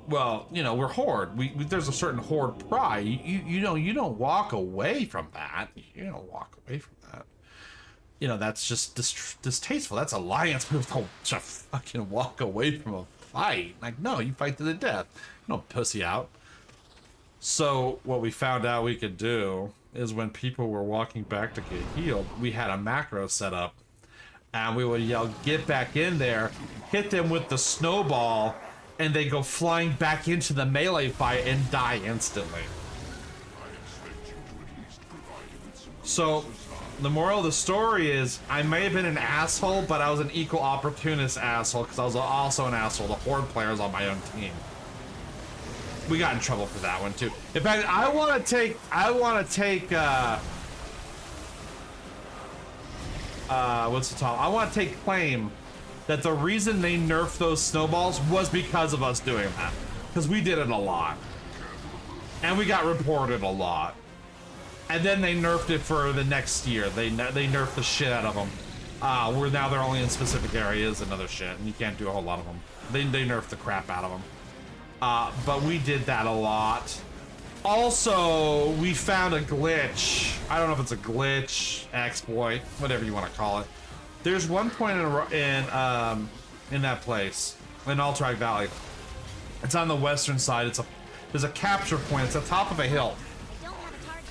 well, you know, we're Horde. There's a certain Horde pride. You know, you don't walk away from that. You don't walk away from that. You know, that's just distasteful. That's Alliance move. Don't just fucking walk away from a fight. Like, no, you fight to the death. You don't pussy out. So what we found out we could do is when people were walking back to get healed, we had a macro set up, and we would yell, "Get back in there!" Hit them with the snowball, and they go flying back into the melee fight and die instantly. So the moral of the story is I may have been an asshole, but I was an equal opportunist asshole because I was also an asshole to Horde players on my own team. We got in trouble for that one too. In fact, I want to take what's the top? I want to take claim that the reason they nerfed those snowballs was because of us doing that, because we did it a lot, and we got reported a lot. And then they nerfed it for the next year. They nerfed the shit out of them. Where now they're only in specific areas and other shit, and you can't do a whole lot of them. They nerfed the crap out of them. But we did that a lot. Also, we found a glitch. I don't know if it's a glitch, exploit, whatever you want to call it. There's one point in that place, in Alterac Valley. It's on the western side. There's a capture point. It's at the top of a hill.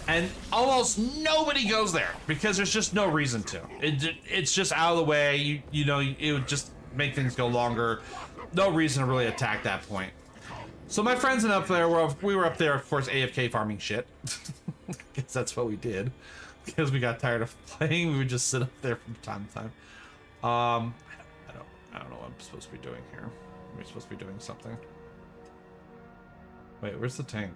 And almost nobody goes there because there's just no reason to. It's just out of the way. You know, it would just make things go longer. No reason to really attack that point. So my friends and up there, we were up there, of course, AFK farming shit. Because that's what we did. Because we got tired of playing, we would just sit up there from time to time. I don't know what I'm supposed to be doing here. Am I supposed to be doing something? Wait, where's the tank?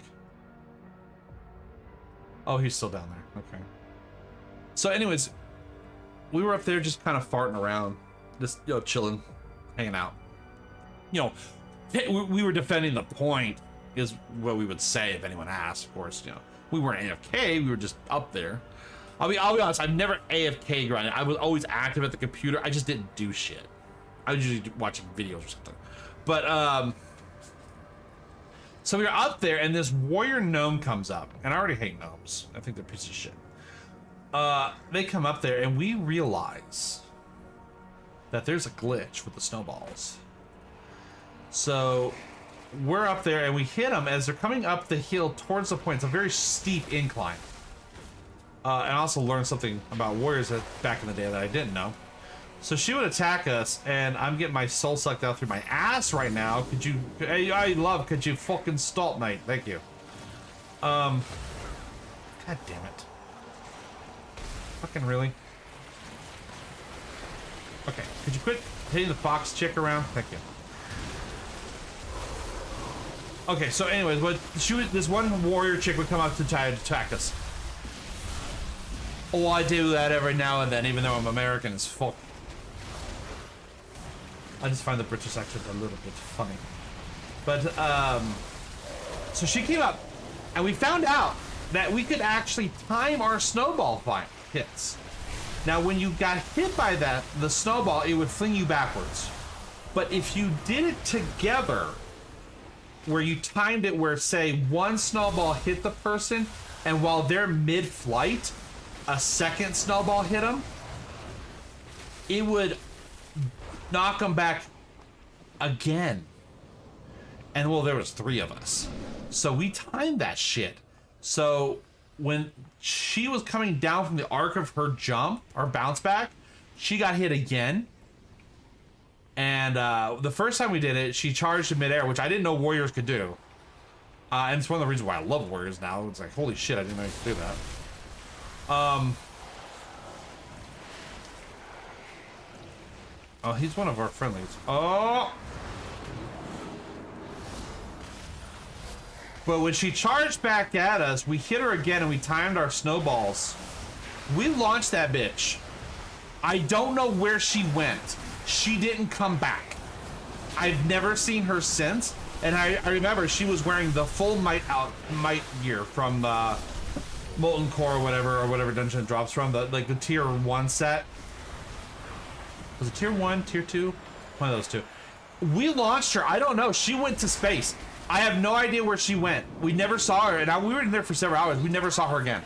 Oh, he's still down there. Okay. So anyways, we were up there just kind of farting around, just, you know, chilling, hanging out. You know, we were defending the point, is what we would say if anyone asked. Of course, you know, we weren't AFK, we were just up there. I'll be honest, I've never AFK grinded. I was always active at the computer. I just didn't do shit. I was usually watching videos or something. But, so we were up there and this warrior gnome comes up. And I already hate gnomes. I think they're pieces of shit. They come up there and we realize that there's a glitch with the snowballs. So we're up there and we hit them as they're coming up the hill towards the point. It's a very steep incline. And I also learned something about warriors back in the day that I didn't know. So she would attack us, and I'm getting my soul sucked out through my ass right now. Could you fucking stop, mate? Thank you. God damn it. Fucking really? Okay, could you quit hitting the fox chick around? Thank you. Okay, so anyways, this one warrior chick would come up to try to attack us. Oh, I do that every now and then, even though I'm American as fuck. I just find the British accent a little bit funny. But, so she came up, and we found out that we could actually time our snowball hits. Now, when you got hit by the snowball, it would fling you backwards. But if you did it together, where you timed it where, say, one snowball hit the person, and while they're mid-flight, a second snowball hit them, it would knock them back again. And well, there was 3 of us, so we timed that shit. So when she was coming down from the arc of her jump or bounce back, she got hit again. And the first time we did it, she charged in midair, which I didn't know warriors could do. And it's one of the reasons why I love warriors now. It's like, holy shit, I didn't know you could do that. Oh, he's one of our friendlies. Oh! But when she charged back at us, we hit her again and we timed our snowballs. We launched that bitch. I don't know where she went. She didn't come back. I've never seen her since. And I remember she was wearing the full might gear from Molten Core or whatever dungeon it drops from, the tier 1 set. Was it tier 1, tier 2? One of those two. We launched her. I don't know. She went to space. I have no idea where she went. We never saw her, and we were in there for several hours. We never saw her again.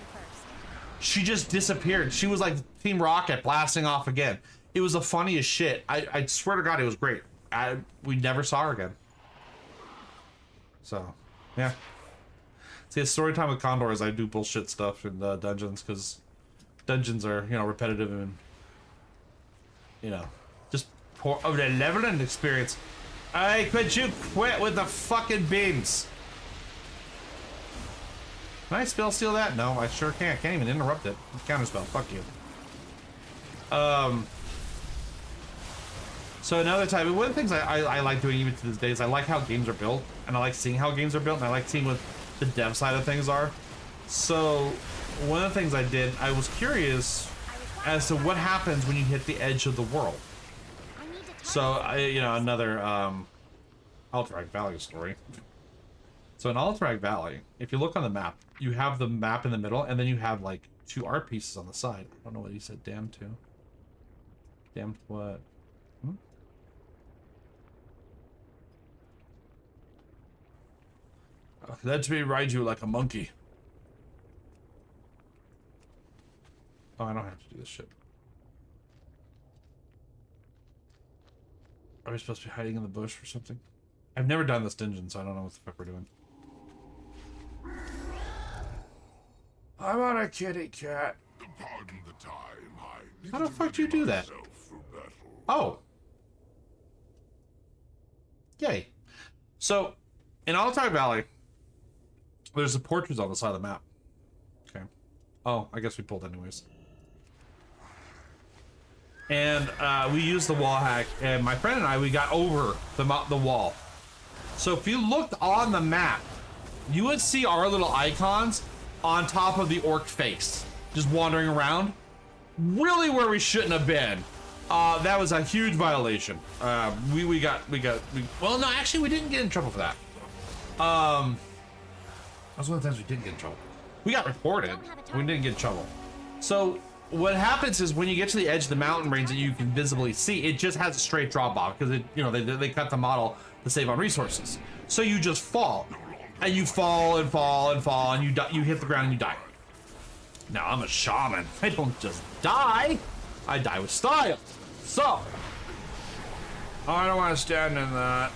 She just disappeared. She was like Team Rocket blasting off again. It was the funniest shit. I swear to God, it was great. We never saw her again. So, yeah. See, it's story time with Condor is I do bullshit stuff in dungeons, because dungeons are, you know, repetitive and, you know, just pour over the level and experience. Hey, could you quit with the fucking beams? Can I spell steal that? No, I sure can't. I can't even interrupt it. Counterspell. Fuck you. So another type, one of the things I like doing even to this day is I like how games are built, and I like seeing how games are built, and I like seeing what the dev side of things are. So one of the things I did, I was curious as to what happens when you hit the edge of the world. So you know, another Alterac Valley story. So in Alterac Valley, if you look on the map, you have the map in the middle, and then you have like 2 art pieces on the side. I don't know what he said damn to. Damn what? Let me ride you like a monkey. Oh, I don't have to do this shit. Are we supposed to be hiding in the bush or something? I've never done this dungeon, so I don't know what the fuck we're doing. I'm on a kitty cat. Pardon the time. How the fuck do you do that? Oh. Yay. So, in Alterac Valley, there's the portraits on the side of the map. Okay. Oh, I guess we pulled anyways. And we used the wall hack, and my friend and I, we got over the wall. So if you looked on the map, you would see our little icons on top of the orc face, just wandering around, really where we shouldn't have been. That was a huge violation. Well, no, actually, we didn't get in trouble for that. That was one of the times we didn't get in trouble. We got reported. We didn't get in trouble. So what happens is when you get to the edge of the mountain range that you can visibly see, it just has a straight drop off because they cut the model to save on resources. So you just fall, and you fall and fall and fall, and you hit the ground and you die. Now I'm a shaman. I don't just die. I die with style. So I don't want to stand in that.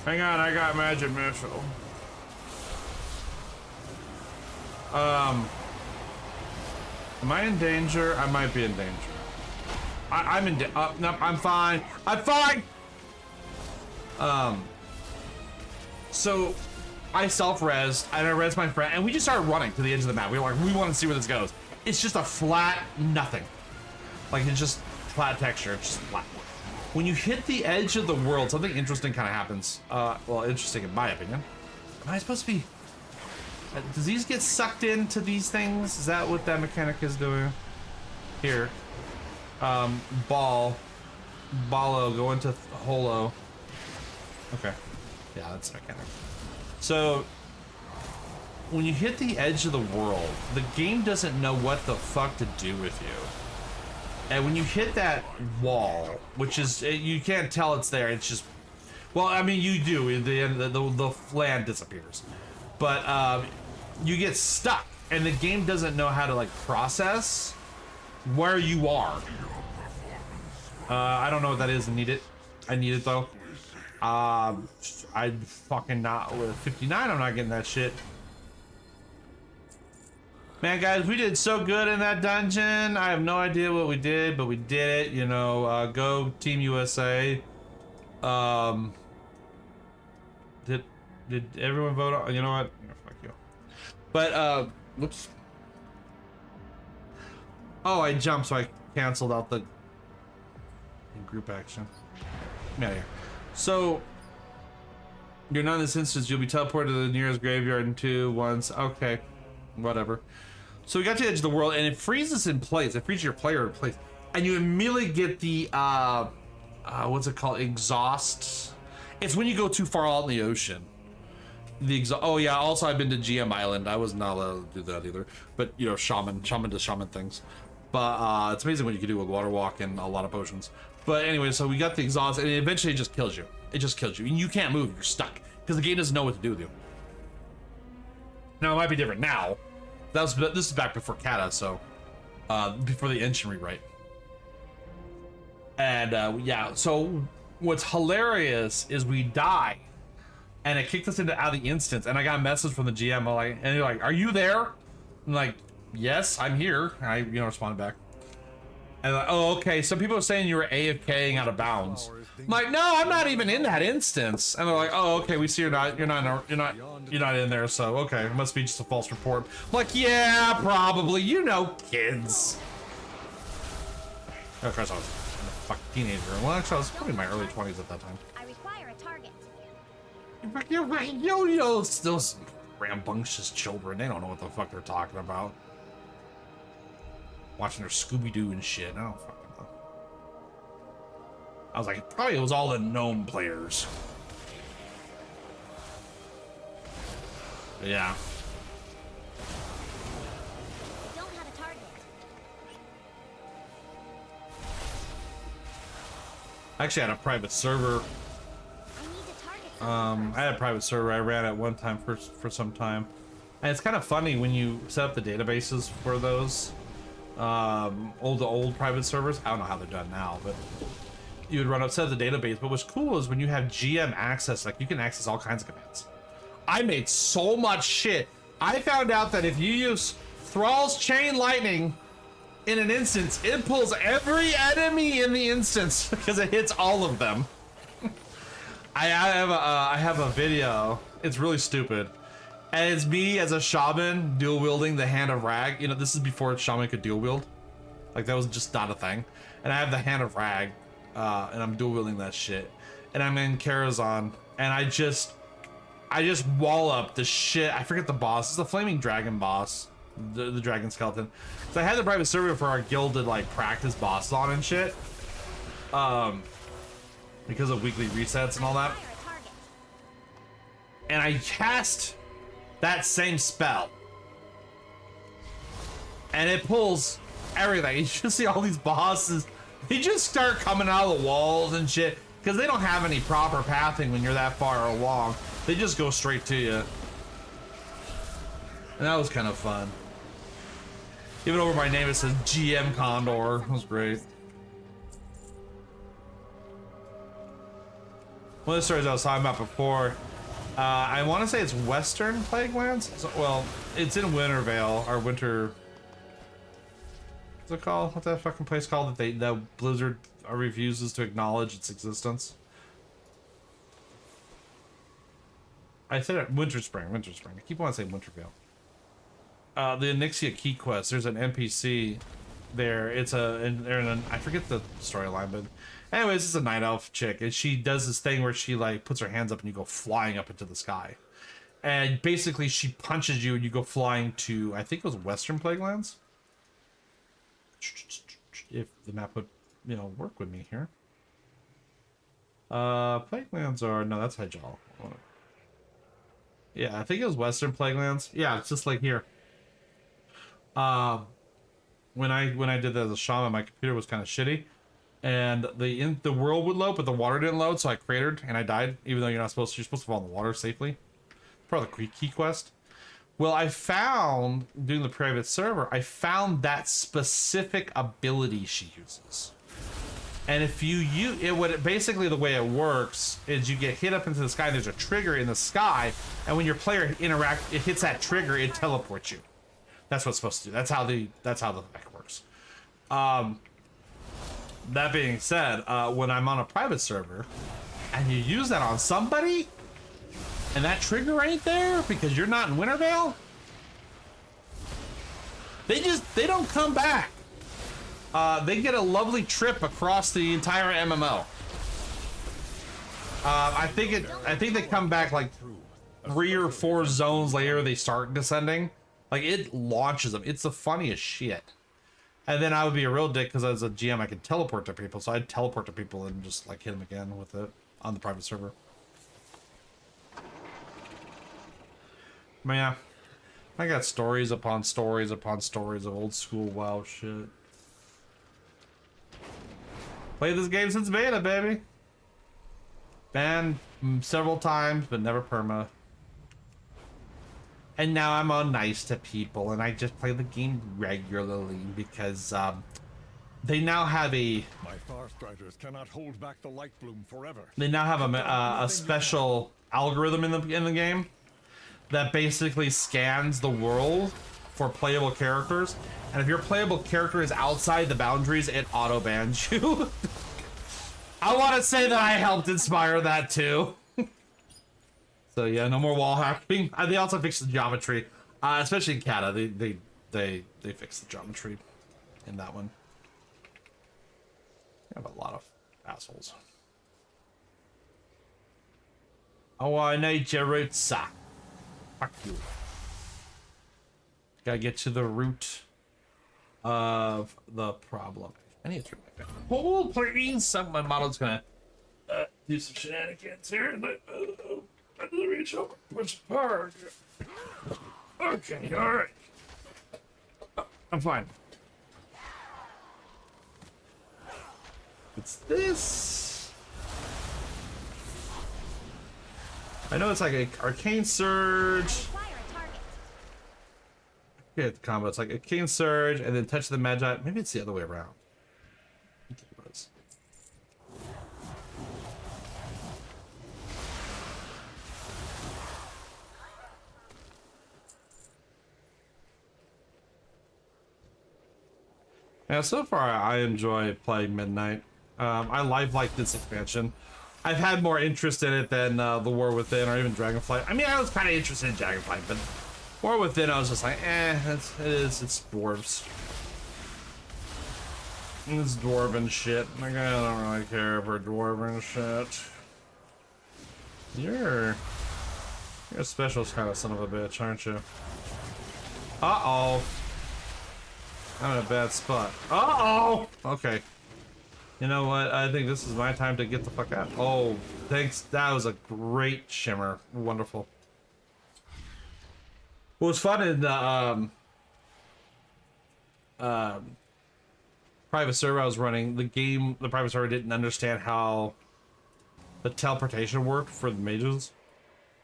Hang on, I got magic missile. Am I in danger? I might be in danger. I'm in no, I'm fine. I'm fine! So I self-rezzed, and I rezzed my friend, and we just started running to the edge of the map. We were like, we want to see where this goes. It's just a flat nothing. Like, it's just flat texture, it's just flat. When you hit the edge of the world, something interesting kind of happens. Well, interesting in my opinion. Am I supposed to be... does these get sucked into these things? Is that what that mechanic is doing? Here. Ballo, go into holo. Okay. Yeah, that's the mechanic. So, when you hit the edge of the world, the game doesn't know what the fuck to do with you. And when you hit that wall, which is, you can't tell it's there, it's just, well, I mean, you do, the land disappears. But, you get stuck, and the game doesn't know how to, like, process where you are. I don't know what that is. I need it. I need it, though. I fucking not, with 59, I'm not getting that shit. Man, guys, we did so good in that dungeon. I have no idea what we did, but we did it, you know. Go Team USA. Did everyone vote on, you know what? Fuck you. But, whoops. Oh, I jumped, so I canceled out the group action. Get out of here. So, you're not in this instance. You'll be teleported to the nearest graveyard in 2 once. Okay, whatever. So we got to the edge of the world, and it freezes in place. It freezes your player in place, and you immediately get the what's it called? Exhaust. It's when you go too far out in the ocean. The exhaust. Oh yeah. Also, I've been to GM Island. I was not allowed to do that either. But you know, shaman does shaman things. But it's amazing what you can do with water walk and a lot of potions. But anyway, so we got the exhaust, and eventually it just kills you. It just kills you, and you can't move. You're stuck because the game doesn't know what to do with you. Now it might be different now. This is back before Kata, so before the engine rewrite. And yeah, so what's hilarious is we die, and it kicked us out of the instance. And I got a message from the GM, and they're like, "Are you there?" I'm like, "Yes, I'm here." I responded back. And like, oh, okay. Some people are saying you were AFKing out of bounds. I'm like, no, I'm not even in that instance. And they're like, oh, okay, we see you're not in there. So okay, it must be just a false report. I'm like, yeah, probably. You know, kids. Of course, I was a fucking teenager. Well, actually, I was probably in my early 20s at that time. I require a target. You know, those rambunctious children. They don't know what the fuck they're talking about. Watching their Scooby-Doo and shit. I don't fucking know. I was like, probably it was all the gnome players. But yeah. Don't have a target. I actually had a private server. I had a private server I ran at one time for some time. And it's kind of funny when you set up the databases for those. Old private servers. I don't know how they're done now, but you would run upset the database. But what's cool is when you have GM access, like you can access all kinds of commands. I made so much shit. I found out that if you use Thrall's Chain Lightning in an instance, it pulls every enemy in the instance because it hits all of them. I have a video. It's really stupid. And it's me as a shaman dual wielding the Hand of Rag. You know, this is before shaman could dual wield. Like, that was just not a thing. And I have the Hand of Rag, and I'm dual wielding that shit. And I'm in Karazhan, and I just I just wall up the shit. I forget the boss. It's the flaming dragon boss, the dragon skeleton. So I had the private server for our guild to like practice bosses on and shit. Because of weekly resets and all that. And I cast that same spell. And it pulls everything. You just see all these bosses. They just start coming out of the walls and shit. Because they don't have any proper pathing when you're that far along. They just go straight to you. And that was kind of fun. Even over my name it says GM Condor. It was great. One of the stories I was talking about before, I want to say it's Western Plaguelands. So, well, it's in Wintervale, or Winter. What's it called? What's that fucking place called that Blizzard refuses to acknowledge its existence? I said it, Winter Spring. I keep wanting to say Wintervale. The Onyxia Key Quest. There's an NPC there. It's I forget the storyline, but anyways, it's a night elf chick, and she does this thing where she like puts her hands up and you go flying up into the sky, and basically she punches you and you go flying to, I think it was Western Plaguelands. If the map would, work with me here. Plaguelands are, no, that's Hyjal. Yeah, I think it was Western Plaguelands. Yeah, it's just like here. When I did that as a shaman, my computer was kind of shitty, and the world would load, but the water didn't load, so I cratered and I died. Even though you're supposed to fall in the water safely. Part of the key quest. Well, I found doing the private server, I found that specific ability she uses. And if basically the way it works is you get hit up into the sky, and there's a trigger in the sky, and when your player it hits that trigger, it teleports you. That's what it's supposed to do. That's how the effect works. That being said, when I'm on a private server and you use that on somebody and that trigger ain't there because you're not in Wintervale, they don't come back. They get a lovely trip across the entire MMO. I think they come back like 3 or 4 zones later. They start descending. Like, it launches them. It's the funniest shit. And then I would be a real dick because as a GM I could teleport to people, so I'd teleport to people and just like hit them again with it on the private server. But yeah, I got stories upon stories upon stories of old school WoW shit. Played this game since beta, baby. Banned several times, but never perma. And now I'm all nice to people, and I just play the game regularly because they now have My Farstriders cannot hold back the light bloom forever. They now have a special algorithm in the game that basically scans the world for playable characters, and if your playable character is outside the boundaries, it auto bans you. I want to say that I helped inspire that too. So yeah, no more wall hacking. They also fixed the geometry, especially in Kata. They fixed the geometry in that one. I have a lot of assholes. Oh, I need your roots, sir. Fuck you. Gotta get to the root of the problem. I need to turn my back. Hold, please. My model's gonna do some shenanigans here. Let me reach over, push hard. Okay, all right. I'm fine. It's this. I know it's like an arcane surge. Yeah, the combo. It's like arcane surge and then touch the magi. Maybe it's the other way around. I think it was. Yeah, so far I enjoy playing Midnight. I like this expansion. I've had more interest in it than the War Within or even Dragonflight. I mean, I was kind of interested in Dragonflight, but War Within I was just like, it's dwarves. It's dwarven shit. Like, I don't really care for dwarven shit. You're a specialist kind of son of a bitch, aren't you? Uh-oh. I'm in a bad spot. Uh-oh! Okay. You know what? I think this is my time to get the fuck out. Oh, thanks. That was a great shimmer. Wonderful. What was fun in the private server I was running, the private server didn't understand how the teleportation worked for the mages.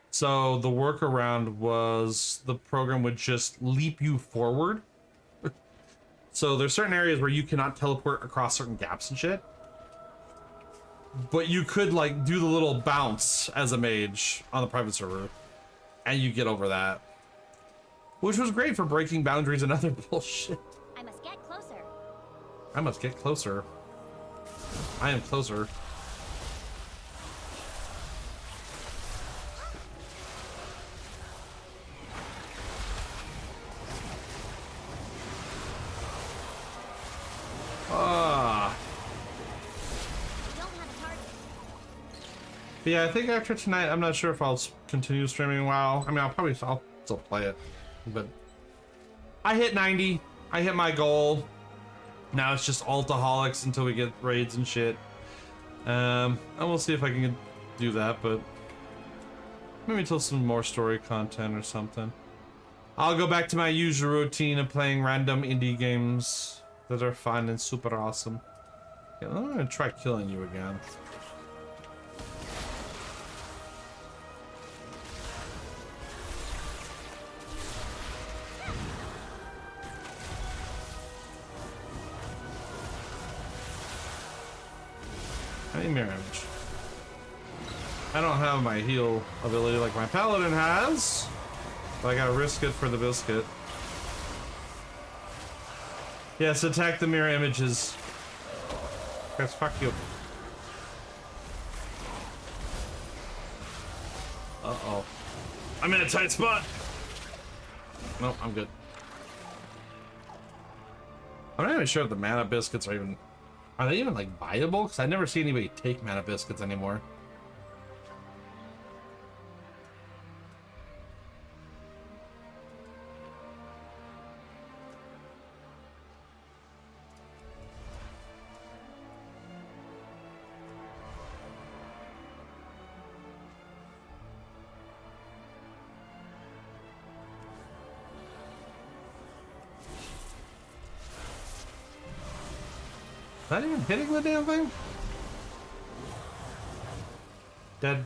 So the workaround was the program would just leap you forward. So there's certain areas where you cannot teleport across certain gaps and shit. But you could like do the little bounce as a mage on the private server. And you get over that. Which was great for breaking boundaries and other bullshit. I must get closer. I must get closer. I am closer. But yeah, I think after tonight, I'm not sure if I'll continue streaming WoW. I mean, I'll still play it, but I hit 90. I hit my goal. Now it's just altaholics until we get raids and shit. And we'll see if I can do that, but maybe until some more story content or something. I'll go back to my usual routine of playing random indie games that are fun and super awesome. Yeah, I'm gonna try killing you again. Hey, mirror image. I don't have my heal ability like my paladin has, but I gotta risk it for the biscuit. Yes, attack the mirror images. Guys, fuck you. Uh-oh. I'm in a tight spot! No, I'm good. I'm not even sure if the mana biscuits are even... Are they even, like, viable? Because I never see anybody take mana biscuits anymore. Not even hitting the damn thing? Dead.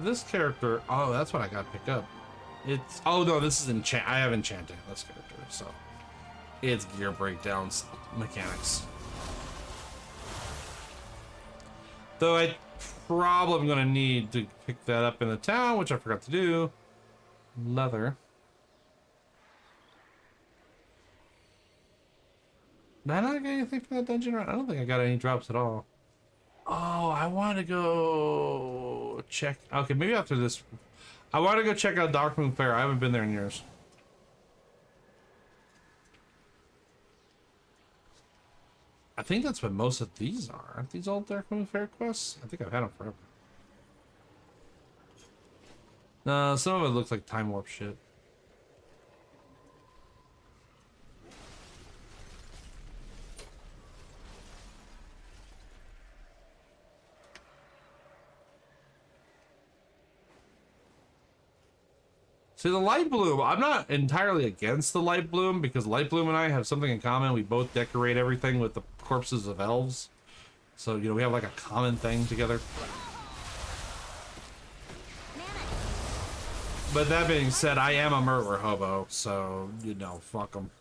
This character, oh, that's what I gotta pick up. It's, oh no, this is enchant. I have enchanting this character, so it's gear breakdowns mechanics. Though I probably am gonna need to pick that up in the town, which I forgot to do. Leather. Did I not get anything from that dungeon? I don't think I got any drops at all. Oh, I want to go check. Okay, maybe after this. I want to go check out Darkmoon Fair. I haven't been there in years. I think that's what most of these are. Aren't these all Darkmoon Fair quests? I think I've had them forever. No, some of it looks like time warp shit. See, the light bloom, I'm not entirely against the light bloom because light bloom and I have something in common. We both decorate everything with the corpses of elves. So, you know, we have like a common thing together. But that being said, I am a murderer hobo, so, you know, fuck them.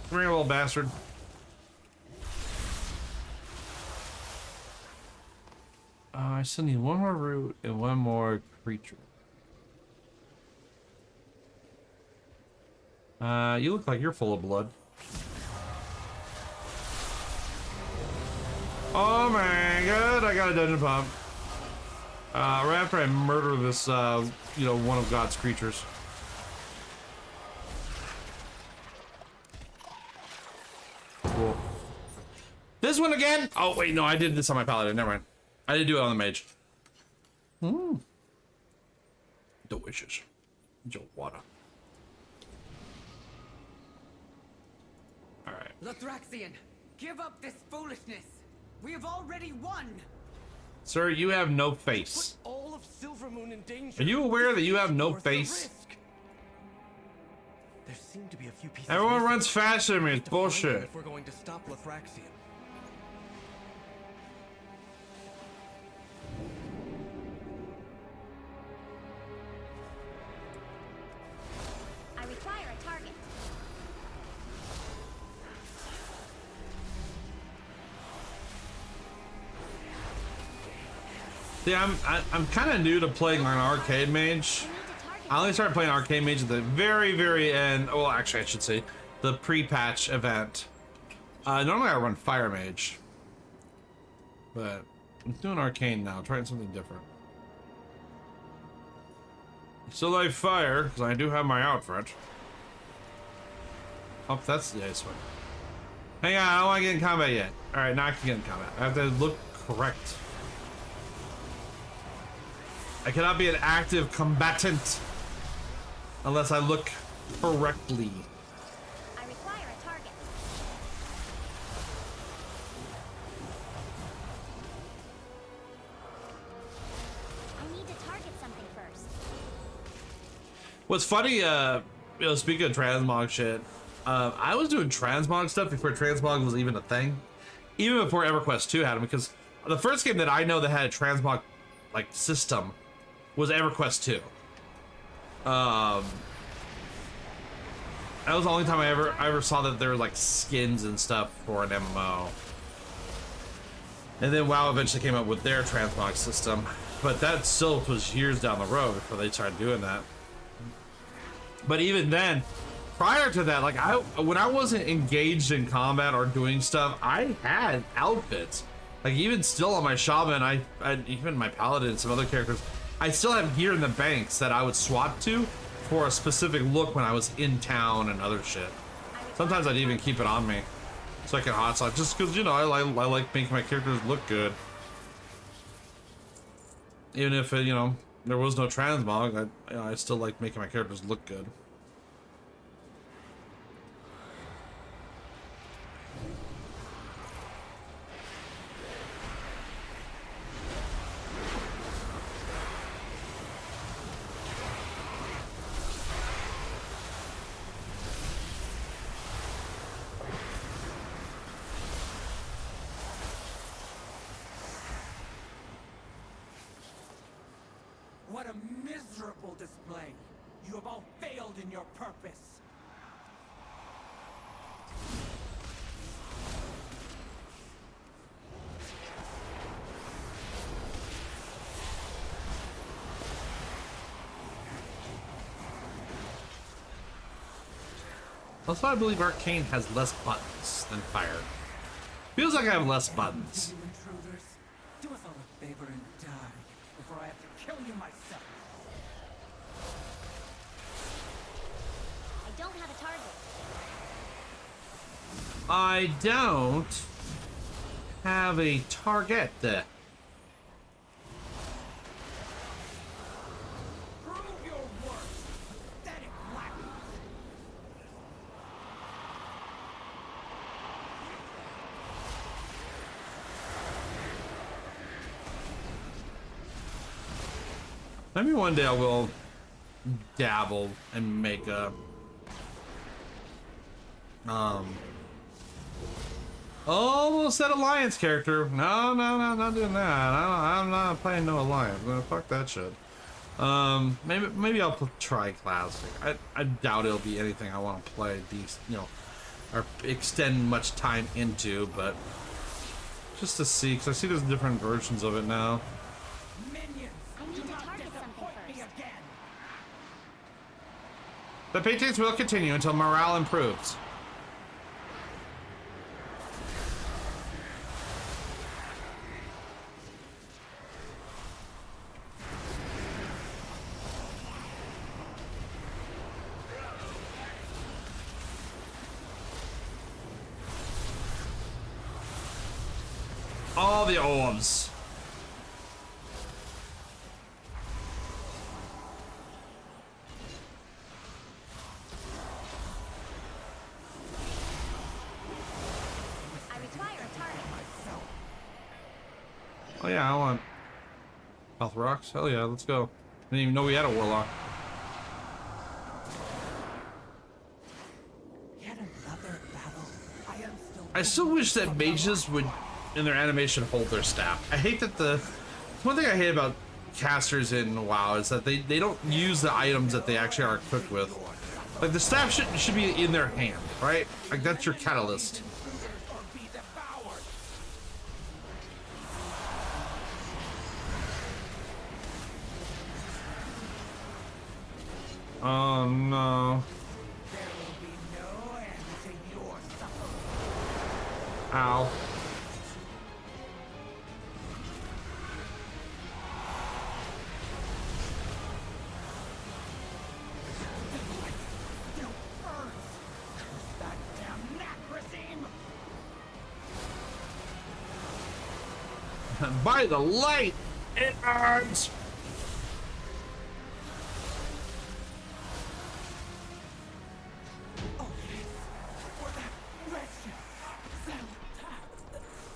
Come here, little bastard. I still need one more root and one more creature. You look like you're full of blood. Oh my god, I got a dungeon pump. Right after I murder this, you know, one of God's creatures. Cool. This one again? Oh wait, no, I did this on my paladin. Never mind. I didn't do it on the mage. Delicious. Your water. All right. Lothraxian, give up this foolishness. We have already won. Sir, you have no face. Put all of Silvermoon in danger. Are you aware that you have no Worth the face? risk. There seem to be a few pieces. Everyone missing. runs faster than me. It's To find them bullshit. If we're going to stop Lothraxian. I require a target. See, I'm kind of new to playing on arcade mage. I only started playing arcade mage at the very end. Well, actually, I should say the pre-patch event. Normally I run fire mage, but I'm doing arcane now, trying something different. Still like fire because I do have my outfit. Oh, that's the ice one. Hang on, I don't want to get in combat yet. All right, now I can get in combat. I have to look correct. I cannot be an active combatant unless I look correctly. I require a target. I need to target something first. What's funny, you know, speaking of transmog shit, I was doing transmog stuff before transmog was even a thing. Even before EverQuest 2 had them, because the first game that I know that had a transmog like system was EverQuest 2. That was the only time I ever saw that there were like skins and stuff for an MMO. And then WoW eventually came up with their transmog system, but that still was years down the road before they started doing that. But even then, prior to that, like when I wasn't engaged in combat or doing stuff, I had outfits. Like even still on my shaman, I even my paladin and some other characters, I still have gear in the banks that I would swap to for a specific look when I was in town and other shit. Sometimes I'd even keep it on me so I can hot slot, just because, you know, I like making my characters look good. Even if you know, there was no transmog, I still like making my characters look good. What a miserable display! You have all failed in your purpose! Also, I believe Arcane has less buttons than Fire. Feels like I have less buttons. You intruders, do us all a favor and die before I have to kill you myself. I don't have a target. I don't have a target. Prove your worth, pathetic lackey. Maybe one day I will dabble and make a almost that alliance character. No, not doing that. I'm not playing no alliance. Fuck that shit. Maybe I'll try classic. I doubt it'll be anything I want to play. These, you know, or extend much time into, but just to see, because I see there's different versions of it now. I need to target something first. The paintings will continue until morale improves. All the orbs. I require a target. Oh yeah, I want health rocks. Hell yeah, let's go. Didn't even know we had a warlock. Yet another battle. I am still. I still wish that mages would, in their animation, hold their staff. I hate that one thing I hate about casters in WoW is that they don't use the items that they actually are equipped with. Like the staff should be in their hand, right? Like that's your catalyst. Oh no. Ow. By the light, it burns.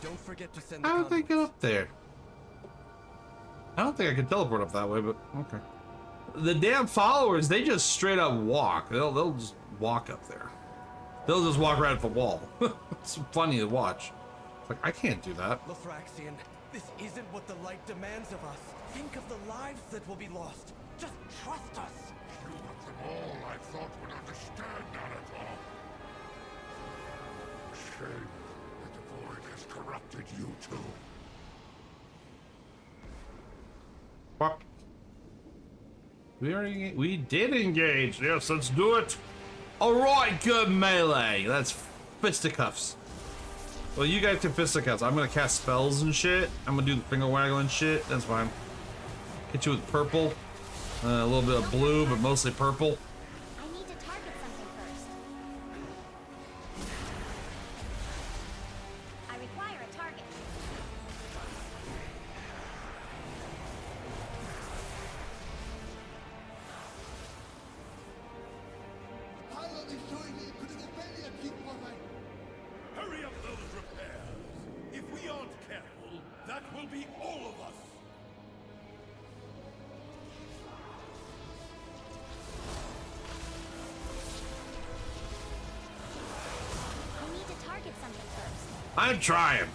Don't forget to send the How did they get up there? I don't think I can teleport up that way, but okay. The damn followers, they just straight up walk. They'll just walk up there. They'll just walk right up the wall. It's funny to watch. It's like, I can't do that. Lothraxian, this isn't what the light demands of us. Think of the lives that will be lost. Just trust us. You of them all I thought would understand Naruto. Shame that the void has corrupted you too. What? We did engage. Yes, let's do it. All right, good melee. That's fisticuffs. Well, you guys can fisticuffs. I'm gonna cast spells and shit. I'm gonna do the finger waggling shit. That's fine. Hit you with purple, a little bit of blue, but mostly purple. I need to target something first. I require a target. Hurry up those repairs. If we aren't careful, that will be all of us. I need to target something first. I'm trying.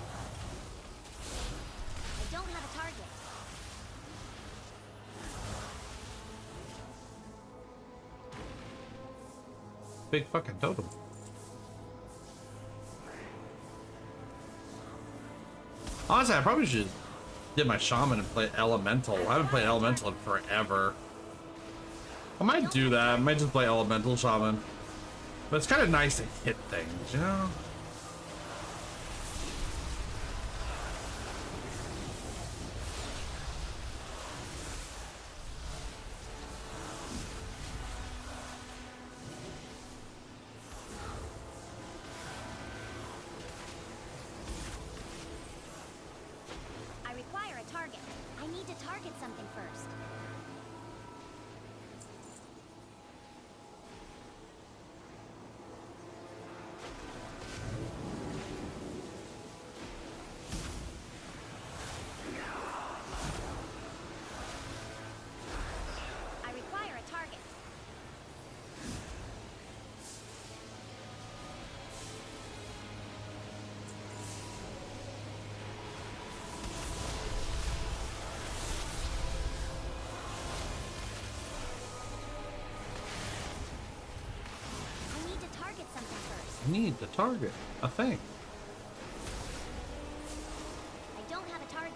I don't have a target. Big fucking totem. Honestly, I probably should get my shaman and play elemental. I haven't played elemental in forever. I might do that. I might just play elemental shaman. But it's kind of nice to hit things, you know? I require a target. I need to target something first. need to target a thing. I don't have a target.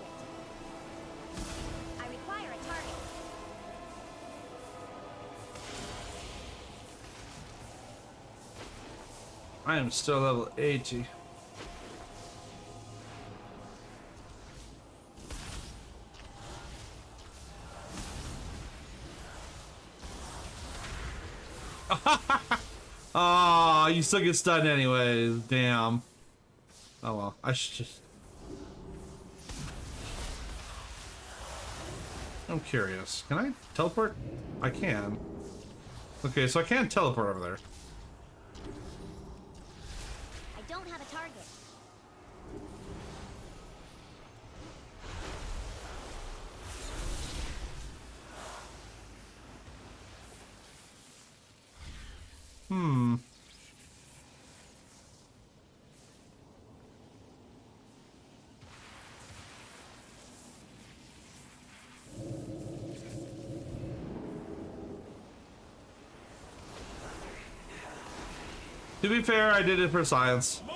I require a target. I am still level 80. Oh, you still get stunned anyways. Damn. Oh well. I should just. I'm curious. Can I teleport? I can. Okay, so I can't teleport over there. I don't have a target. Hmm. To be fair, I did it for science. I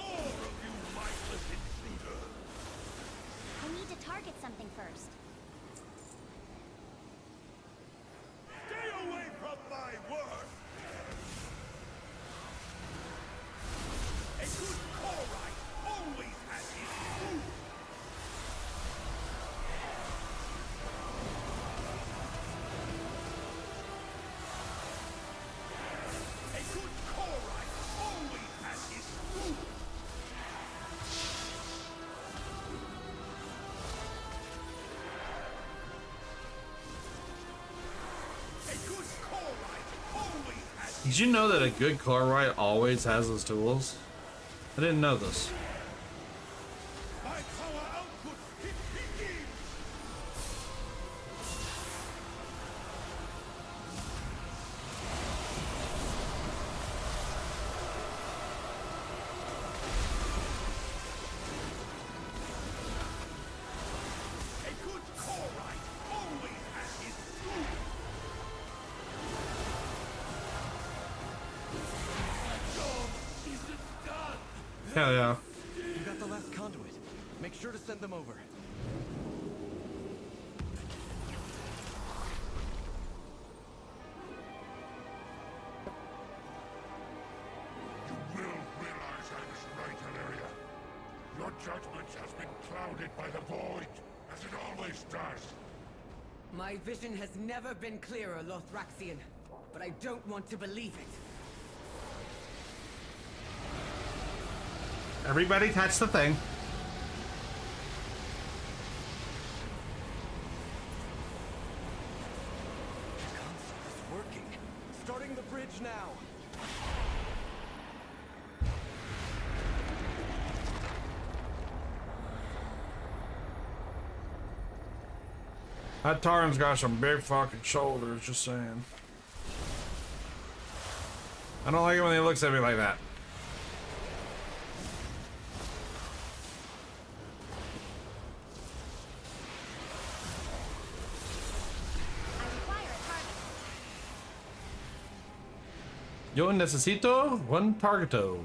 need to target something first. Stay away from my work! A good Corite always has his food! A good Corite always has his food! A good Corite always has Did you know that a good Chlorite always has those tools? I didn't know this. my power output begins! A good Corite always has his food! Job isn't done! Hell yeah. You got the last conduit. Make sure to send them over. You will realize I was right, Valeria. Your judgment has been clouded by the void, as it always does. My vision has never been clearer, Lothraxian, but I don't want to believe it. Everybody touch the thing. The console is working. Starting the bridge now. That Taran's got some big fucking shoulders, just saying. I don't like it when he looks at me like that. I require a target. Yo necesito un targeto.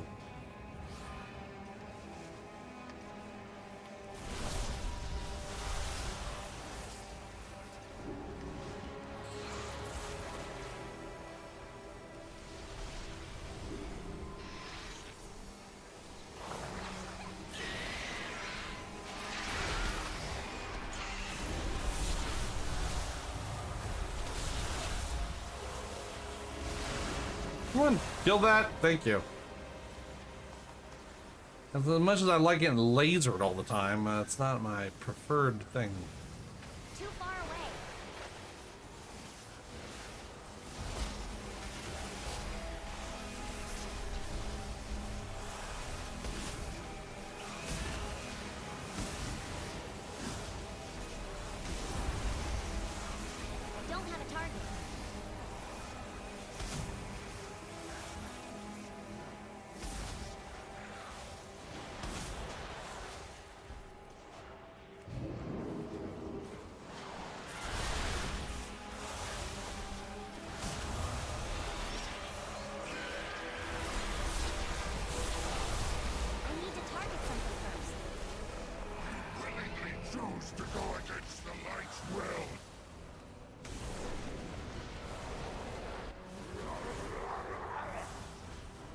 Come on, kill that. Thank you. As much as I like getting lasered all the time, it's not my preferred thing. Too far away. I don't have a target.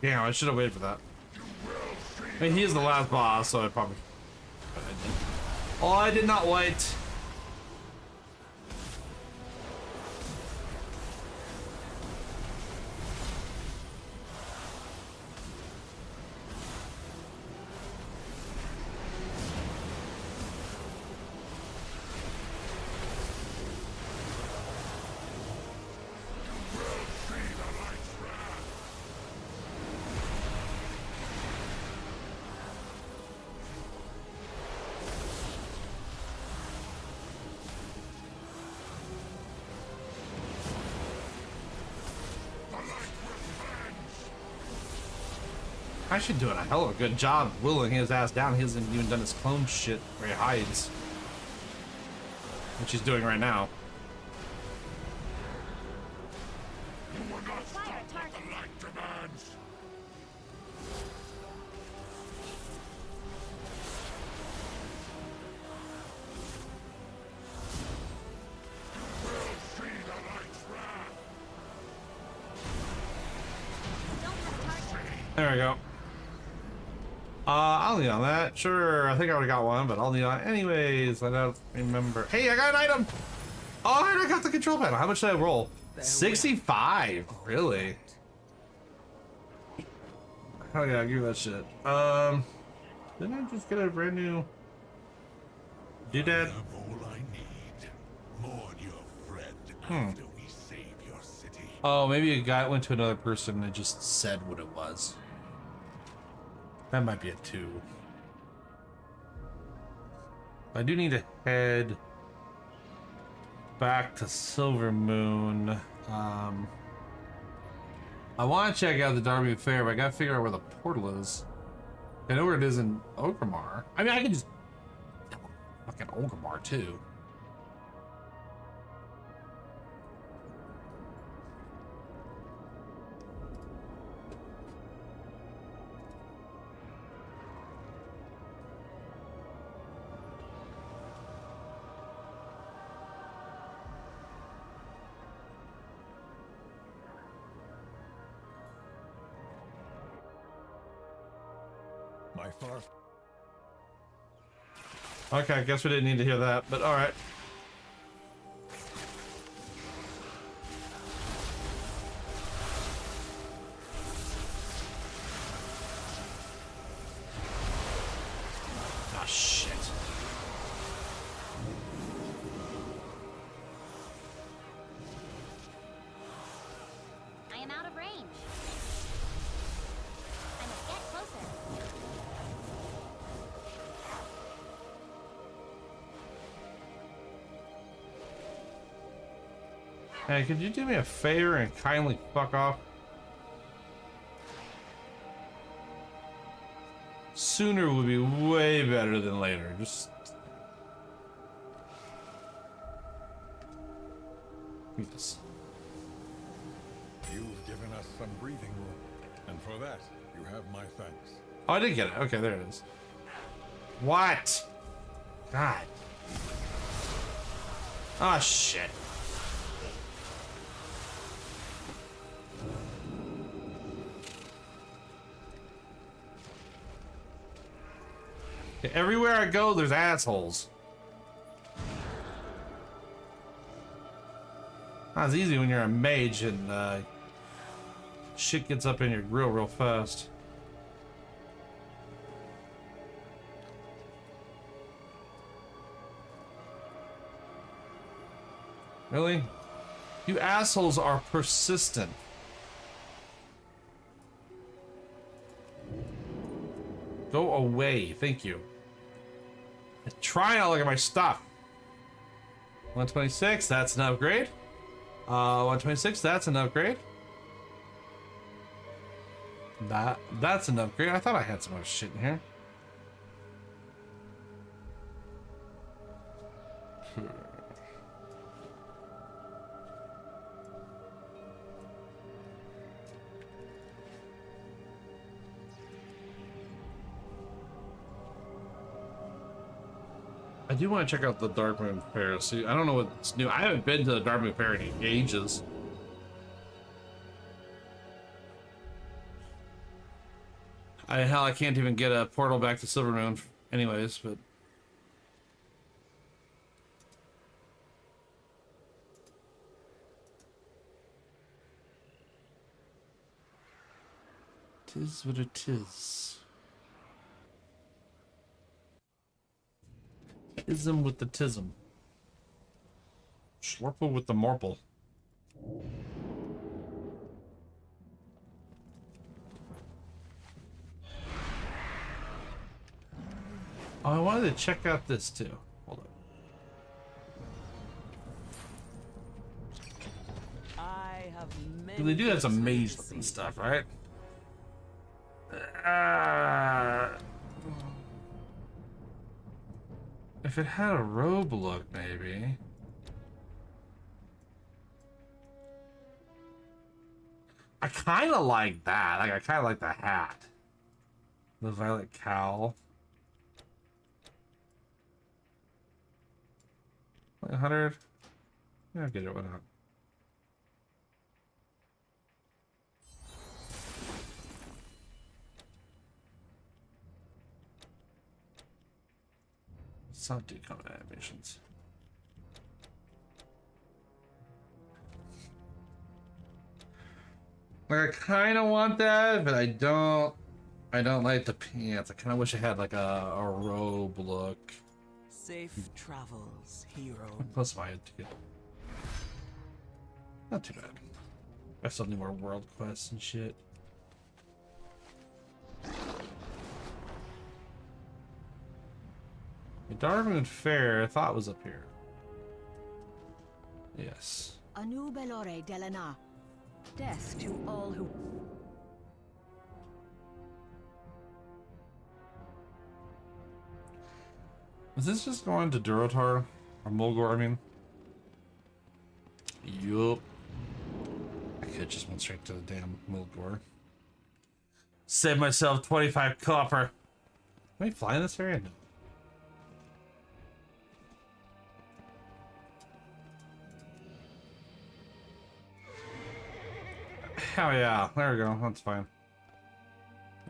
Damn, I should have waited for that. I mean, he is the last boss, so I probably... Oh, I did not wait. Actually doing a hell of a good job willing his ass down. He hasn't even done his clone shit where he hides. Which he's doing right now. You will not stop what the light demands. You will see the light's wrath. There we go. I'll need on that. Sure, I think I already got one, but I'll need on anyways. I don't remember. Hey, I got an item! Oh, and I got the control panel. How much did I roll? 65. Really? Hell yeah, give me that shit. Didn't I just get a brand new doodad? All I need. Mourn your friend after we save your city. Oh, maybe a guy went to another person and just said what it was. That might be a 2. I do need to head back to Silver Moon. I want to check out the Darby Fair, but I gotta figure out where the portal is. I know where it is in Orgrimmar. I mean, I can just fucking Orgrimmar too. My far. Okay, I guess we didn't need to hear that, but all right. Ah, shit. I am out of range. I must get closer. Hey, could you do me a favor and kindly fuck off? Sooner would be way better than later. Just... Yes. You've given us some breathing room, and for that, you have my thanks. Oh, I did get it. Okay, there it is. What? God. Ah, shit. Everywhere I go, there's assholes. Not as easy when you're a mage and shit gets up in your grill real fast. Really? You assholes are persistent. Go away, thank you. Try not look at my stuff. 126, that's an upgrade. 126, that's an upgrade. That's an upgrade. I thought I had some other shit in here. I do want to check out the Darkmoon Fair. See, I don't know what's new. I haven't been to the Darkmoon Fair in ages. Hell, I can't even get a portal back to Silvermoon anyways, but... Tis what it is. Ism with the tism. Slurple with the morple. Oh, I wanted to check out this too. Hold on. I have many. They do have some mage looking stuff, right? If it had a robe look, maybe. I kind of like that. Like, I kind of like the hat. The violet cowl. 100. Yeah, I'll get it. Why not? Let's not do combat animations. Like, I kind of want that, but I don't like the pants. I kind of wish I had like a robe look. Safe travels, hero. Plus my ticket. Not too bad. I still need more world quests and shit. The Darwin Fair I thought was up here. Yes. Anu Belore Delana. Death to all who. Is this just going to Durotar? Or Mulgore, I mean? Yup. I could just went straight to the damn Mulgore. Save myself 25 copper. Can we fly in this area? No. Hell yeah. There we go. That's fine.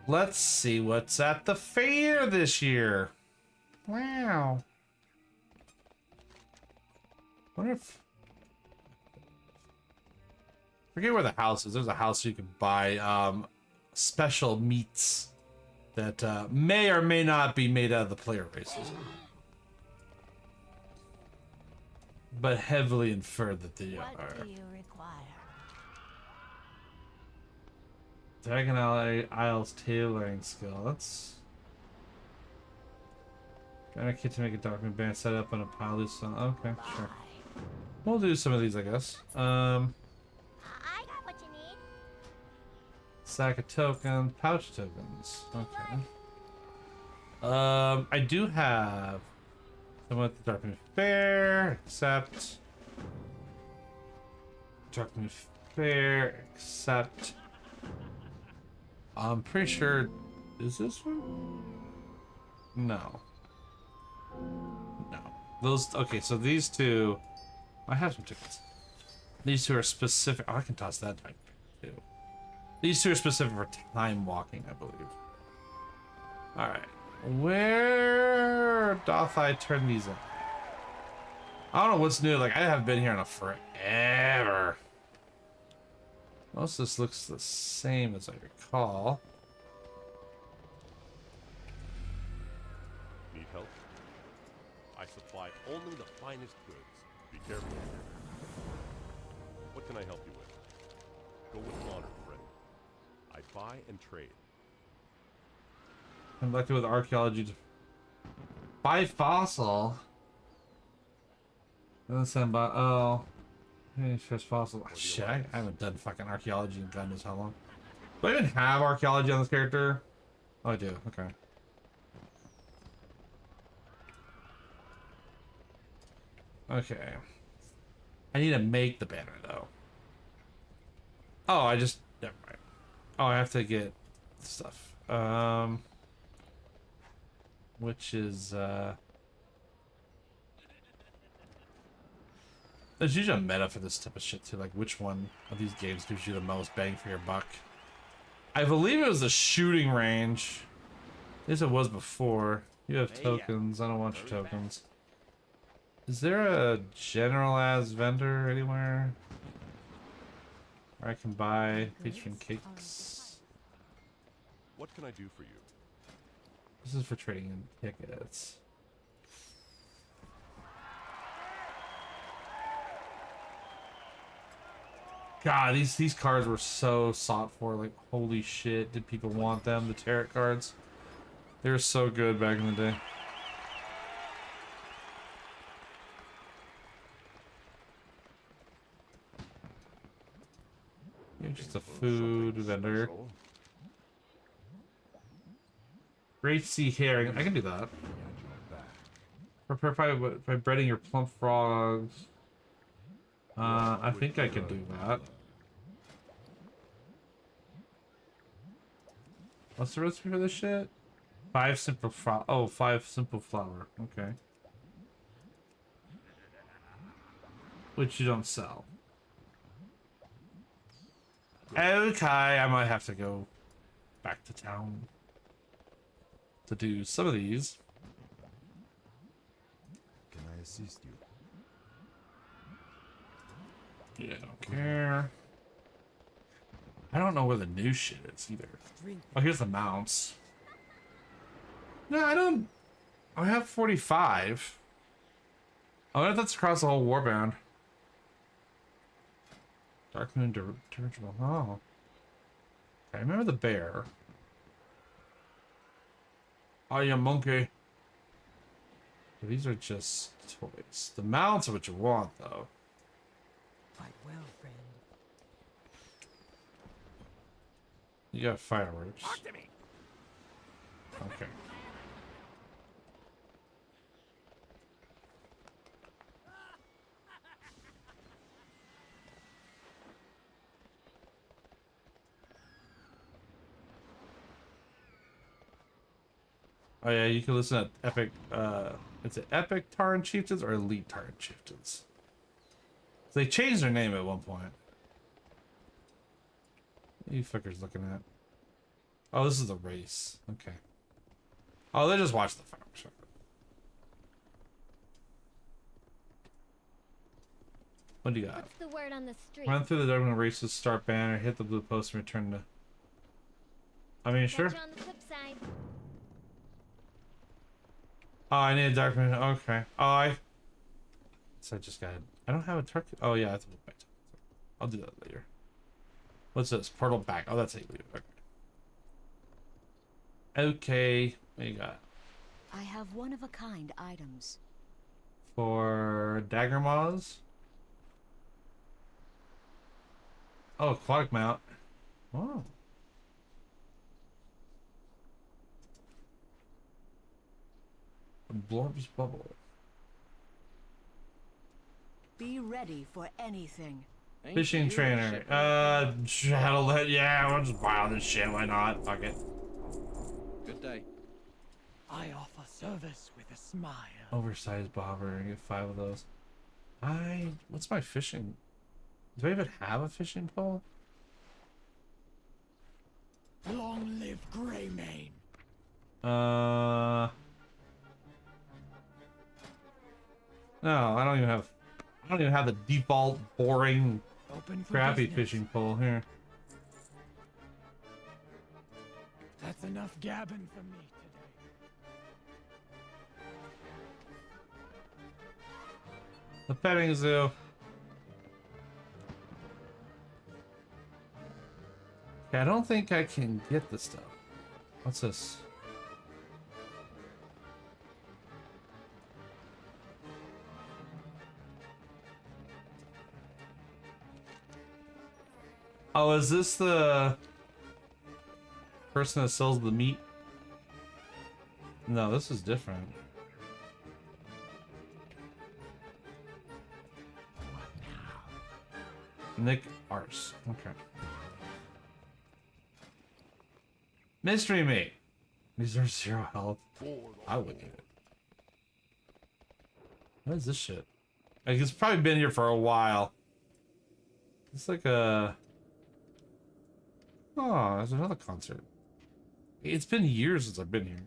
Let's see what's at the fair this year. Wow. Wonder if... Forget where the house is. There's a house you can buy special meats that may or may not be made out of the player races. But heavily inferred that they are. What do you require? Dragon Isles tailoring skill. That's... Got a kit to make a document band set up on a pile of some. Okay, sure. We'll do some of these, I guess. I got what you need. Sack of tokens, pouch tokens. Okay. I do have someone at the Darkmoon Fair, except Darkmoon Fair, except I'm pretty sure. Is this one? No. No. Those. Okay, so these two. I have some tickets. These two are specific. Oh, I can toss that back too. These two are specific for time walking, I believe. Alright. Where doth I turn these in? I don't know what's new. Like, I haven't been here in a forever. Most of this looks the same as I recall. Need help? I supply only the finest goods. Be careful. What can I help you with? Go with honor, friend. I buy and trade. Conducted with archaeology. Buy fossil. Doesn't sound about. Oh. Hey, first fossil. Shit, I haven't done fucking archaeology in God knows how long. Do I even have archaeology on this character? Oh, I do. Okay. Okay. I need to make the banner though. Oh, I just never mind. Oh, I have to get stuff. Which is there's usually a meta for this type of shit too, like which one of these games gives you the most bang for your buck. I believe it was a shooting range. At least it was before. You have tokens. I don't want your tokens. Is there a general as vendor anywhere where I can buy patron cakes? What can I do for you? This is for trading in tickets. God, these cards were so sought for. Like, holy shit, did people want them? The tarot cards. They were so good back in the day. You're just a food vendor. Great sea herring. I can do that. Prepare by breading your plump frogs. I think I can do that. What's the recipe for this shit? 5 simple flour. Oh, 5 simple flour. Okay. Which you don't sell. Okay, I might have to go back to town to do some of these. Can I assist you? Yeah, I don't care. I don't know where the new shit is either. Oh, here's the mounts. No, I don't. I have 45. I wonder if that's across the whole warband. Dark Moon dirigible. Oh. Okay, I remember the bear. Oh, you monkey. These are just toys. The mounts are what you want, though. Quite well, friend. You got fireworks. Okay. Oh yeah, you can listen to Epic, is it Epic Tarn Chieftains or Elite Tarn Chieftains? They changed their name at one point. What are you fuckers looking at? Oh, this is the race. Okay. Oh, they just watched the fireworks. What do you got? What's the word on the street? Run through the Darkman races, start banner, hit the blue post, and return to... I mean, sure. Catch you on the flip side. Oh, I need a Darkman. Okay. Oh, So I just got... I don't have a turkey. Oh, yeah, I have to move back. I'll do that later. What's this? Portal back. Oh, that's 8 leave. Okay. What you got? I have one-of-a-kind items. For dagger maws? Oh, aquatic mount. Oh. A Blorb's bubble. Be ready for anything. Fishing trainer. Shadowlet. Yeah, we'll just buy all this shit. Why not? Fuck it. Good day. I offer service with a smile. Oversized bobber. I get 5 of those. What's my fishing? Do I even have a fishing pole? Long live Greymane. No, I don't even have the default boring crappy fishing pole here. That's enough gabbing for me today. The petting zoo. Okay, I don't think I can get this stuff. What's this? Oh, is this the person that sells the meat? No, this is different. Nick Arse. Okay. Mystery meat. These are 0 health. I would eat it. What is this shit? Like, it's probably been here for a while. It's like a... Oh, there's another concert. It's been years since I've been here.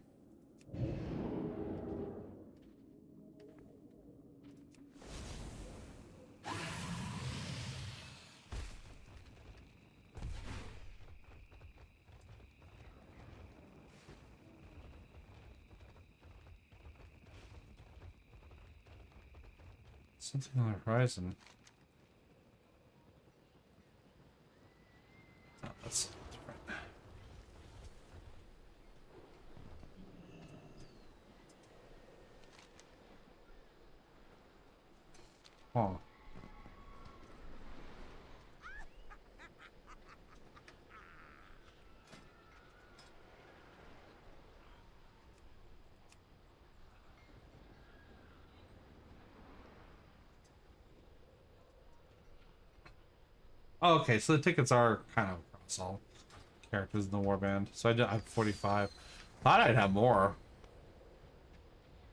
Something on the horizon. Oh, that's different. Oh. Oh, okay, so the tickets are kind of across all characters in the warband. So I have 45. Thought I'd have more.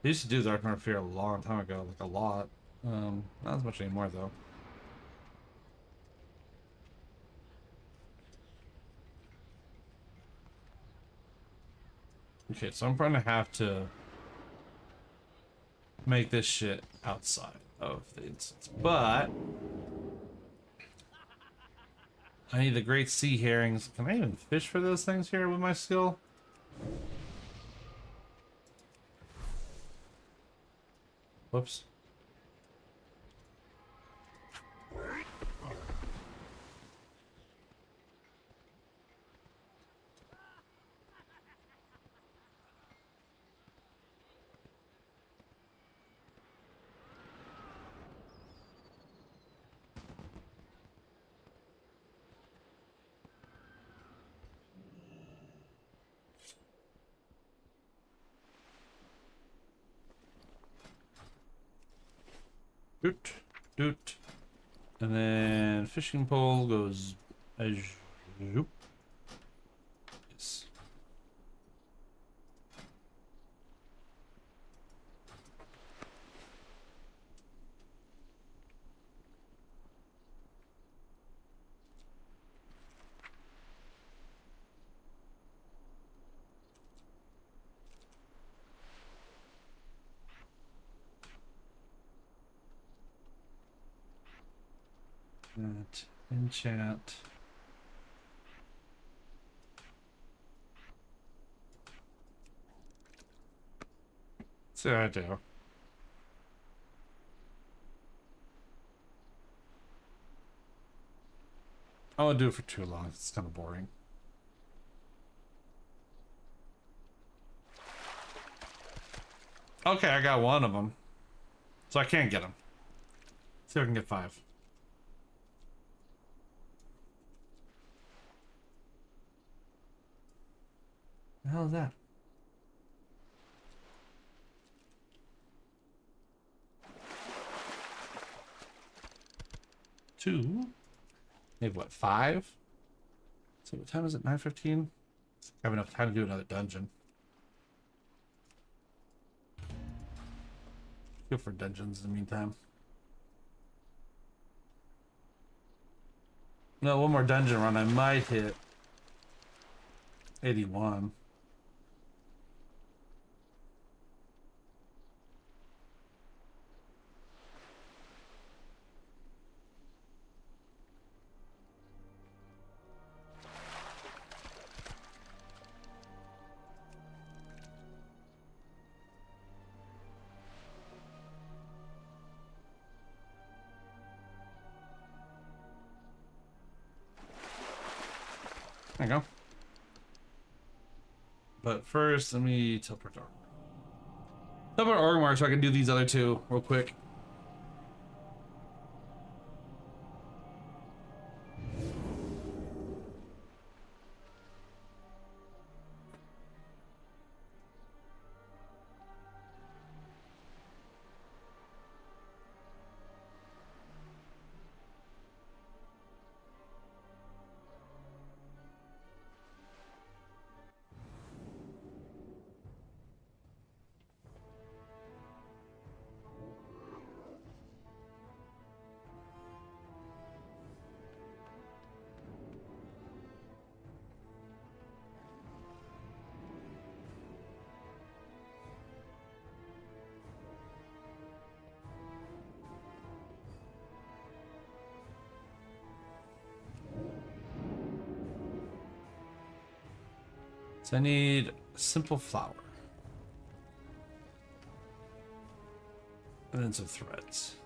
I used to do Dark North Fear a long time ago, like a lot. Not as much anymore though. Okay, so I'm going to have to make this shit outside of the instance, but I need the great sea herrings. Can I even fish for those things here with my skill? Whoops. Doot, doot. And then fishing pole goes as zoop. Yes. That enchant. See what I do. I won't do it for too long. It's kind of boring. Okay, I got one of them. So I can't get them. See if I can get 5. The hell is that? Two. Maybe what, 5? So what time is it? 9:15? I have enough time to do another dungeon. Go for dungeons in the meantime. No, one more dungeon run. I might hit 81. There you go. But first, let me teleport to Orgrimmar. Teleport to Orgrimmar so I can do these other two real quick. So I need simple flour. And then some threads.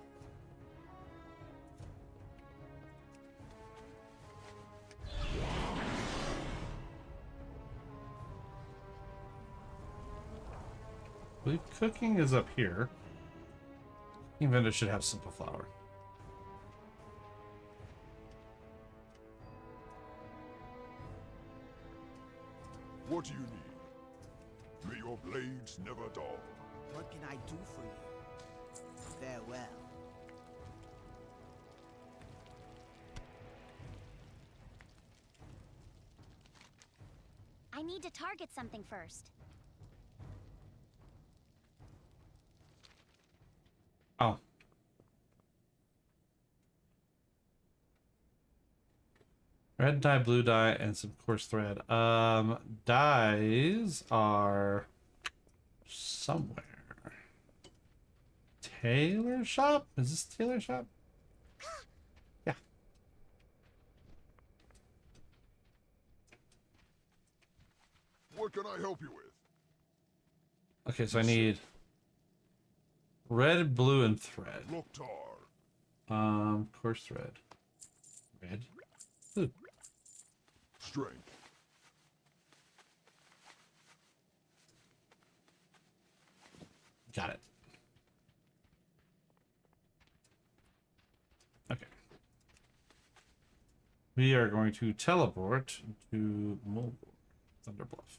I believe cooking is up here. Cooking vendor should have simple flour. What do you need? May your blades never dull. What can I do for you? Farewell. I need to target something first. Oh. Red dye, blue dye, and some coarse thread. Dyes are somewhere. Tailor shop? Is this tailor shop? Yeah. What can I help you with? Okay, so I need red, blue, and thread. Loktar. Coarse thread. Red, blue. Strength. Got it. Okay. We are going to teleport to Mulgore, Thunderbluff.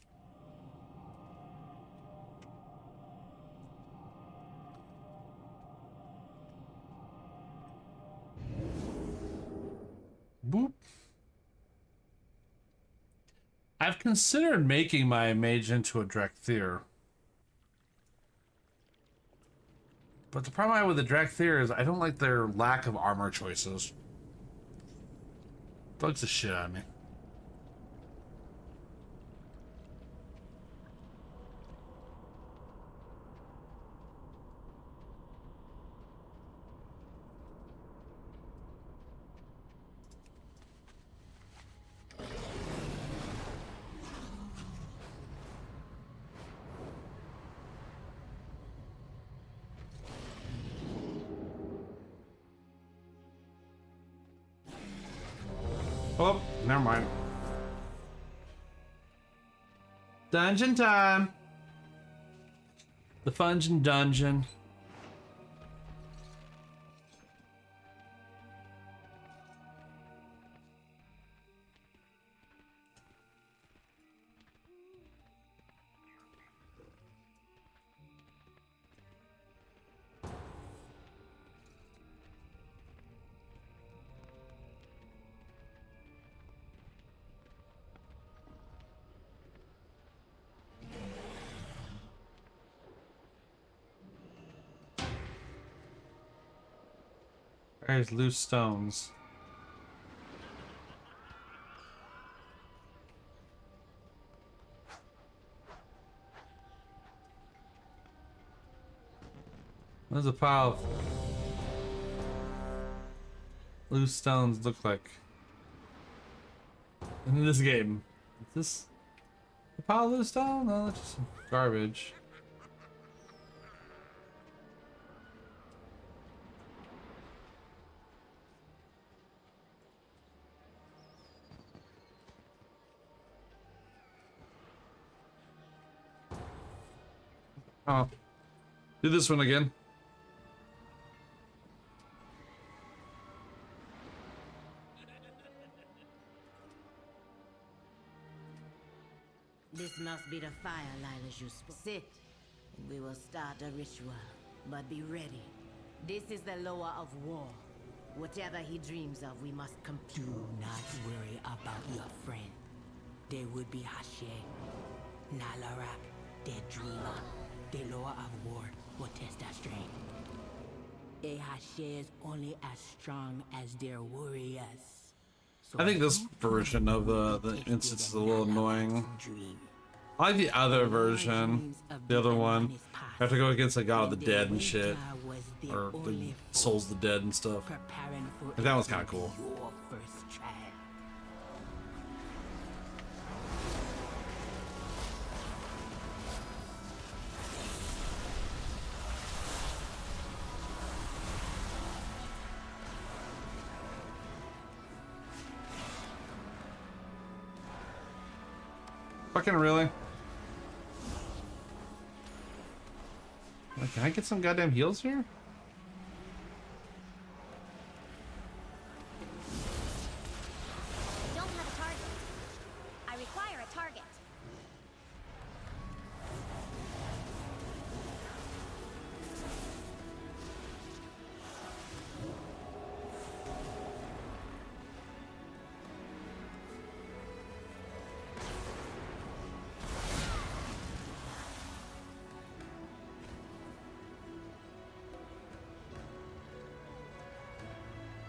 Boop. I've considered making my mage into a Drakthir. But the problem I have with the Drakthir is I don't like their lack of armor choices. Bugs the shit out of me. Oh, never mind. Dungeon time. The Fungin Dungeon. There's loose stones. What does a pile of loose stones look like in this game? Is this a pile of loose stone? No, that's just some garbage. Oh, do this one again. This must be the fire, Lilas, you spoke. Sit, and we will start a ritual. But be ready. This is the lower of war. Whatever he dreams of, we must complete. Do not worry about your friend. There would be Hashe, Nalarak, their dreamer. The lower of war will test their strength. A Hashe is only as strong as their warriors. So I think this version of the instance is a little annoying. I like the other version, the other one. I have to go against the god of the dead and shit, or the souls of the dead and stuff. Like, that one's kind of cool. Fucking really? Like, can I get some goddamn heals here? I don't have a target. I require a target.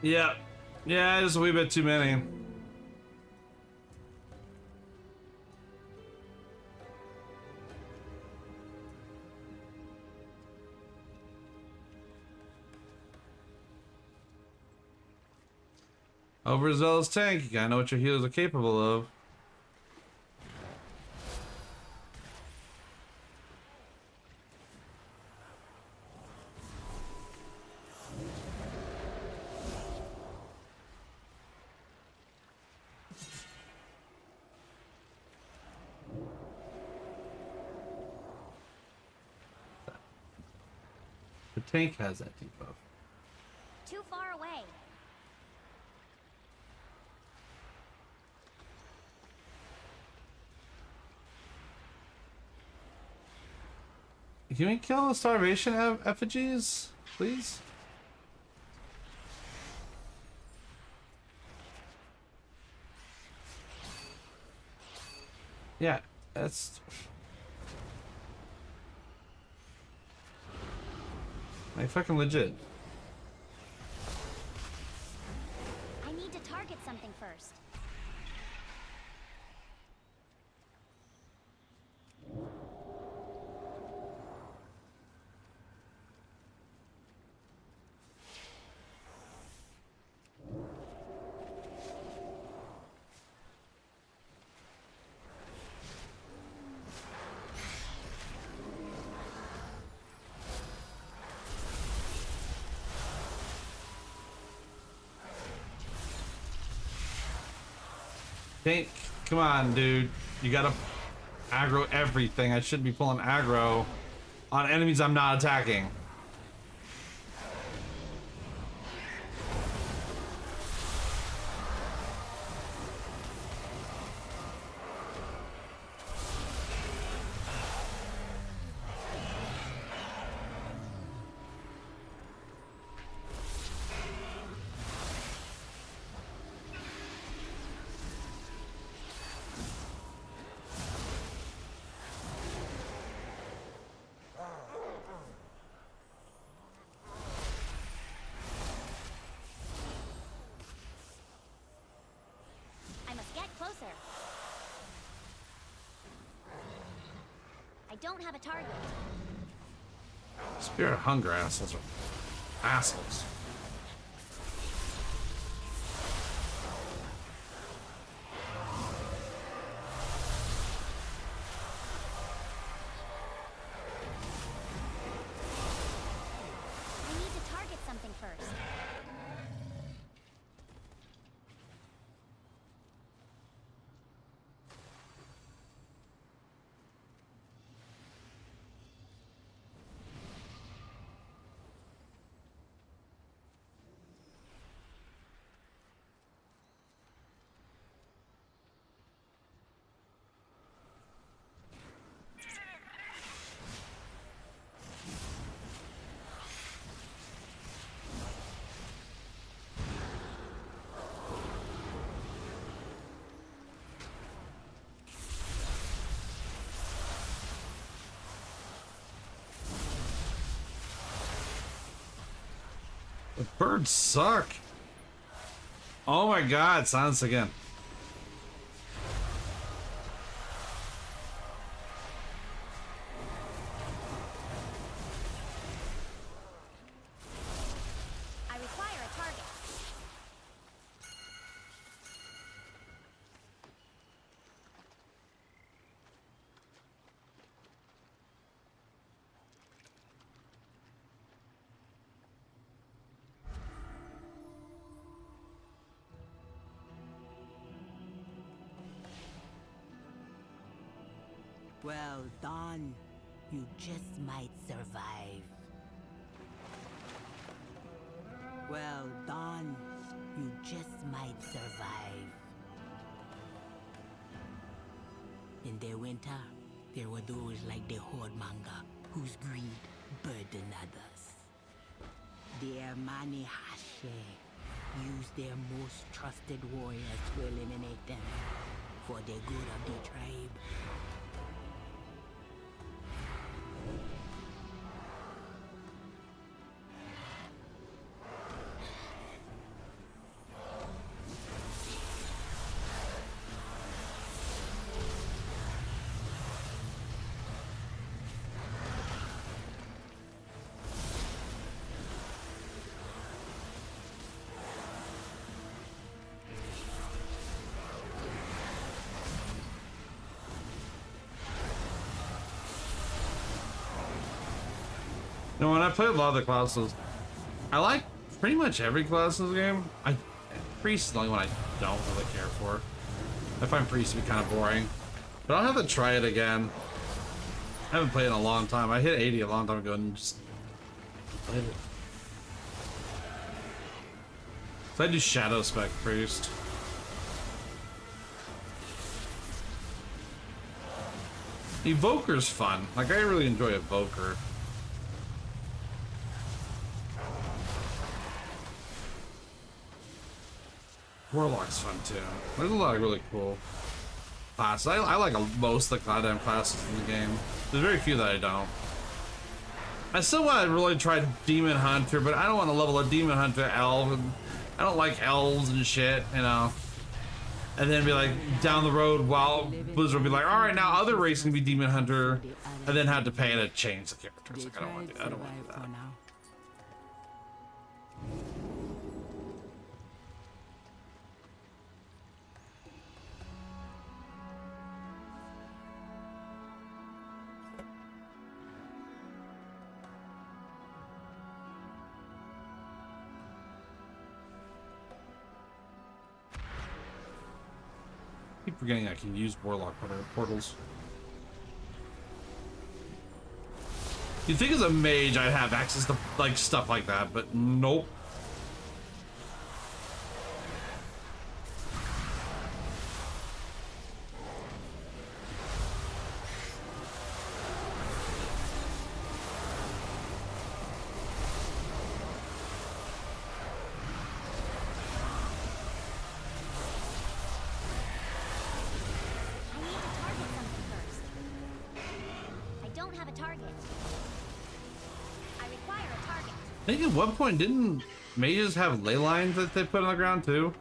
Yeah. Yeah, just a wee bit too many. Overzealous tank, you gotta know what your healers are capable of. The tank has that debuff. Too far away. Can we kill the starvation effigies, please? Yeah, that's... like fucking legit. I need to target something first. Tank, come on, dude. You gotta aggro everything. I shouldn't be pulling aggro on enemies I'm not attacking. I must get closer. I don't have a target. Spirit of Hunger assholes are assholes. I need to target something first. The birds suck. Oh my god, silence again. I require a target. Well done. You just might survive. Well done. You just might survive. In the winter, there were those like the Horde Manga, whose greed burdened others. Their Mani Hashe used their most trusted warriors to eliminate them for the good of the tribe. You know, when I play a lot of the classes, I like pretty much every class in the game. Priest is the only one I don't really care for. I find Priest to be kind of boring. But I'll have to try it again. I haven't played in a long time. I hit 80 a long time ago and just played it. So I do Shadow Spec Priest. Evoker's fun. Like, I really enjoy Evoker. Warlock's fun too. There's a lot of really cool classes. I like most of the Cloud classes in the game. There's very few that I don't. I still want to really try Demon Hunter, but I don't want to level a Demon Hunter elf. I don't like elves and shit, you know. And then be like, down the road, while Blizzard will be like, all right, now other race can be Demon Hunter, and then have to pay to change the characters. Like, I don't want to do that. I don't want to do that. I keep forgetting I can use Warlock portals. You'd think as a mage I'd have access to like stuff like that, but nope. I think at one point didn't mages have ley lines that they put on the ground too?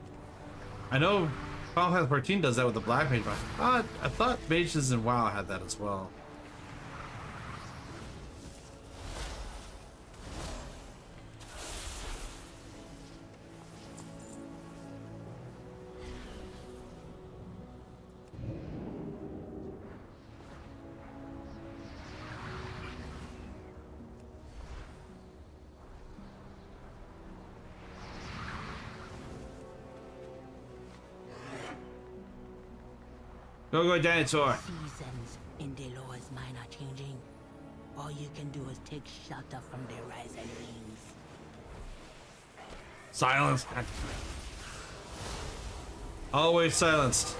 I know Final Fantasy 14 does that with the black mage, but I thought mages in WoW had that as well. Go dinosaur. Seasons in the lowest mine are changing. All you can do is take shelter from their rising wings. Silence. Always silenced.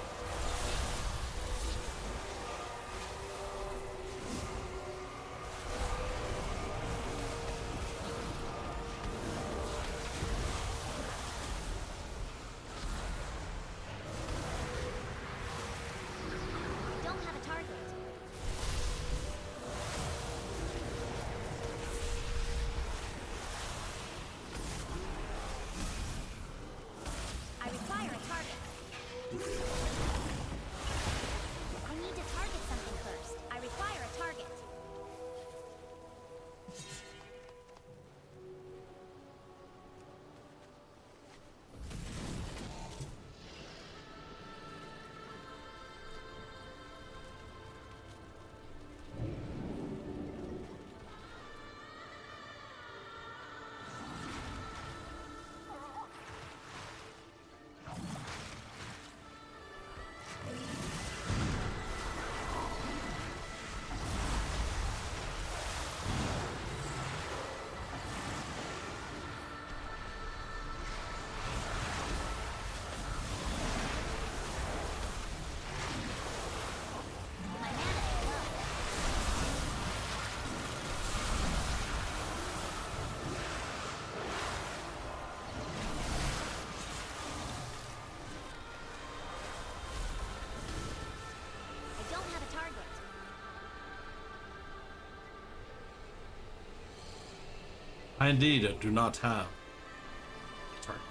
I indeed do not have a target.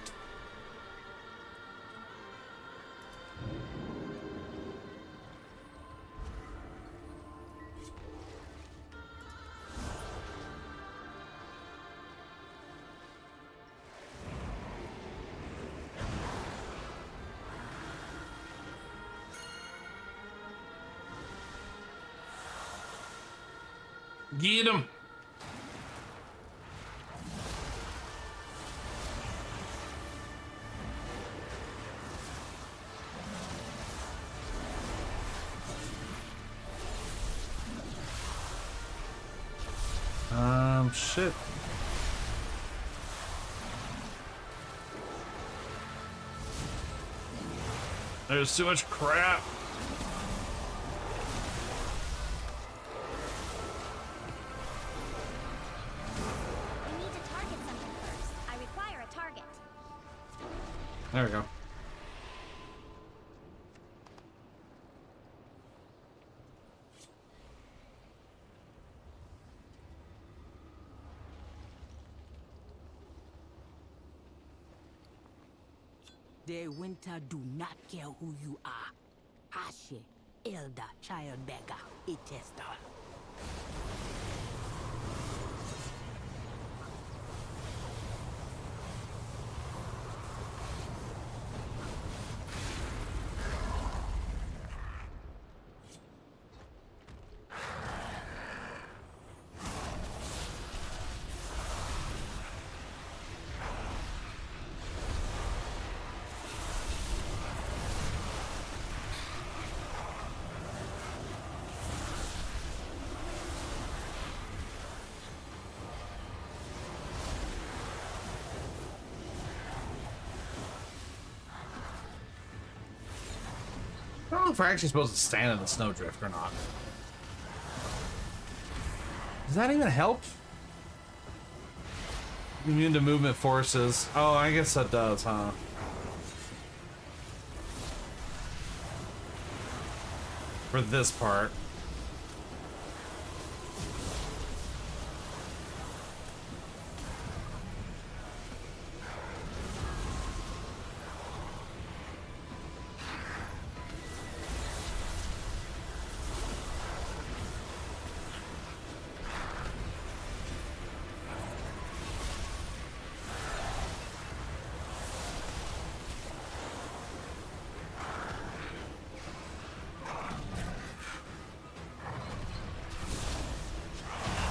Get him! Shit. There's too much crap. We need to target something first. I require a target. There we go. The winter do not care who you are. Ashe, elder, child beggar, it is all. I don't know if we're actually supposed to stand in the snowdrift or not. Does that even help? Immune to movement forces. Oh, I guess that does, huh? For this part.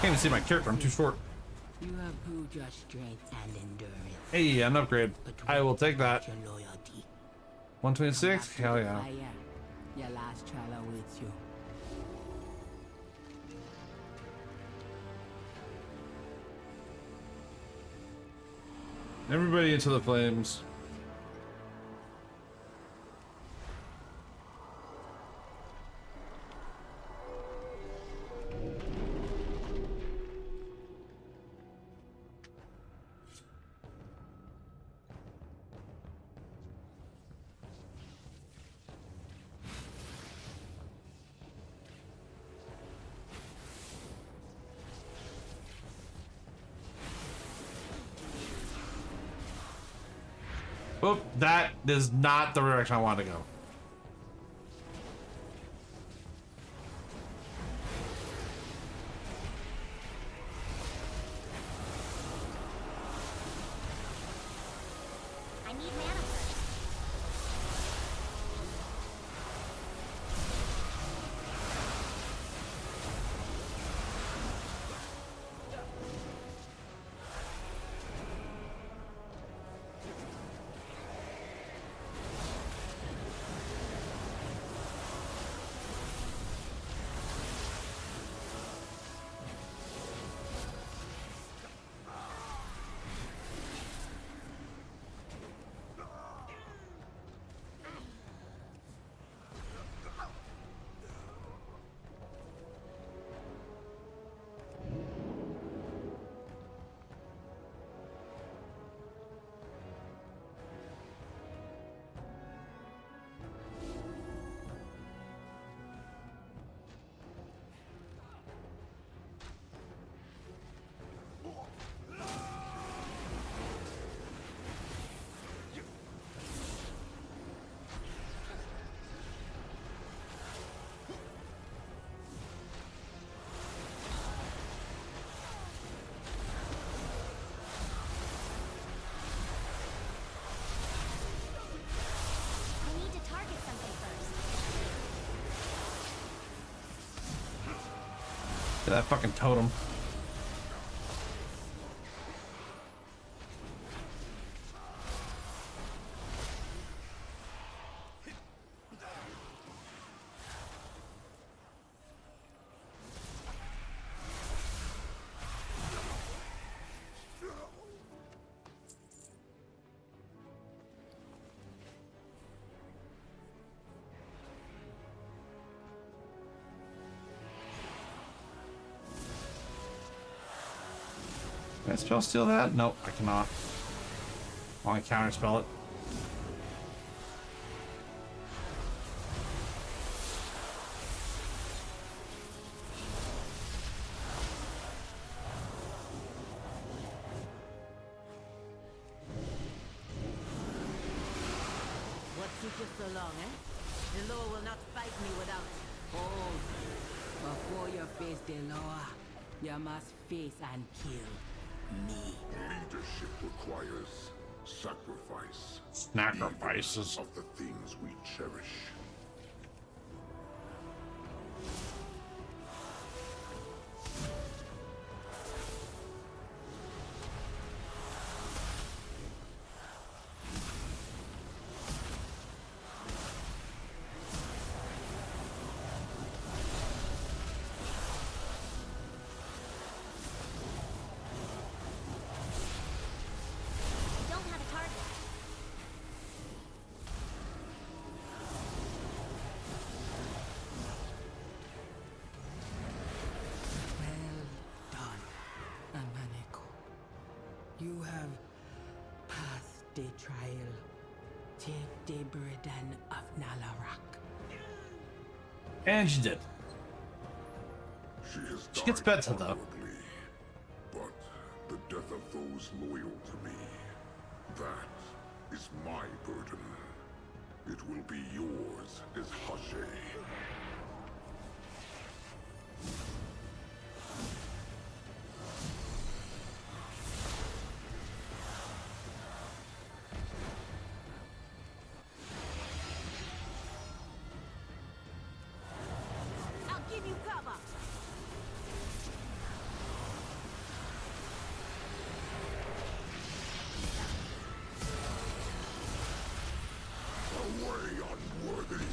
Can't even see my character, I'm too short. You have proved your strength and endurance. Hey, an upgrade. I will take that. Your loyalty. 126? Hell yeah. Fire. Your last trial awaits you. Everybody into the flames. Oop, that is not the direction I want to go. I need mana first. Look at that fucking totem. Can I spell steal that? Nope, I cannot. I want to counter spell it. What took you so long, eh? The law will not fight me without. Hold. Before you face the law, you must face and kill me. Leadership requires sacrifice. Sacrifices of the things we cherish. Don't have a target. Well done, Amaneko. You have passed the trial. Take the burden of Nalarak. And she did. She gets better though. honorably, but the death of those loyal to me, that is my burden. It will be yours, Ishashe. I'll give you cover. Away, unworthy!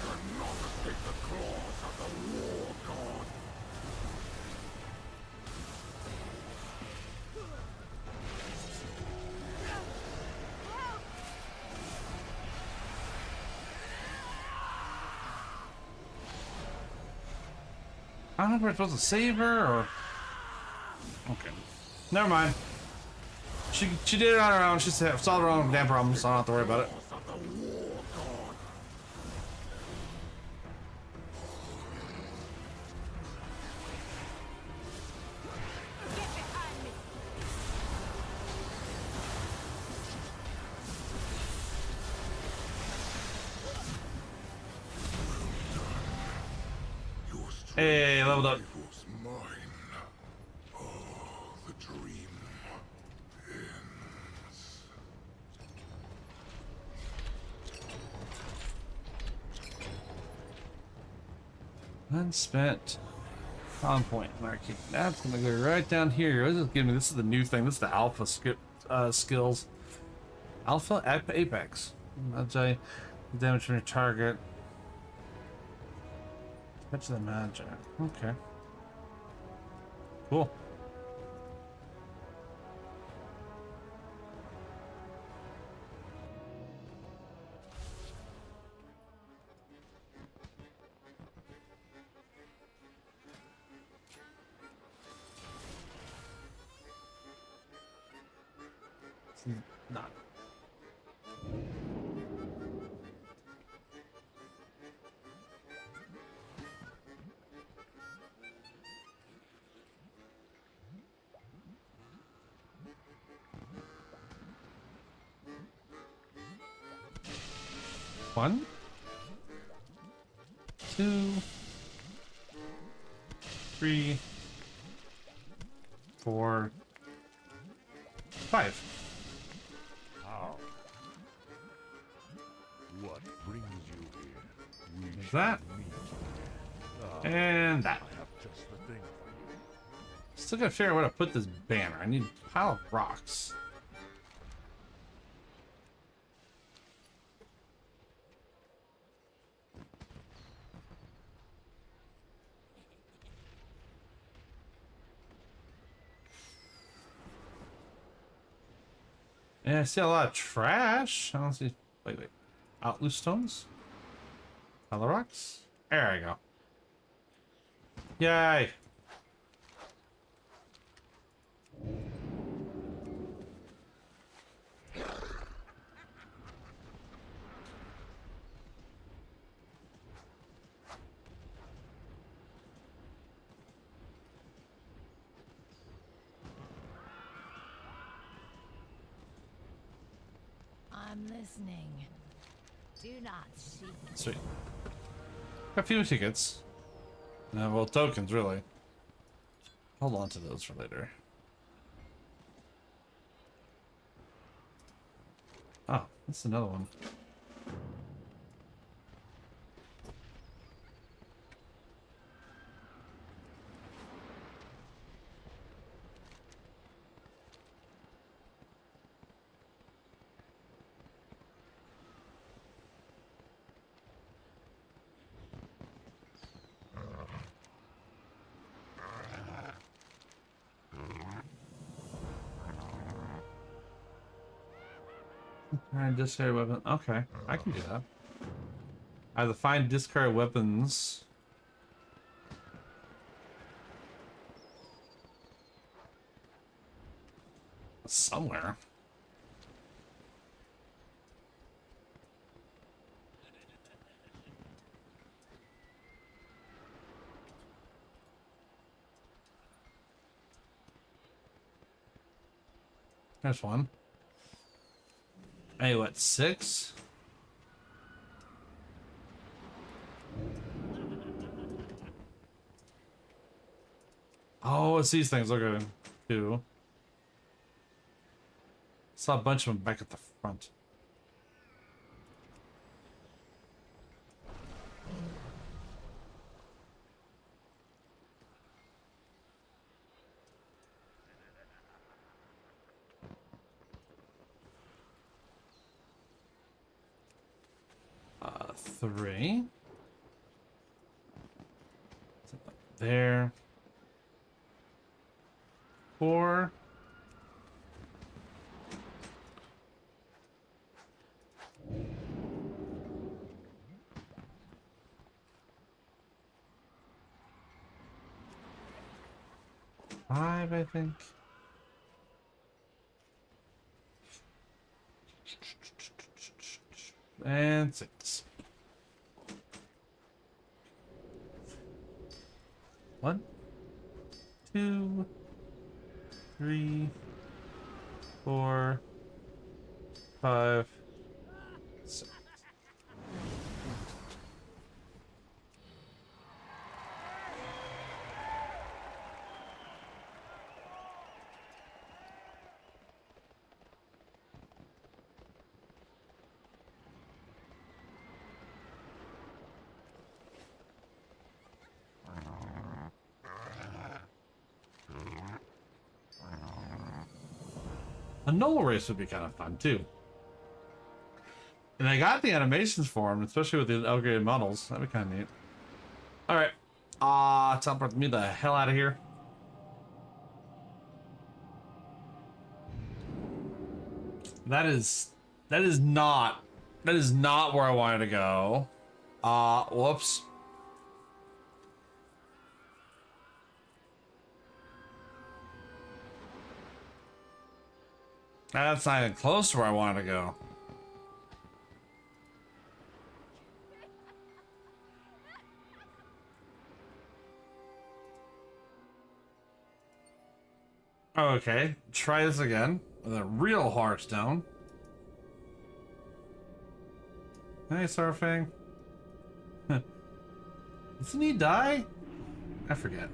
Cannot escape the claws of the war god! I don't know if we're supposed to save her or. Okay. Never mind. She did it on her own. She solved her own damn problems, so I don't have to worry about it. Hey, leveled up. Was mine. Oh, the dream ends. Unspent on point market. That's gonna go right down here. This is the new thing. This is the alpha skills. Alpha Apex. Magic damage from your target. Touch the magic. Okay. Cool. Not. One, two, three, 4, 5. How? What brings you here? There's that. And that. I have just the thing for you. Still gotta figure out where to put this banner. I need a pile of rocks. And I see a lot of trash. I don't see. Wait. Out loose stones. Pile of rocks. There I go. Yay. I'm listening. Do not seek. Sweet. A few tickets. Well, tokens, really. Hold on to those for later. Oh, that's another one. Find discard weapon. Okay, I can do that. Either find discard weapons. Somewhere. There's one. Hey, what, 6? Oh, it's these things. Okay, 2. Saw a bunch of them back at the front. Three. There. 4. Five, I think. And 6. 1, 2, 3, 4, 5, 6. A Noel race would be kind of fun too. And I got the animations for them, especially with the upgraded models. That'd be kind of neat. Alright. Teleport me the hell out of here. That is not where I wanted to go. Whoops. That's not even close to where I wanted to go. Okay, try this again with a real Hearthstone. Hey, Surfing. Doesn't he die? I forget.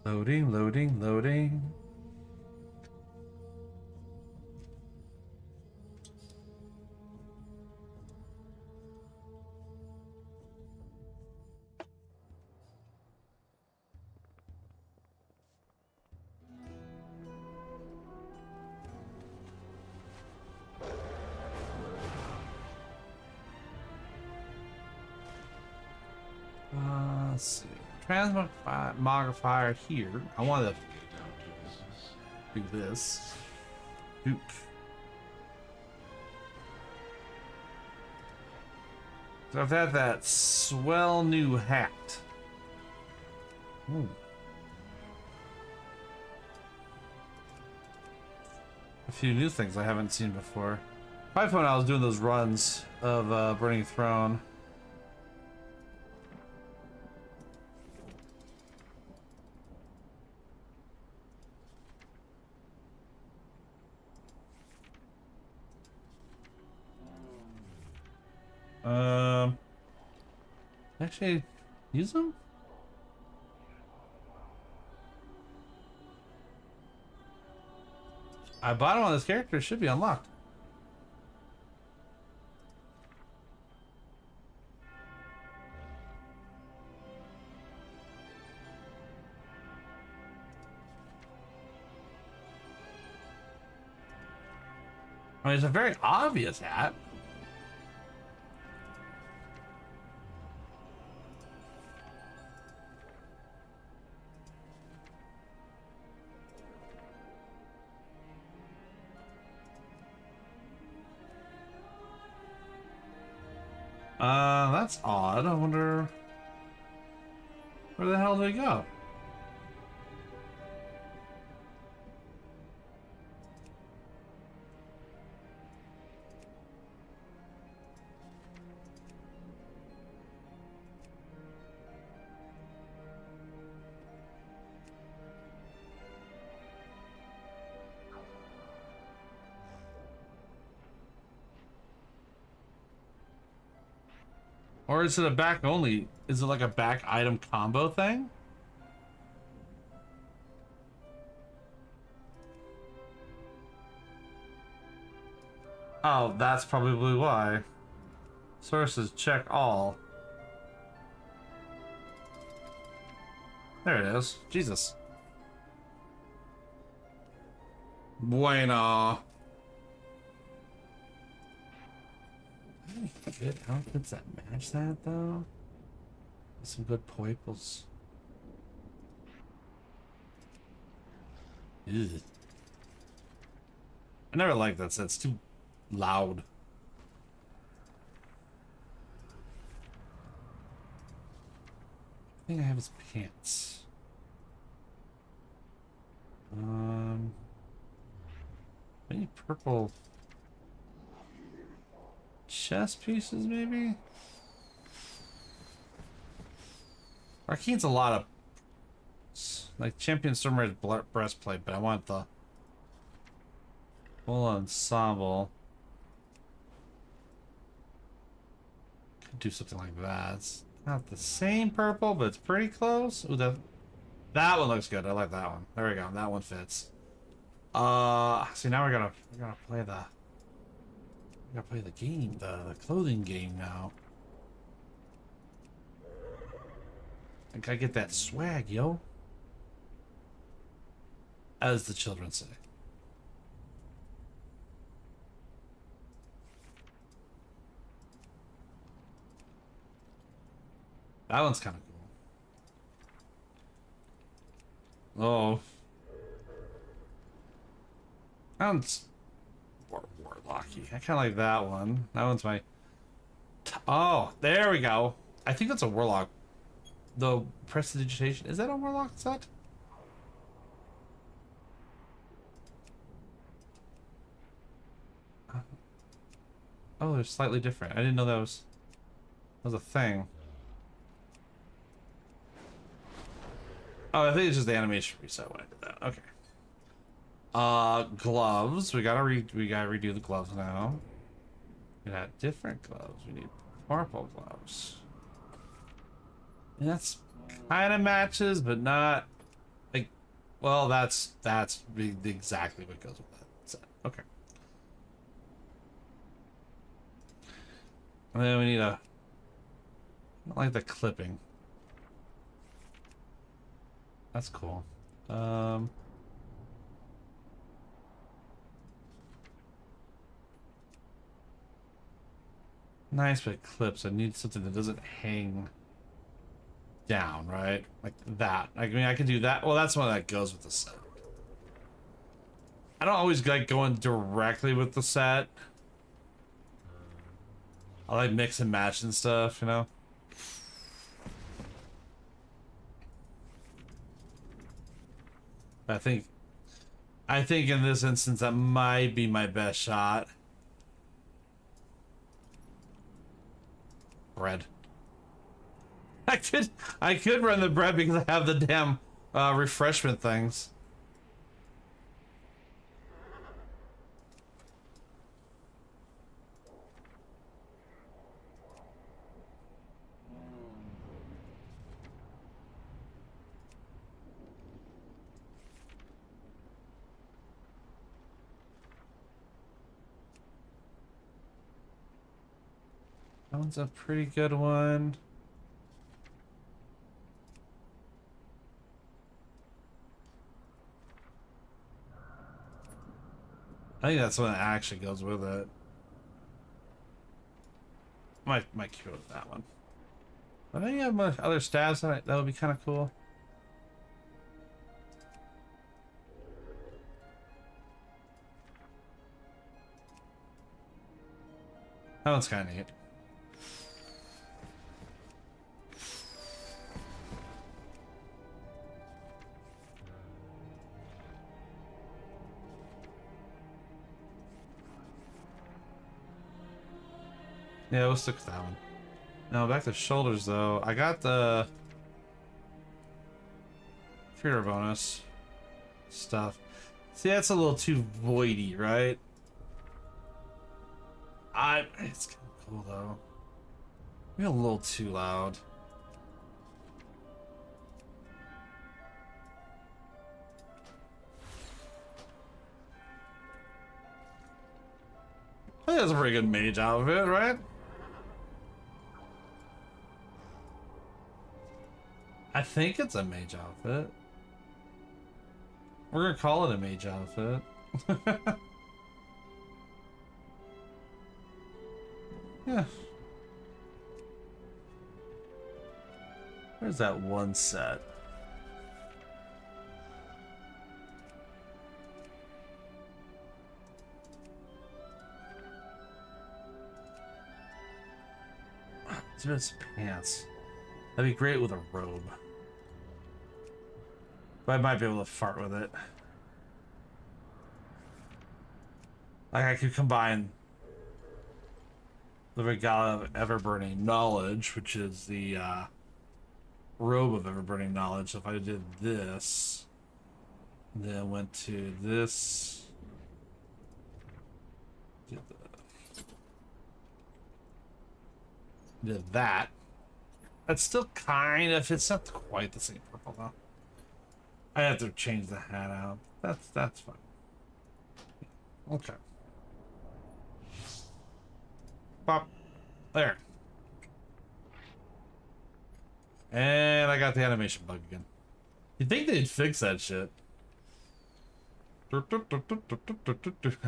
Loading, loading, loading. Let's see. Transmogrifier here. I want to do this. Shoot. So I've had that swell new hat. Ooh. A few new things I haven't seen before. Probably when I was doing those runs of Burning Throne. Actually, use them? I bought him on this character, it should be unlocked. I mean, it's a very obvious hat. That's odd. I wonder where the hell did he go? Or is it a back only? Is it like a back item combo thing? Oh, that's probably why. Sources, check all. There it is. Jesus. Bueno. Good outfits that match that though. Some good poiples. Ugh. I never liked that set. It's too loud. I think I have his pants. Any purple chest pieces, maybe? Arcane's a lot of like Champion Stormer's breastplate, but I want the full ensemble. Could do something like that. It's not the same purple, but it's pretty close. Ooh, that one looks good. I like that one. There we go. That one fits. See, now we're gonna play the. I gotta play the game, the clothing game now. I gotta get that swag, yo. As the children say. That one's kind of cool. Oh. That one's Warlocky. I kind of like that one. That one's my... Oh, there we go. I think that's a Warlock. The prestidigitation. Is that a Warlock set? Oh, they're slightly different. I didn't know that was a thing. Oh, I think it's just the animation reset when I did that. Okay. Gloves. We gotta redo the gloves now. We got different gloves. We need purple gloves. And that's kind of matches, but not. I Well, that's exactly what goes with that set. Okay. And then we need a... I don't like the clipping. That's cool. Nice, but it clips. I need something that doesn't hang down, right? Like that. I mean, I can do that. Well, that's one that goes with the set. I don't always like going directly with the set. I like mix and match and stuff, you know? I think in this instance that might be my best shot. Bread. I could run the bread because I have the damn refreshment things. That one's a pretty good one. I think that's one that actually goes with it. Might go with that one. I think you have much other stabs on it. That would be kind of cool. That one's kind of neat. Yeah, we'll stick with that one. Now back to shoulders though. I got the fear bonus stuff. See, that's a little too voidy, right? It's kind of cool though. Maybe a little too loud. I think that's a pretty good mage outfit, right? I think it's a mage outfit. We're gonna call it a mage outfit. Yeah. Where's that one set? It's pants. That'd be great with a robe. But I might be able to fart with it. Like I could combine the Regalia of Ever-Burning Knowledge, which is the robe of Ever-Burning Knowledge. So if I did this, then went to this, did that. That's still kind of, it's not quite the same purple though. I have to change the hat out. That's fine. Okay. Pop. There. And I got the animation bug again. You'd think they'd fix that shit. It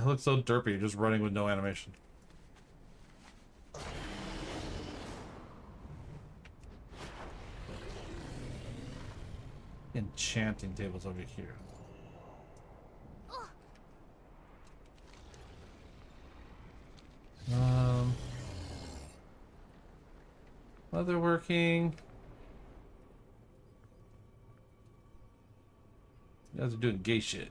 looks so derpy, just running with no animation. Enchanting tables over here. Leatherworking. You guys are doing gay shit.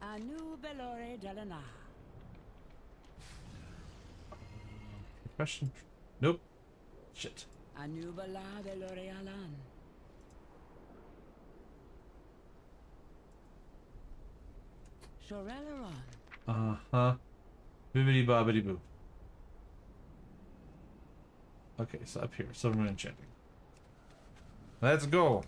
Anu Belore Delana. Question? Nope. Shit. Anu Bala Belore Alan. Shoreleron. Uh-huh. Bibbidi bobbidi boo. Okay, so up here, Silver Moon enchanting. Let's go.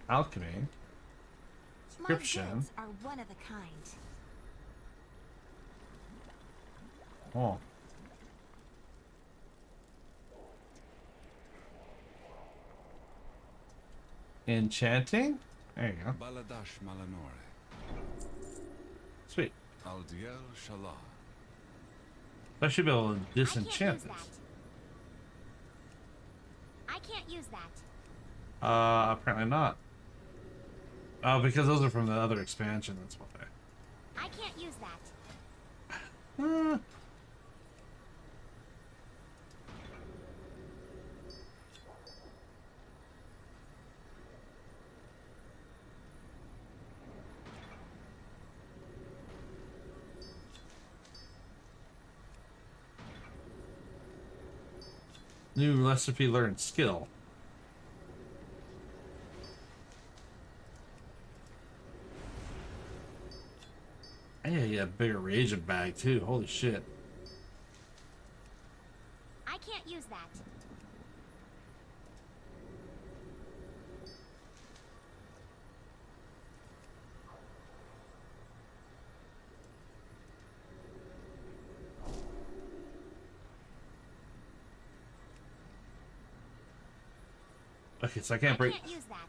Alchemy. Inscription. My goods are one of a kind. Oh. Enchanting? There you go. Baladash Malanore. Sweet. Aldiel Shala. I should be able to disenchant this. I can't use that. Apparently not. Oh, because those are from the other expansion, that's why. I can't use that. New recipe learned skill. Yeah, yeah, bigger reagent bag too. Holy shit. I can't use that. Okay, so I can't break. I can't use that.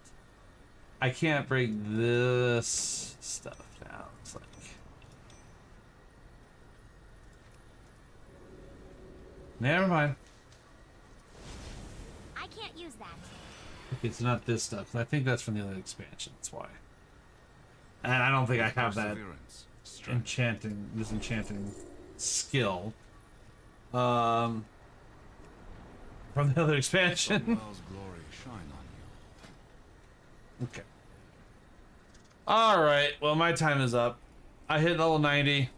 I can't break this stuff now. It's like. Never mind. I can't use that. Okay, it's not this stuff. I think that's from the other expansion. That's why. And I don't think I have that disenchanting skill. From the other expansion. Okay. Alright, well my time is up. I hit level 90.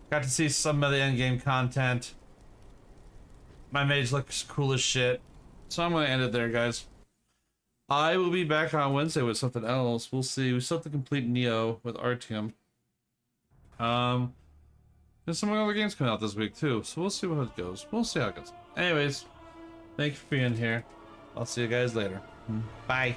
Got to see some of the endgame content. My mage looks cool as shit. So I'm gonna end it there, guys. I will be back on Wednesday with something else. We'll see. We still have to complete Neo with Artyom. There's some other games coming out this week too, so we'll see how it goes. We'll see how it goes. Anyways, thank you for being here. I'll see you guys later. Bye.